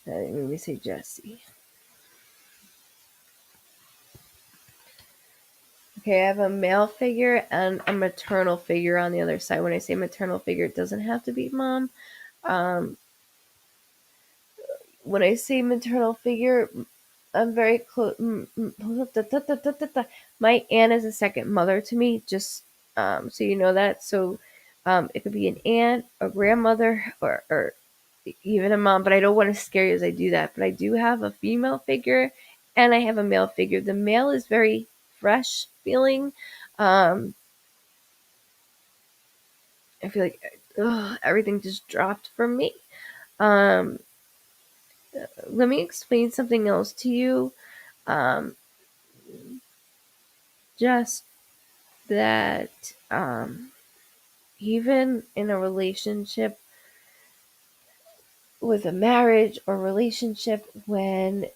let me say Jesse. Okay, I have a male figure and a maternal figure on the other side. When I say maternal figure, it doesn't have to be mom. When I say maternal figure, I'm very close. My aunt is a second mother to me, just so you know that. So it could be an aunt, a grandmother, or even a mom, but I don't want to scare you as I do that. But I do have a female figure and I have a male figure. The male is very fresh feeling. Um, I feel like everything just dropped from me. Um, Let me explain something else to you. Um, just that even in a relationship, with a marriage or relationship, when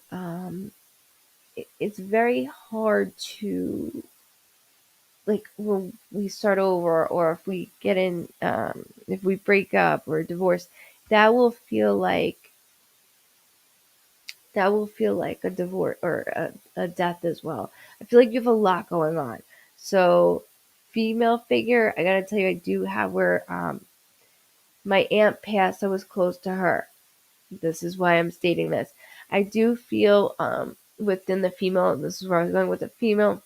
it's very hard to, like, when we start over, or if we get in, if we break up or divorce, that will feel like a divorce or a death as well. I feel like you have a lot going on. So, female figure, I gotta tell you, I do have where my aunt passed. I was close to her. This is why I'm stating this. I do feel within the female. This is where I was going with the female.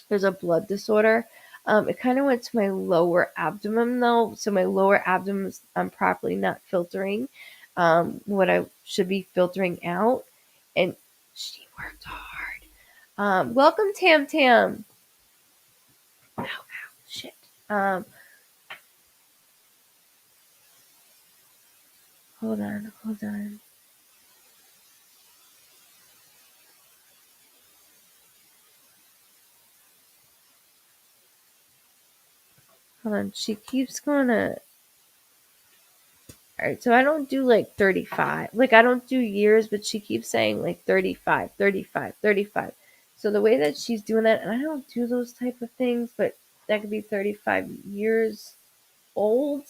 There's a blood disorder. It kind of went to my lower abdomen though, so my lower abdomen is properly not filtering what I should be filtering out, and she worked hard. Welcome, Tam Tam. Ow, ow, shit. Hold on, hold on. Hold on. She keeps going to. All right, so I don't do like 35. Like, I don't do years, but she keeps saying like 35, 35, 35. So the way that she's doing that, and I don't do those type of things, but that could be 35 years old.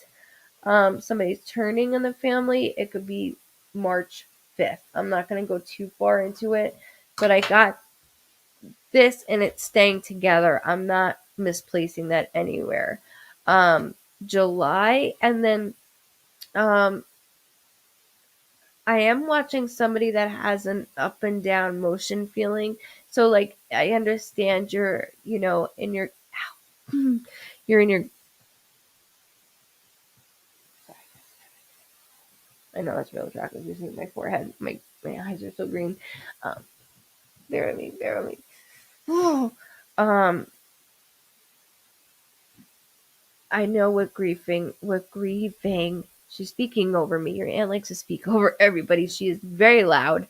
somebody's turning in the family, it could be March 5th. I'm not going to go too far into it, but I got this and it's staying together. I'm not misplacing that anywhere. Um, July, and then um, I am watching somebody that has an up and down motion feeling. So like I understand you're, in your you're in your I know that's real attractive. You see my forehead. My eyes are so green. Um, bear with me, bear with me. Oh, um, I know with grieving, she's speaking over me. Your aunt likes to speak over everybody. She is very loud.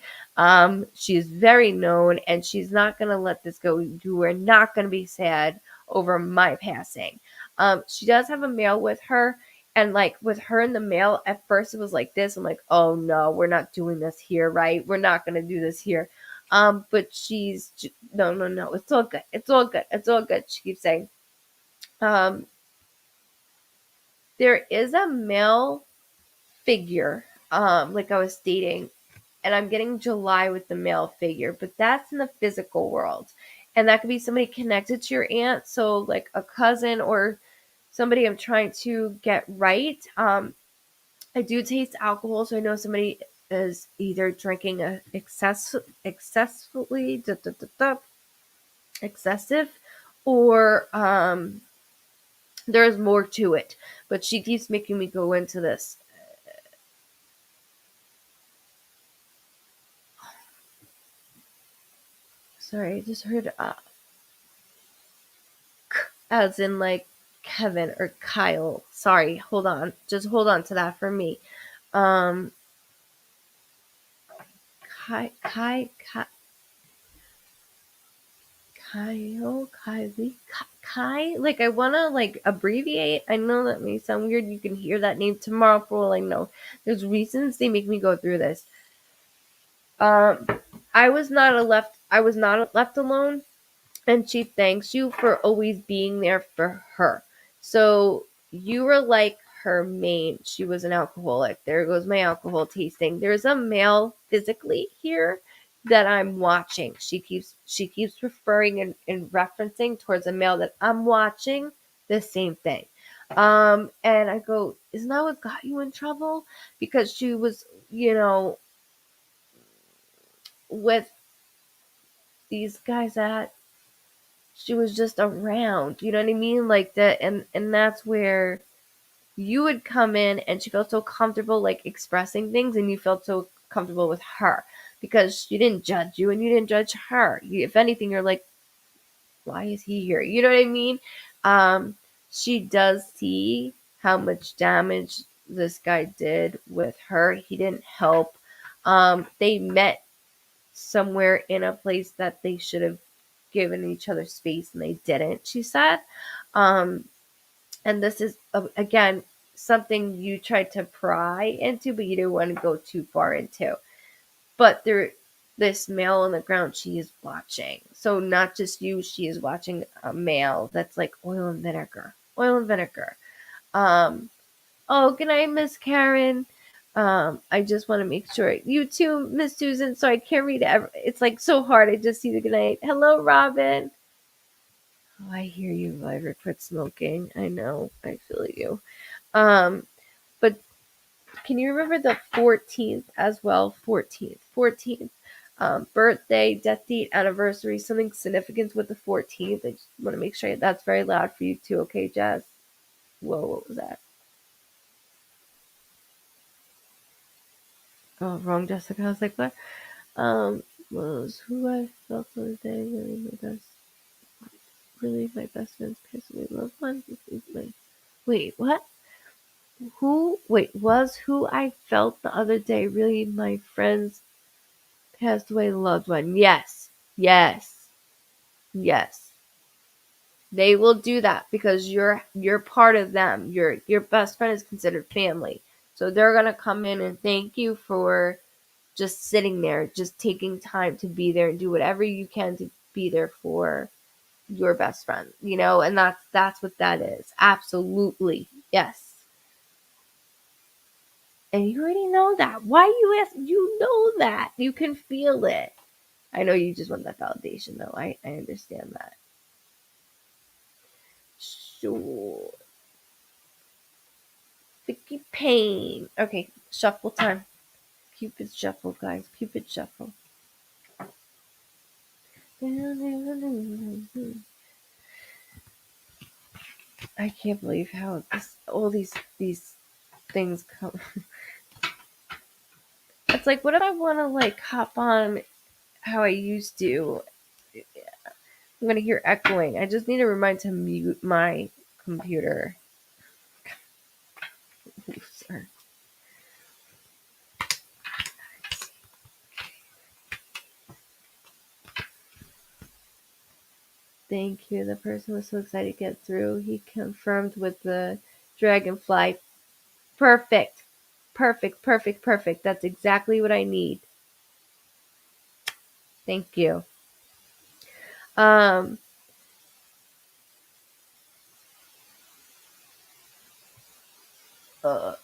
She is very known, and she's not gonna let this go. You are not gonna be sad over my passing. She does have a mail with her, and like with her in the mail, at first it was like this. I'm like, oh no, we're not doing this here, right? We're not gonna do this here. But no, no, no. It's all good. It's all good. It's all good. She keeps saying. Um, there is a male figure, like I was stating, and I'm getting July with the male figure, but that's in the physical world. And that could be somebody connected to your aunt, so like a cousin or somebody I'm trying to get right. I do taste alcohol, so I know somebody is either drinking excessively, excessive, or there's more to it. But she keeps making me go into this. Sorry, I just heard as in like Kevin or Kyle. Sorry, hold on. Just hold on to that for me. Um Kai Kyle, Kylie, Kai. Like I wanna like abbreviate. I know that may sound weird. You can hear that name tomorrow for all I know. There's reasons they make me go through this. Um I was not left alone, and she thanks you for always being there for her. So you were like her main. She was an alcoholic. There goes my alcohol tasting. There's a male physically here that I'm watching. She keeps referring and referencing towards a male that I'm watching the same thing. And I go, isn't that what got you in trouble? Because she was, with these guys that she was just around, you know what I mean? Like that, and that's where you would come in and she felt so comfortable like expressing things, and you felt so comfortable with her because she didn't judge you and you didn't judge her. If anything, you're like, why is he here? You know what I mean? Um, she does see how much damage this guy did with her. He didn't help. They met somewhere in a place that they should have given each other space and they didn't, she said. Um, and this is, again, something you tried to pry into, but you didn't want to go too far into. But this male on the ground, she is watching. So not just you, she is watching a male that's like oil and vinegar. Oil and vinegar. Um, oh, good night, Miss Karen. I just want to make sure you too, Miss Susan. So I can't read it. It's like so hard. I just see the good night. Hello, Robin. Oh, I hear you, Vibra. Quit smoking. I know. I feel you. Um, but can you remember the 14th as well? 14th. Birthday, death date, anniversary, something significant with the 14th. I just want to make sure that's very loud for you too. Okay, Jazz. Whoa, what was that? Oh, wrong, Jessica. I was like, what? Was who I felt the other day really my best friend's personally loved one. This is my wait, what? Was who I felt the other day really my friend's passed away loved one? Yes, yes, yes. They will do that because you're part of them. Your best friend is considered family, so they're gonna come in and thank you for just sitting there, just taking time to be there and do whatever you can to be there for your best friend, and that's what that is. Absolutely. Yes. And you already know that. Why you ask? You know that. You can feel it. I know you just want that validation, though. I understand that. Sure. Vicky Payne. Okay, shuffle time. Cupid shuffle, guys. Cupid shuffle. I can't believe how all these things come. It's like, what if I want to like hop on how I used to? I'm gonna hear echoing. I just need a reminder to mute my computer. Sorry. Thank you. The person was so excited to get through. He confirmed with the dragonfly. Perfect. Perfect. Perfect. Perfect. That's exactly what I need. Thank you. Um as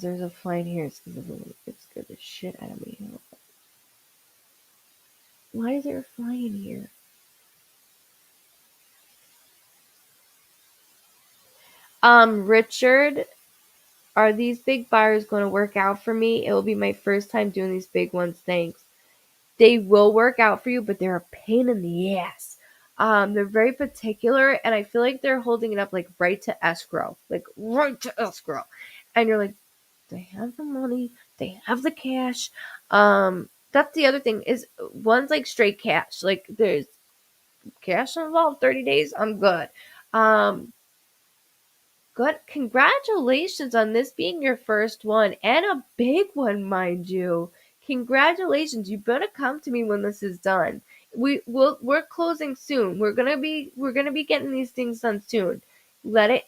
there's a fly in here, it's scared the shit out of me. Why is there a fly in here? Richard, are these big buyers going to work out for me? It will be my first time doing these big ones. Thanks. They will work out for you, but they're a pain in the ass. They're very particular, and I feel like they're holding it up like right to escrow, and you're like, they have the money, they have the cash. That's the other thing is one's like straight cash, like there's cash involved. 30 days, I'm good. Um, Good. Congratulations on this being your first one and a big one, mind you. Congratulations. You better come to me when this is done. We're closing soon. We're gonna be getting these things done soon. They're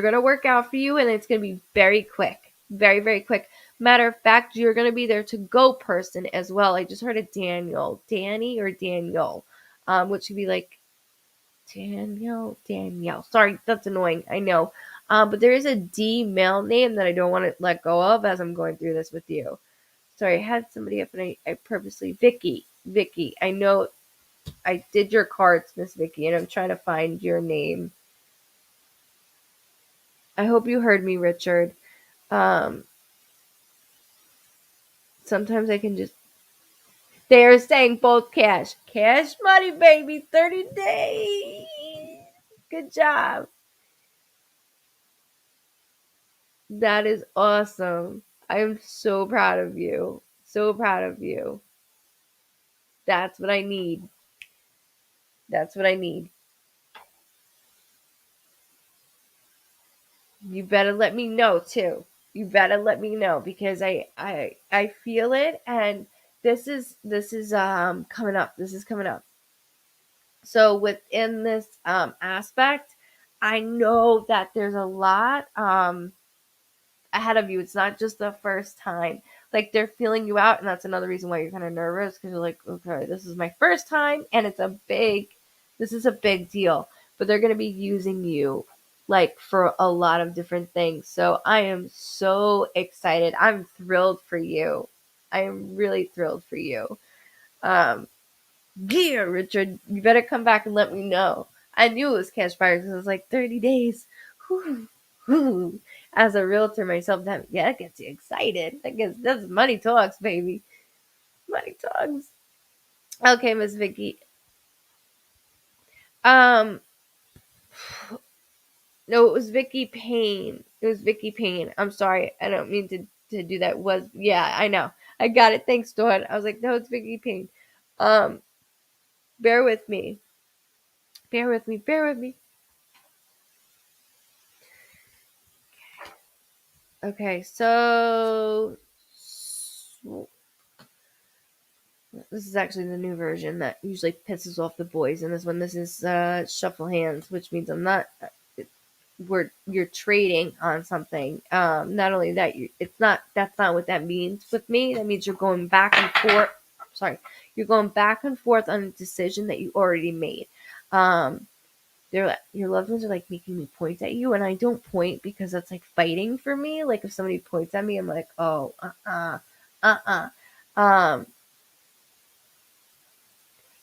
gonna work out for you and it's gonna be very quick. Very, very quick. Matter of fact, you're gonna be there to go person as well. I just heard a Danny or Daniel, which would be like Danielle. Sorry, that's annoying. I know. But there is a D male name that I don't want to let go of as I'm going through this with you. Sorry, I had somebody up and I purposely Vicky. I know I did your cards, Miss Vicky, and I'm trying to find your name. I hope you heard me, Richard. Um, Sometimes I can just. They are saying both cash. Cash money, baby. 30 days. Good job. That is awesome. I am so proud of you. So proud of you. That's what I need. That's what I need. You better let me know too. You better let me know because I feel it and this is coming up. This is coming up. So within this aspect, I know that there's a lot ahead of you. It's not just the first time. Like they're feeling you out, and that's another reason why you're kind of nervous because you're like, okay, this is my first time, and this is a big deal. But they're gonna be using you like for a lot of different things. So I am so excited. I'm thrilled for you. I am really thrilled for you. Um, yeah, Richard, you better come back and let me know. I knew it was cash buyers because it was like 30 days. Whew, whew. As a realtor myself, that gets you excited. That's money talks, baby. Money talks. Okay, Miss Vicky. Um, no, it was Vicky Payne. It was Vicky Payne. I'm sorry, I don't mean to do that. Yeah, I know. I got it. Thanks, Dawn. I was like, no, it's Vicky Payne. Um, bear with me. Bear with me. Bear with me. Okay, so this is actually the new version that usually pisses off the boys, and this is shuffle hands, which means I'm not. You're trading on something. Not only that, it's not. That's not what that means with me. That means you're going back and forth. Sorry, you're going back and forth on a decision that you already made. Um, they're like, your loved ones are like making me point at you, and I don't point because that's like fighting for me. Like if somebody points at me, I'm like, oh, um,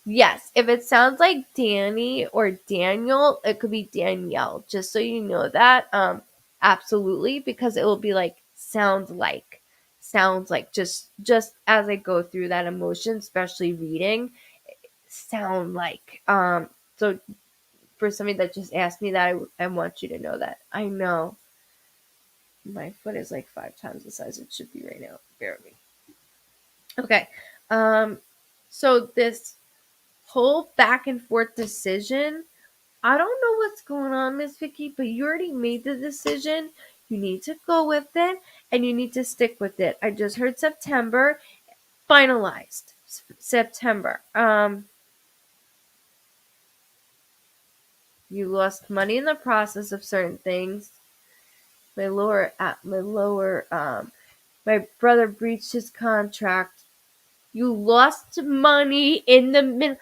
yes, if it sounds like Danny or Daniel, it could be Danielle. Just so you know that, absolutely, because it will be like sounds like just as I go through that emotion, especially reading, sound like. So for somebody that just asked me that, I want you to know that. I know my foot is like 5 times the size it should be right now. Bear with me. Okay. Um, so this whole back and forth decision, I don't know what's going on, Miss Vicky, but you already made the decision. You need to go with it and you need to stick with it. I just heard September finalized. September. You lost money in the process of certain things. My brother breached his contract. You lost money in the middle.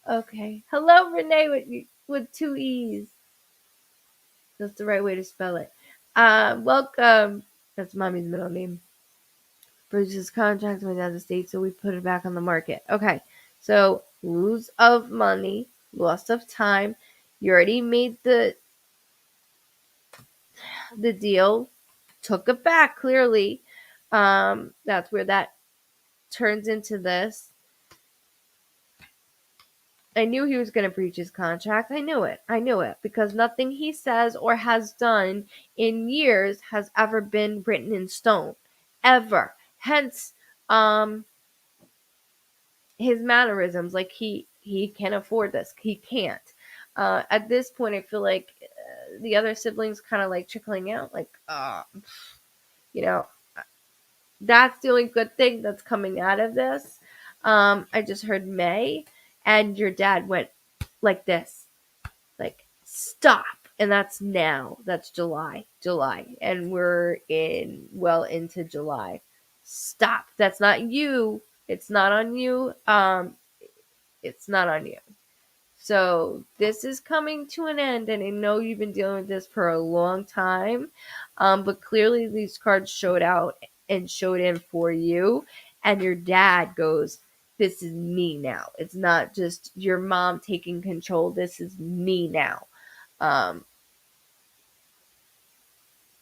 Okay. Hello, Renee with 2 E's. That's the right way to spell it. Welcome. That's mommy's middle name. Breached his contract with my dad's estate, so we put it back on the market. Okay. So lose of money, loss of time. You already made the deal, took it back clearly. That's where that turns into this. I knew he was going to breach his contract. I knew it because nothing he says or has done in years has ever been written in stone, ever. Hence, his mannerisms, like he can't afford this. He can't. At this point, I feel like the other siblings kind of like trickling out, like, you know, that's the only good thing that's coming out of this. I just heard May, and your dad went like this, like stop, and that's now. That's July, and we're well into July. Stop. That's not you. It's not on you. It's not on you. So this is coming to an end, and I know you've been dealing with this for a long time, but clearly these cards showed out and showed in for you, and your dad goes, this is me now. It's not just your mom taking control. This is me now. Um,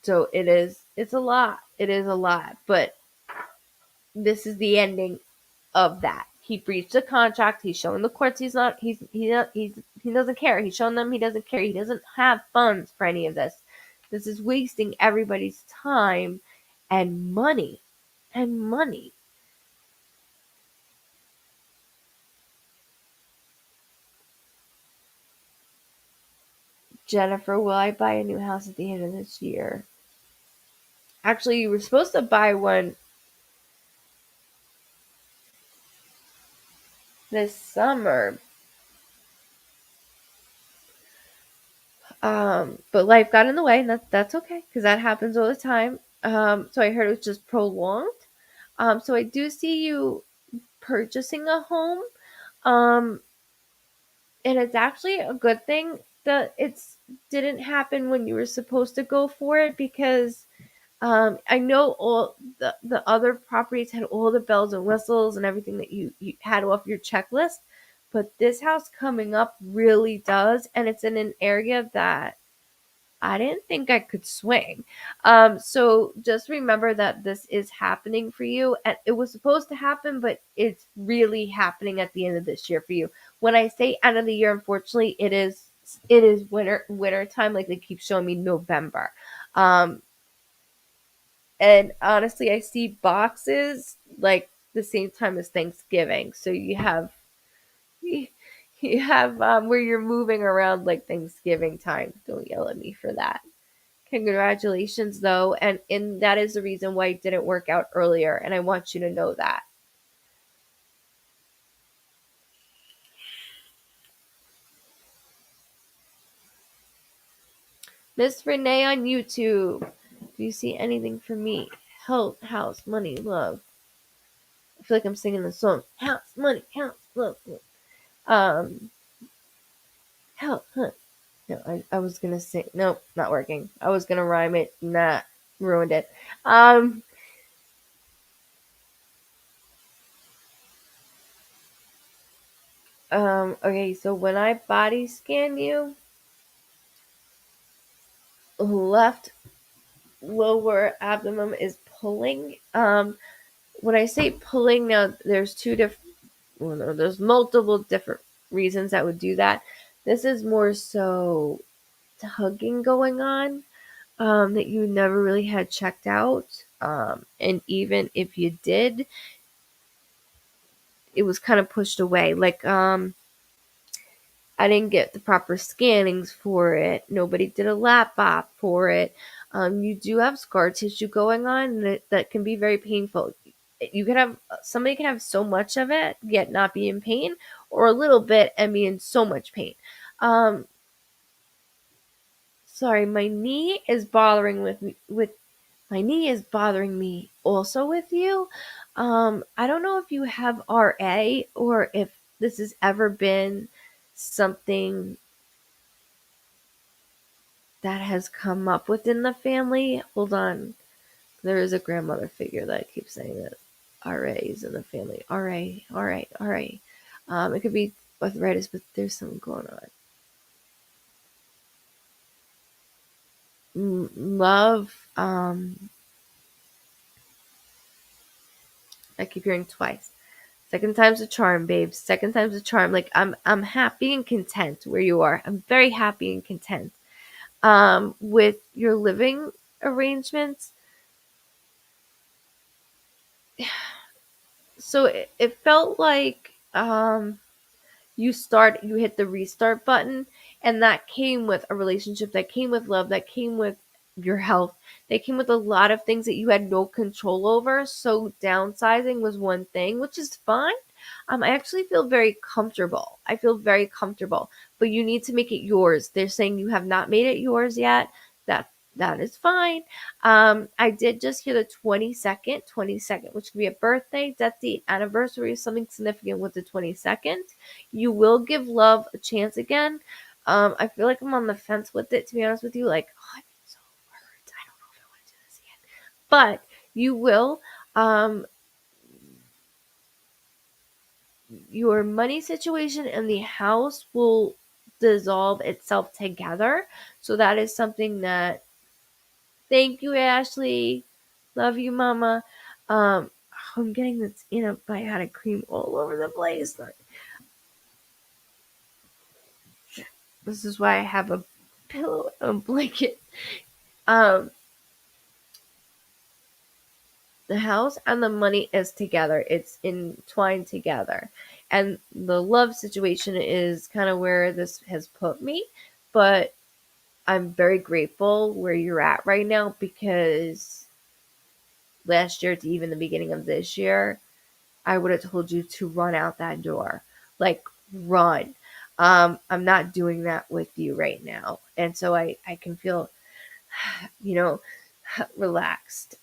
so it's a lot. It is a lot, but this is the ending of that. He breached the contract. He's showing the courts he doesn't care. He's showing them he doesn't care. He doesn't have funds for any of this. This is wasting everybody's time and money. And money. Jennifer, will I buy a new house at the end of this year? Actually, you were supposed to buy one this summer. But life got in the way, and that's okay, because that happens all the time. So I heard it was just prolonged. So I do see you purchasing a home. Um, and it's actually a good thing that it's didn't happen when you were supposed to go for it, because I know all the other properties had all the bells and whistles and everything that you had off your checklist, but this house coming up really does, and it's in an area that I didn't think I could swing. So just remember that this is happening for you, and it was supposed to happen, but it's really happening at the end of this year for you. When I say end of the year, unfortunately, it is winter time. Like they keep showing me November. Um, and honestly, I see boxes like the same time as Thanksgiving. So you have where you're moving around like Thanksgiving time. Don't yell at me for that. Congratulations, though, and that is the reason why it didn't work out earlier, and I want you to know that. Miss Renee on YouTube, do you see anything for me? Health, house, money, love. I feel like I'm singing the song. House, money, house, love. Hell, huh. No, I was gonna say nope, not working. I was gonna rhyme it, nah, ruined it. Um, okay, so when I body scan you, left lower abdomen is pulling. When I say pulling, now there's two different. Well, no, there's multiple different reasons that would do that. This is more so tugging going on. That you never really had checked out. And even if you did, it was kind of pushed away. Like, I didn't get the proper scannings for it. Nobody did a lap op for it. You do have scar tissue going on that can be very painful. You could have somebody can have so much of it yet not be in pain, or a little bit and be in so much pain. Um, Sorry, my knee is bothering with my knee is bothering me also with you. I don't know if you have RA or if this has ever been something that has come up within the family. Hold on. There is a grandmother figure that keeps saying that RAs in the family. RA, RA, RA. It could be arthritis, but there's something going on. Love. I keep hearing twice. Second time's a charm, babes. Second time's a charm. Like I'm happy and content where you are. I'm very happy and content. With your living arrangements. So it felt like you hit the restart button, and that came with a relationship, that came with love, that came with your health, that came with a lot of things that you had no control over. So downsizing was one thing, which is fine. I actually feel very comfortable. I feel very comfortable, but you need to make it yours. They're saying you have not made it yours yet. That is fine. I did just hear the 22nd, which could be a birthday, death date, anniversary, something significant with the 22nd. You will give love a chance again. I feel like I'm on the fence with it, to be honest with you. Like, oh, I'm so hurt. I don't know if I want to do this again. But you will. Your money situation and the house will dissolve itself together. So that is something that, thank you, Ashley. Love you, mama. I'm getting this antibiotic cream all over the place. This is why I have a pillow and a blanket. Um, the house and the money is together. It's entwined together. And the love situation is kind of where this has put me. But I'm very grateful where you're at right now, because last year to even the beginning of this year, I would have told you to run out that door. Like, run. I'm not doing that with you right now. And so I can feel, you know, relaxed.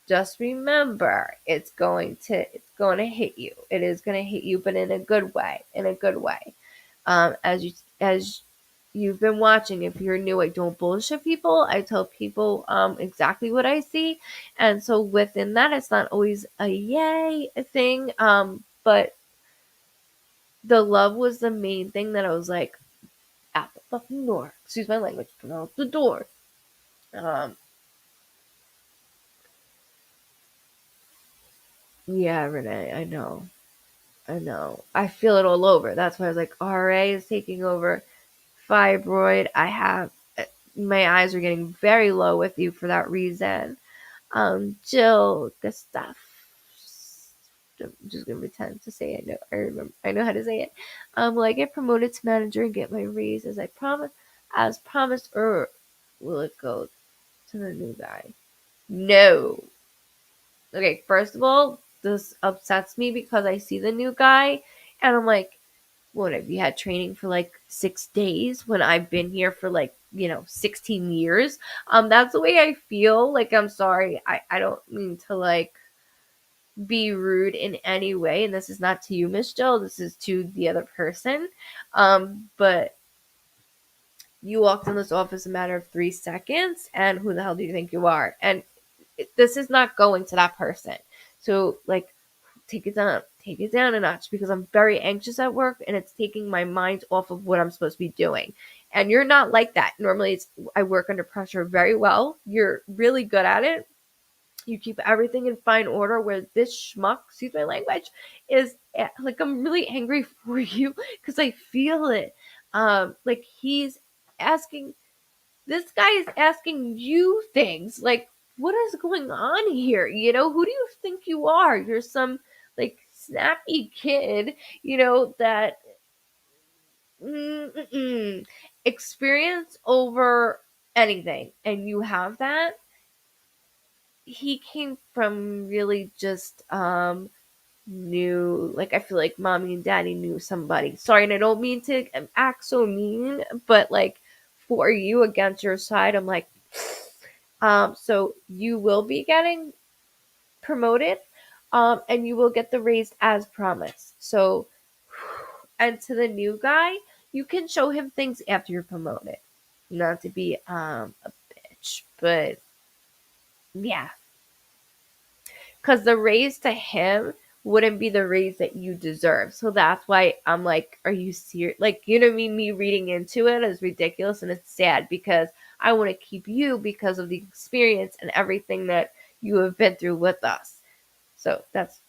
Just remember, it's going to hit you. It is going to hit you, but in a good way. In a good way. As you've been watching, if you're new, I don't bullshit people. I tell people exactly what I see, and so within that, it's not always a yay thing. But the love was the main thing that I was like, out the fucking door. Excuse my language, but out the door. Um, yeah, Renee, I know. I know. I feel it all over. That's why I was like, RA is taking over. Fibroid. My eyes are getting very low with you for that reason. Jill, the stuff. I'm just gonna pretend to say I know. I know how to say it. Will I get promoted to manager and get my raise as promised, or will it go to the new guy? No. Okay, first of all, this upsets me because I see the new guy and I'm like, what, have you had training for like 6 days when I've been here for like, 16 years? That's the way I feel. Like, I'm sorry. I don't mean to like be rude in any way, and this is not to you, Miss Jill, this is to the other person. But you walked in this office a matter of 3 seconds, and who the hell do you think you are? And this is not going to that person. So, like, take it down a notch, because I'm very anxious at work and it's taking my mind off of what I'm supposed to be doing. And you're not like that. Normally, I work under pressure very well. You're really good at it. You keep everything in fine order, where this schmuck, excuse my language, is like, I'm really angry for you because I feel it. Like, asking, this guy is asking you things like, what is going on here? Who do you think you are? You're some, like, snappy kid, that experience over anything. And you have that. He came from really just knew, like, I feel like mommy and daddy knew somebody. Sorry, and I don't mean to act so mean, but, like, for you, against your side, I'm like, so you will be getting promoted, and you will get the raise as promised. So, and to the new guy, you can show him things after you're promoted. Not to be a bitch, but yeah, because the raise to him wouldn't be the raise that you deserve. So that's why I'm like, are you serious? Like, you know what I mean? Me reading into it is ridiculous, and it's sad because I want to keep you because of the experience and everything that you have been through with us. So that's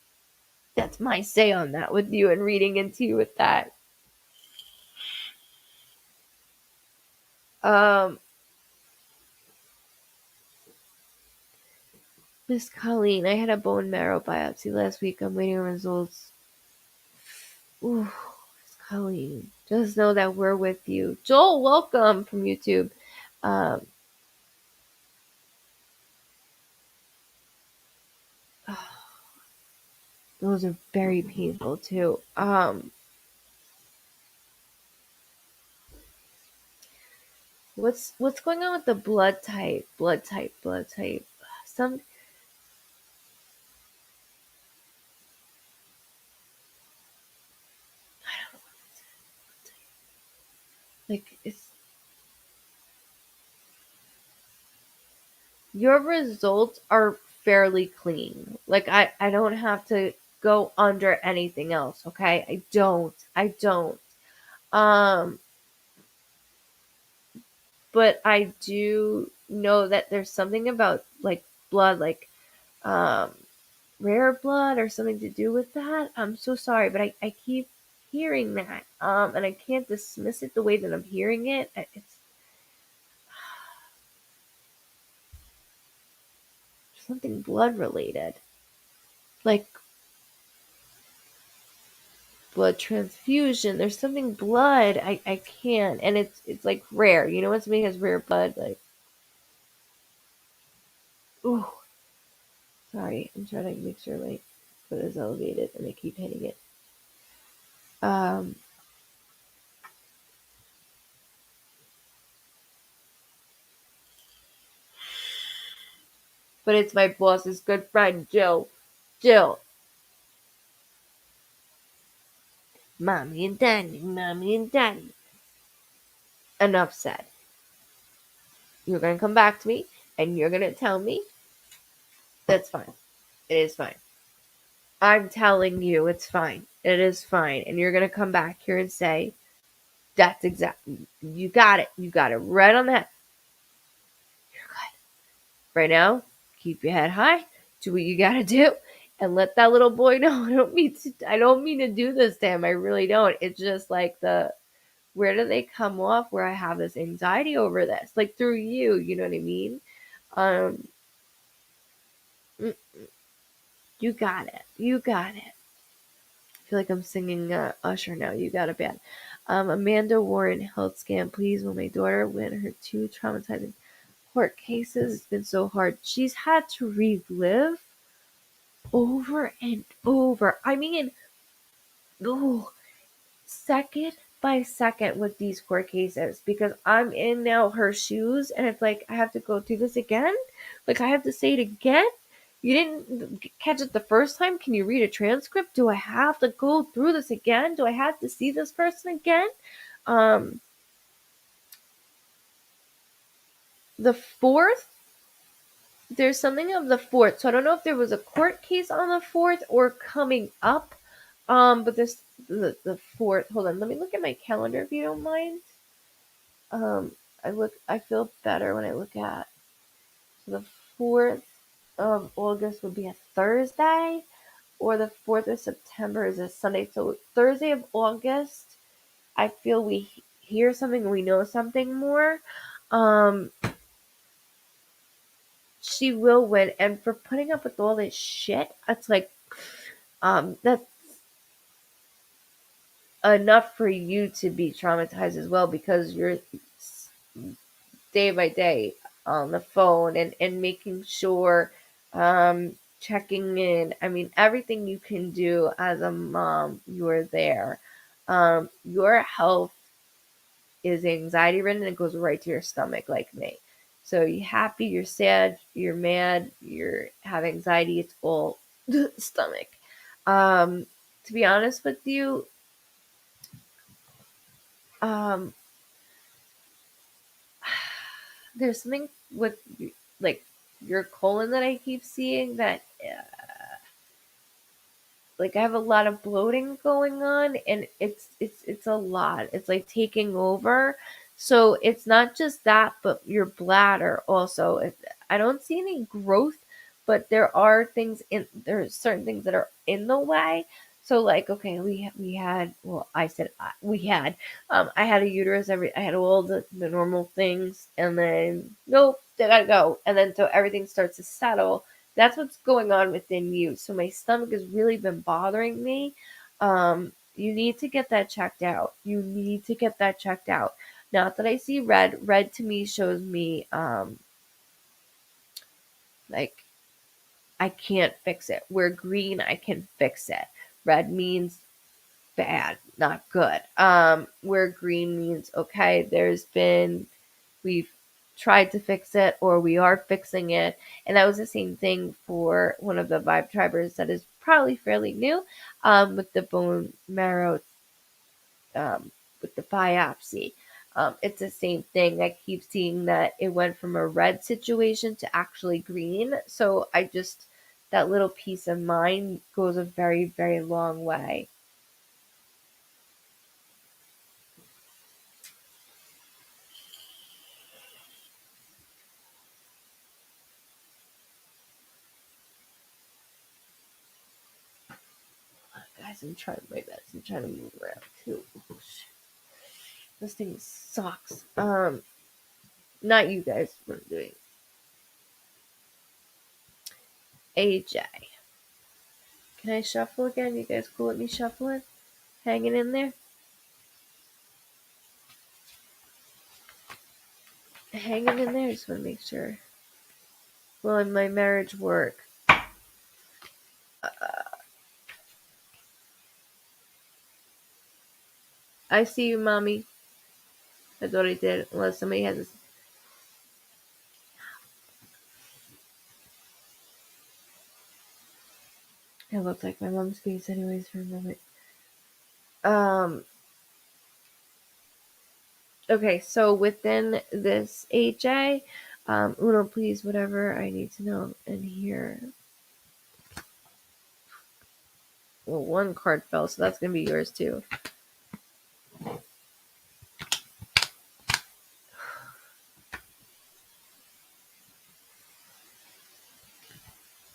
my say on that with you and reading into you with that. Um, Miss Colleen, I had a bone marrow biopsy last week. I'm waiting on results. Ooh, Miss Colleen, just know that we're with you. Joel, welcome from YouTube. Um, those are very painful too. What's going on with the blood type? Blood type, blood type. Some like it's your results are fairly clean. Like, I don't have to go under anything else, okay? I don't. Um, but I do know that there's something about, like, blood, like, um rare blood or something to do with that. I'm so sorry, but I keep hearing that. And I can't dismiss it the way that I'm hearing it. It's something blood related. Like blood transfusion. There's something blood. I can't. And it's like rare. When somebody has rare blood, like, ooh, sorry. I'm trying to make sure my foot is elevated and I keep hitting it. Um, but it's my boss's good friend, Jill. Jill. Mommy and daddy, mommy and daddy. Enough said. You're going to come back to me and you're going to tell me that's fine. It is fine. I'm telling you it's fine. It is fine. And you're going to come back here and say, that's exactly, you got it. You got it right on the head. You're good. Right now, keep your head high. Do what you got to do. And let that little boy know I don't mean to do this to him. I really don't. It's just like where do they come off where I have this anxiety over this? Like, through you know what I mean? Um, You got it. You got it. I feel like I'm singing Usher now. You got it bad. Amanda Warren, health scam, please. Will my daughter win her 2 traumatizing court cases? It's been so hard. She's had to relive over and over. I mean, oh, second by second with these court cases, because I'm in now her shoes and it's like I have to go through this again. Like, I have to say it again. You didn't catch it the first time? Can you read a transcript? Do I have to go through this again? Do I have to see this person again? The fourth, there's something of the fourth. So I don't know if there was a court case on the fourth or coming up. But this the fourth. Hold on, let me look at my calendar if you don't mind. I feel better when I look at, so the 4th of August would be a Thursday, or the 4th of September is a Sunday. So Thursday of August, I feel we hear something, we know something more. She will win, and for putting up with all this shit, it's like, that's enough for you to be traumatized as well, because you're day by day on the phone and making sure, checking in. I mean, everything you can do as a mom, you're there. Your health is anxiety ridden and it goes right to your stomach, like me. So you're happy, you're sad, you're mad, you have anxiety, it's all stomach. To be honest with you, um, there's something with, like, your colon that I keep seeing that, like, I have a lot of bloating going on, and it's a lot. It's like taking over. So it's not just that, but your bladder also. I don't see any growth, but there's certain things that are in the way. So, like, okay, we had, well, I said, we had, I had a uterus, I had all the normal things, and then nope, they gotta go, and then so everything starts to settle. That's what's going on within you. So my stomach has really been bothering me. You need to get that checked out. You need to get that checked out. Not that I see red. Red to me shows me, like, I can't fix it. Where green, I can fix it. Red means bad, not good. Where green means, okay, we've tried to fix it, or we are fixing it. And that was the same thing for one of the Vibe Tribers that is probably fairly new, with the bone marrow, with the biopsy. It's the same thing. I keep seeing that it went from a red situation to actually green. So that little peace of mind goes a very, very long way. Guys, I'm trying my best. I'm trying to move around too. This thing sucks. Not you guys. What I'm doing. AJ. Can I shuffle again? You guys cool with me shuffling? Hanging in there? Hanging in there? Just want to make sure. Will in my marriage work? I see you, mommy. That's what I did. Unless somebody has this. It looked like my mom's face, anyways, for a moment. Okay, so within this AJ, Uno, please, whatever I need to know in here. Well, one card fell, so that's gonna be yours too.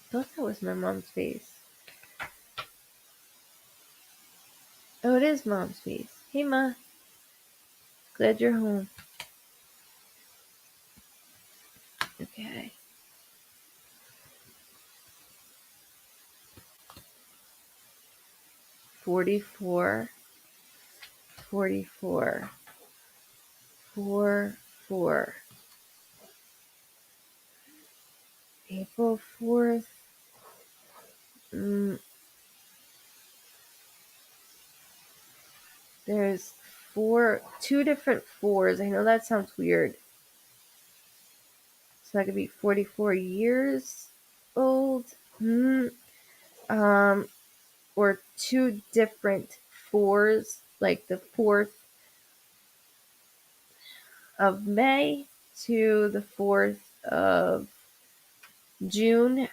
I thought that was my mom's face. Oh, it is mom's face. Hey, Ma. Glad you're home. Okay. 44. 44. 4. 4. April 4th. There's two different fours. I know that sounds weird. So that could be 44 years. old. Um, or two different fours, like the 4th of May to the 4th of June.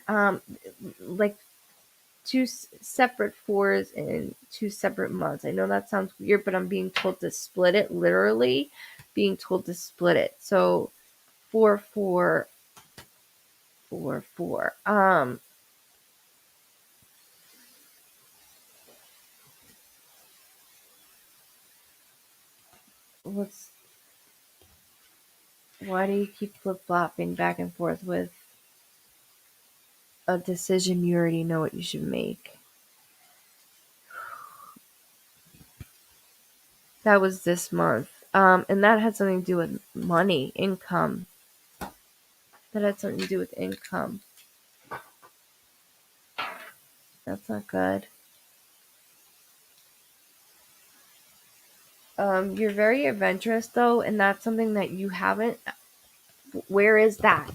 Like two separate fours in two separate months. I know that sounds weird, but I'm being told to split it, literally being told to split it. So 4 4 4 4. What's Why do you keep flip flopping back and forth with a decision you already know what you should make? That was this month. And that had something to do with money, income. That had something to do with income. That's not good. You're very adventurous though, and that's something that you haven't. Where is that?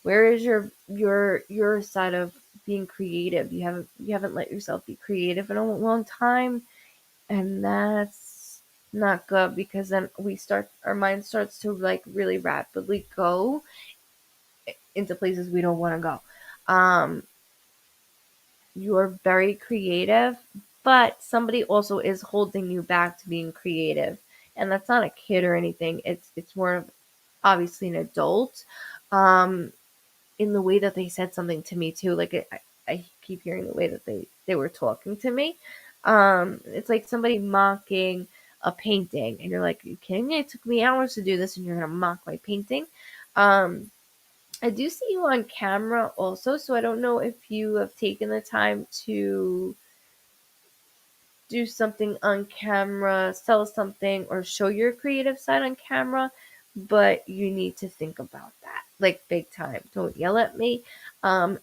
Where is your side of being creative? You haven't let yourself be creative in a long time, and that's not good because then our mind starts to like really rapidly go into places we don't want to go. You're very creative, but somebody also is holding you back to being creative. And that's not a kid or anything. It's more of obviously an adult. Um, in the way that they said something to me too. Like I keep hearing the way that they were talking to me. It's like somebody mocking a painting, and you're like, "Are you kidding me? It took me hours to do this, and you're gonna mock my painting." I do see you on camera also, so I don't know if you have taken the time to do something on camera, sell something, or show your creative side on camera, but you need to think about that, like big time. Don't yell at me.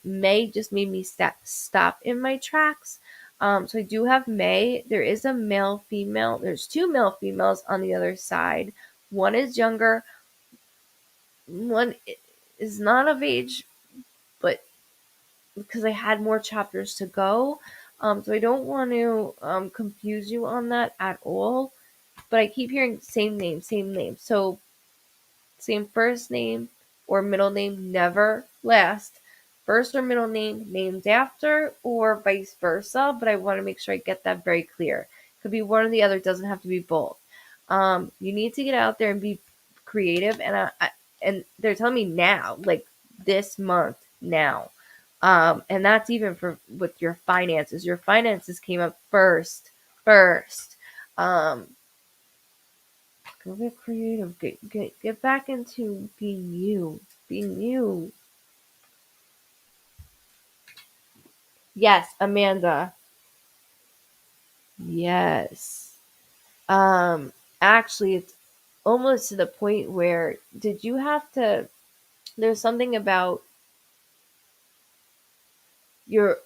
May just made me stop in my tracks. So I do have May. There is a male, female. There's two male, females on the other side. One is younger. One is not of age, but because I had more chapters to go. So I don't want to confuse you on that at all. But I keep hearing same name, same name. So same first name or middle name, never last. First or middle name named after, or vice versa. But I want to make sure I get that very clear. Could be one or the other. Doesn't have to be both. You need to get out there and be creative, and they're telling me now, like this month now. And that's even for with your finances. Your finances came up first. First. Go get creative. Get back into being you. Being you. Yes, Amanda. Yes. Um Actually it's almost to the point where did you have to there's something about your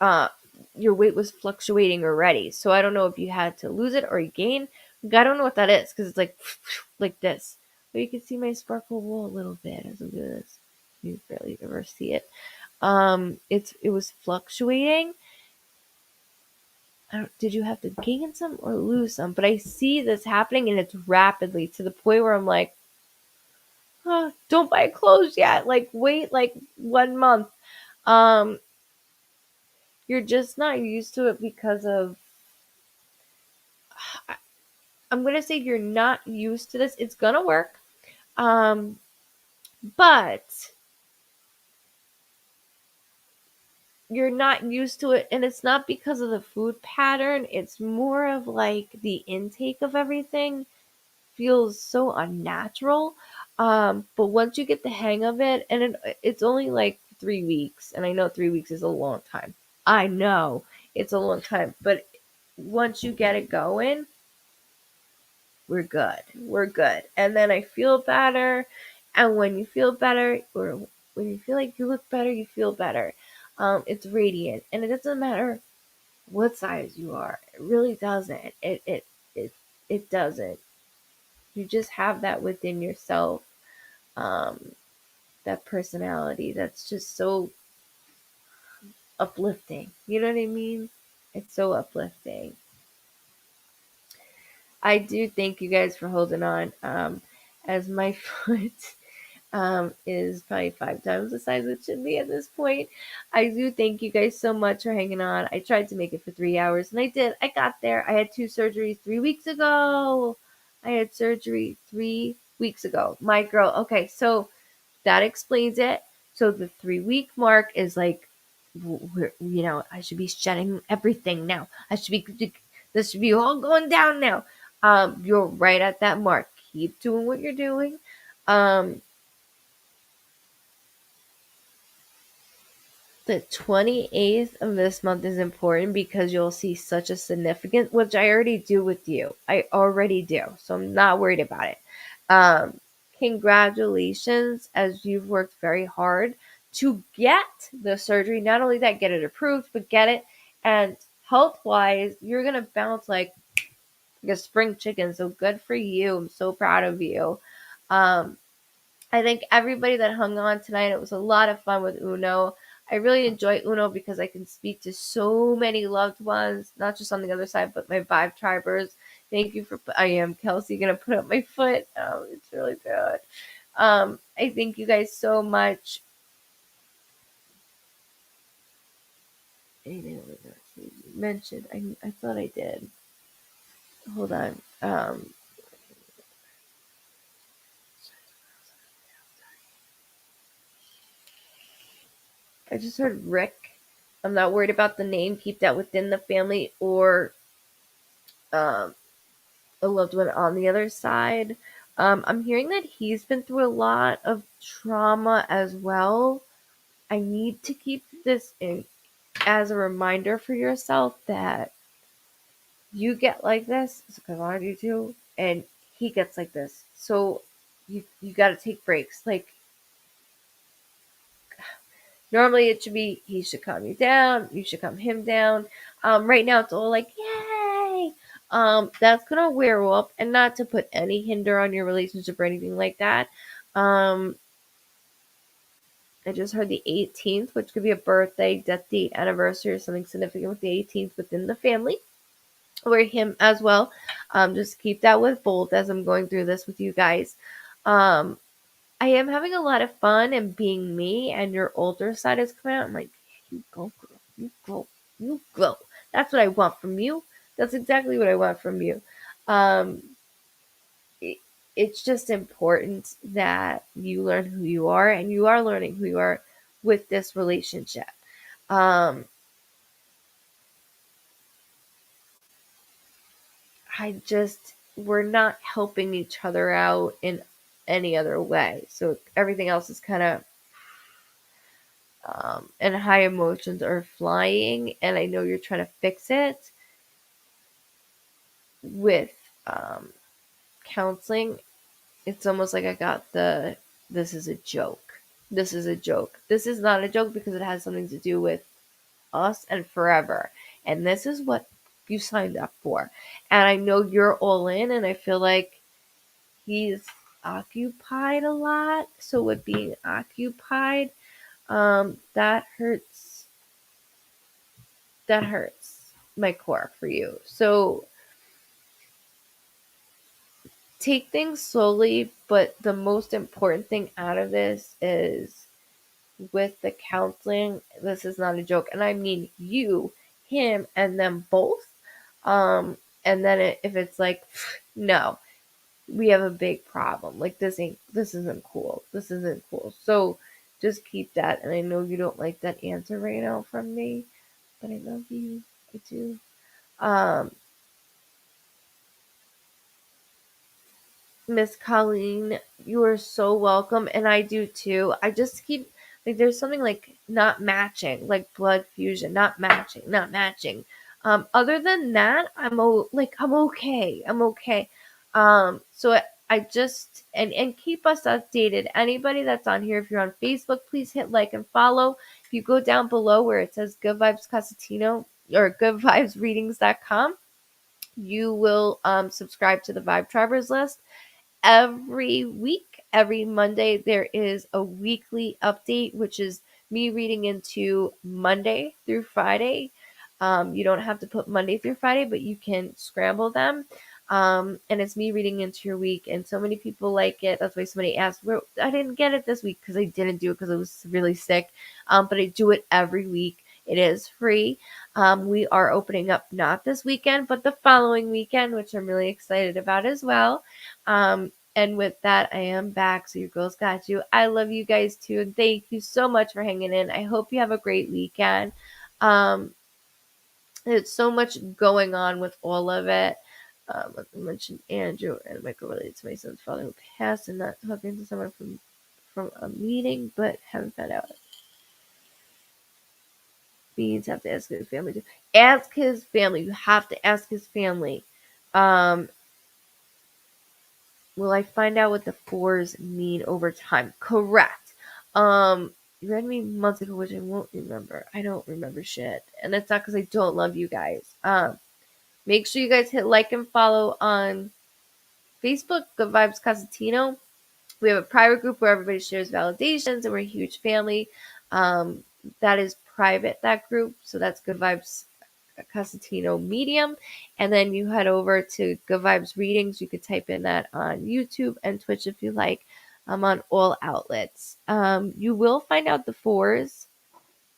your weight was fluctuating already. So I don't know if you had to lose it or you gain. I don't know what that is because it's like like this. But you can see my sparkle wool a little bit as I do this. You barely ever see it. It was fluctuating. Did you have to gain some or lose some? But I see this happening and it's rapidly to the point where I'm like, oh, don't buy clothes yet. Like wait like 1 month. Um, you're just not used to it because of I'm gonna say you're not used to this. It's gonna work. Um, but you're not used to it and it's not because of the food pattern. It's more of like the intake of everything feels so unnatural. But once you get the hang of it, and it's only like 3 weeks, and I know 3 weeks is a long time. I know it's a long time, but once you get it going, we're good. We're good. And then I feel better. And when you feel better, or when you feel like you look better, you feel better. It's radiant, and it doesn't matter what size you are. It really doesn't. It it doesn't. You just have that within yourself. Um, that personality that's just so uplifting. You know what I mean? It's so uplifting. I do thank you guys for holding on. As my foot is probably 5 times the size it should be at this point. I do thank you guys so much for hanging on. I tried to make it for 3 hours, and I did. I got there. I had 2 surgeries 3 weeks ago. I had surgery 3 weeks ago. My girl. Okay, so that explains it. So the 3 week mark is like, I should be shedding everything now. This should be all going down now. You're right at that mark. Keep doing what you're doing. The 28th of this month is important because you'll see such a significant, which I already do with you. I already do. So I'm not worried about it. Congratulations, as you've worked very hard to get the surgery. Not only that, get it approved, but get it. And health wise, you're going to bounce like a spring chicken. So good for you. I'm so proud of you. I thank everybody that hung on tonight. It was a lot of fun with Uno. I really enjoy Uno because I can speak to so many loved ones, not just on the other side, but my Vibe Tribers. Thank you for, I am Kelsey, going to put up my foot. Oh, it's really bad. I thank you guys so much. I didn't mention, I thought I did. Hold on. I just heard Rick. I'm not worried about the name. Keep that within the family or a loved one on the other side. I'm hearing that he's been through a lot of trauma as well. I need to keep this in as a reminder for yourself that you get like this because I do too, and he gets like this. So you got to take breaks. Like normally it should be he should calm you down, you should calm him down. Right now it's all like yay. That's gonna wear off, and not to put any hinder on your relationship or anything like that. Um, I just heard the 18th, which could be a birthday, death date, anniversary, or something significant with the 18th within the family, or him as well. Just keep that with both as I'm going through this with you guys. Um, I am having a lot of fun and being me, and your older side is coming out. I'm like, you go, girl, you go, you go. That's what I want from you. That's exactly what I want from you. Um, it, it's just important that you learn who you are, and you are learning who you are with this relationship. Um, we're not helping each other out in any other way. So everything else is kind of and high emotions are flying, and I know you're trying to fix it with um, counseling. It's almost like I got this is a joke. This is a joke. This is not a joke because it has something to do with us and forever. And this is what you signed up for. And I know you're all in, and I feel like he's occupied a lot. So with being occupied, that hurts. That hurts my core for you. So take things slowly, but the most important thing out of this is with the counseling, this is not a joke. And I mean you, him, and them both. And then if it's like, no, we have a big problem. Like this isn't cool. This isn't cool. So just keep that. And I know you don't like that answer right now from me, but I love you. I do. Um, Miss Colleen, you are so welcome, and I do too. I just keep like there's something like not matching, like blood fusion, not matching, not matching. Other than that, I'm okay. I'm okay. So I just and keep us updated. Anybody that's on here, if you're on Facebook, please hit like and follow. If you go down below where it says GoodVibes Cosentino or GoodVibesReadings.com, you will subscribe to the Vibe Tribers list every week. Every Monday, there is a weekly update, which is me reading into Monday through Friday. You don't have to put Monday through Friday, but you can scramble them. And it's me reading into your week, and so many people like it. That's why somebody asked, "Where I didn't get it this week because I didn't do it because I was really sick." But I do it every week. It is free. We are opening up not this weekend, but the following weekend, which I'm really excited about as well. And with that, I am back. So your girls got you. I love you guys too, and thank you so much for hanging in. I hope you have a great weekend. Um, there's so much going on with all of it. Like I mentioned, Andrew and Michael related to my son's father who passed, and not talking to someone from a meeting, but haven't found out. Means have to ask his family to ask his family. You have to ask his family. Um, will I find out what the fours mean over time? Correct. You read me months ago, which I won't remember. I don't remember shit, and that's not because I don't love you guys. Make sure you guys hit like and follow on Facebook, GoodVibes Cosentino. We have a private group where everybody shares validations, and we're a huge family. That is private, that group. So that's Good Vibes Cosentino Medium. And then you head over to Good Vibes Readings. You could type in that on YouTube and Twitch if you like. I'm on all outlets. You will find out the fours.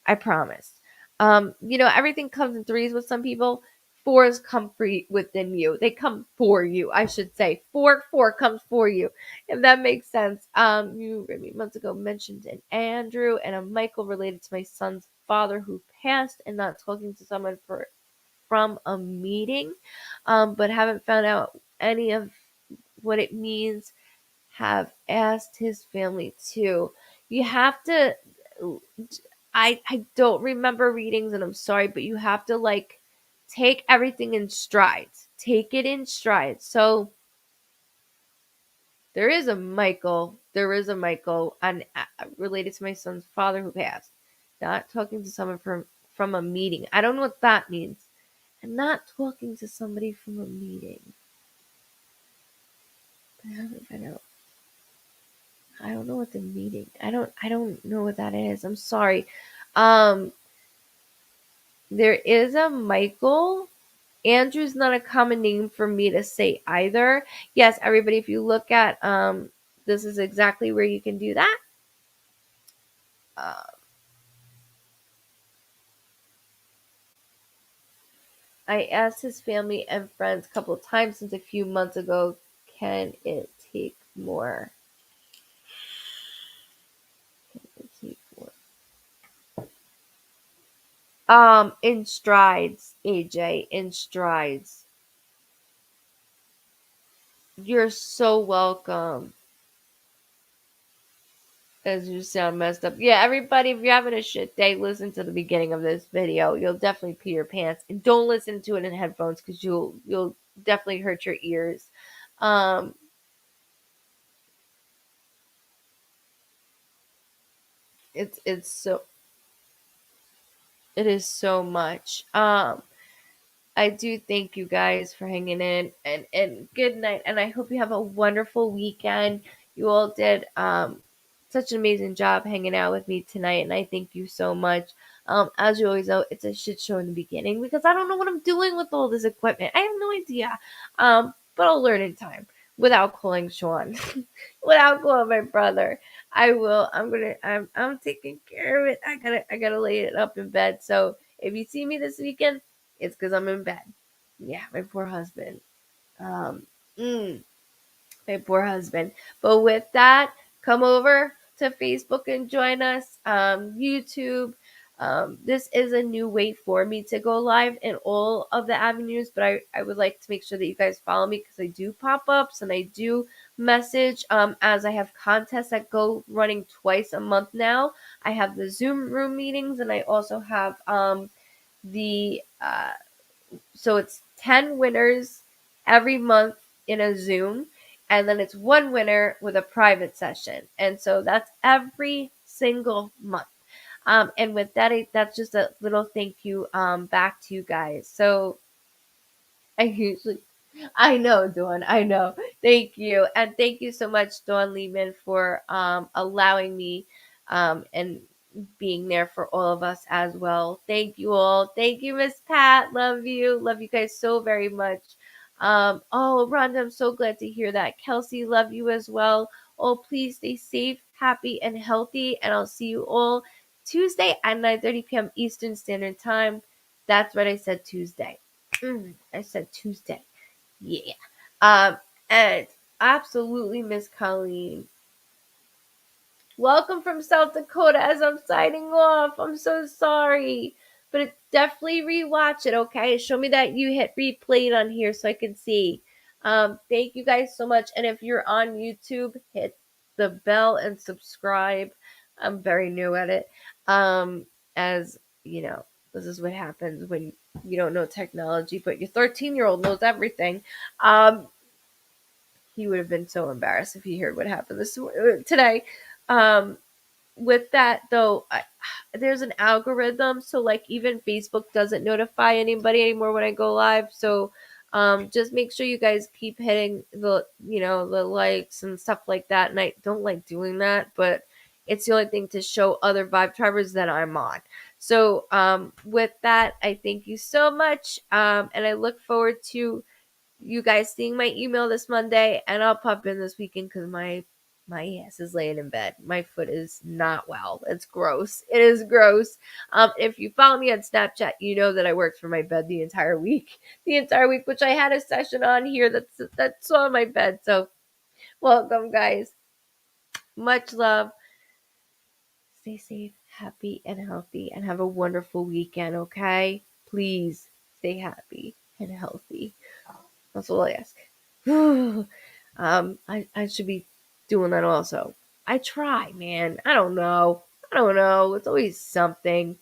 I promise. Everything comes in threes with some people. Fours come free within you. They come for you, I should say. Four comes for you, if that makes sense. You months ago mentioned an Andrew and a Michael related to my son's father who passed, and not talking to someone from a meeting, but haven't found out any of what it means. Have asked his family too. You have to. I don't remember readings, and I'm sorry, but you have to take everything in strides. Take it in strides. So there is a Michael. There is a Michael related to my son's father who passed. Not talking to someone from a meeting. I don't know what that means. I'm not talking to somebody from a meeting. I haven't found out. I don't know what the meeting. I don't know what that is. I'm sorry. Um there is a Michael. Andrew's not a common name for me to say either. Yes, everybody, if you look at this is exactly where you can do that. Uh, I asked his family and friends a couple of times since a few months ago, can it take more? Can it take more? In strides, AJ, in strides. You're so welcome. As you sound messed up. Yeah, everybody, if you're having a shit day, listen to the beginning of this video. You'll definitely pee your pants. And don't listen to it in headphones because you'll definitely hurt your ears. Um it's so it is so much. I do thank you guys for hanging in, and good night, and I hope you have a wonderful weekend. You all did such an amazing job hanging out with me tonight, and I thank you so much. As you always know, it's a shit show in the beginning because I don't know what I'm doing with all this equipment. I have no idea. But I'll learn in time without calling Sean, without calling my brother. I will. I'm taking care of it. I gotta lay it up in bed. So if you see me this weekend, it's because I'm in bed. Yeah, my poor husband. Um, mm, my poor husband. But with that, come over to Facebook and join us. YouTube. This is a new way for me to go live in all of the avenues, but I would like to make sure that you guys follow me because I do pop ups and I do message as I have contests that go running twice a month now. I have the Zoom room meetings, and I also have the so it's 10 winners every month in a Zoom, and then it's one winner with a private session. And so that's every single month. And with that, that's just a little thank you back to you guys. So I usually, I know, Dawn, I know. Thank you. And thank you so much, Dawn Lehman, for allowing me and being there for all of us as well. Thank you all. Thank you, Miss Pat. Love you. Love you guys so very much. Oh, Rhonda, I'm so glad to hear that. Kelsey, love you as well. Oh, please stay safe, happy, and healthy. And I'll see you all Tuesday at 9:30 p.m. Eastern Standard Time. That's what I said, Tuesday. I said Tuesday. Yeah. And absolutely, Miss Colleen. Welcome from South Dakota as I'm signing off. I'm so sorry. But definitely rewatch it, okay? Show me that you hit replay on here so I can see. Thank you guys so much. And if you're on YouTube, hit the bell and subscribe. I'm very new at it. As you know, this is what happens when you don't know technology, but your 13-year-old knows everything. He would have been so embarrassed if he heard what happened today. With that though, there's an algorithm, so like even Facebook doesn't notify anybody anymore when I go live. So just make sure you guys keep hitting the the likes and stuff like that. And I don't like doing that, but it's the only thing to show other Vibe Tribers that I'm on. So with that, I thank you so much, and I look forward to you guys seeing my email this Monday, and I'll pop in this weekend because my ass is laying in bed. My foot is not well. It's gross. It is gross. If you follow me on Snapchat, you know that I worked for my bed the entire week. Which I had a session on here that's on my bed. So welcome, guys. Much love. Stay safe, happy, and healthy, and have a wonderful weekend. Okay, please stay happy and healthy. That's all I ask. I should be doing that also. I try, man. I don't know. It's always something.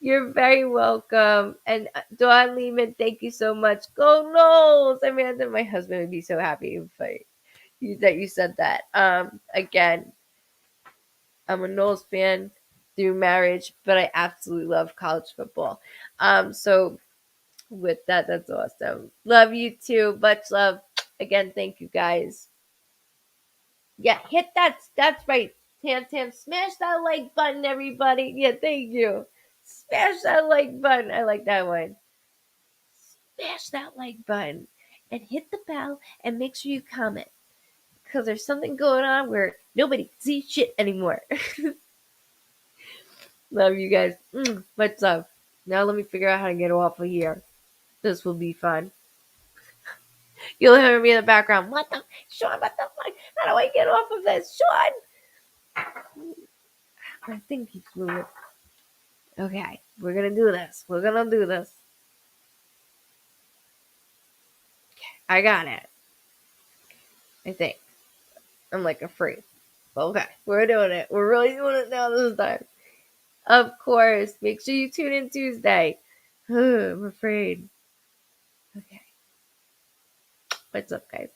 You're very welcome. And Dawn Lehman, thank you so much. Go Knowles! Amanda, my husband would be so happy that you said that. Again, I'm a Knowles fan through marriage, but I absolutely love college football. So with that, that's awesome. Love you too. Much love. Again, thank you guys. Yeah, hit that's right. Tam, smash that like button, everybody. Yeah, thank you. Smash that like button. I like that one. Smash that like button and hit the bell and make sure you comment. Because there's something going on where nobody sees shit anymore. Love you guys. Much love. Now let me figure out how to get off of here. This will be fun. You'll hear me in the background. What the? Sean, what the fuck? How do I get off of this? Sean! My thing keeps moving. Okay, we're gonna do this. I got it. I think. I'm like afraid. Okay, we're doing it. We're really doing it now this time. Of course. Make sure you tune in Tuesday. I'm afraid. Okay. What's up, guys?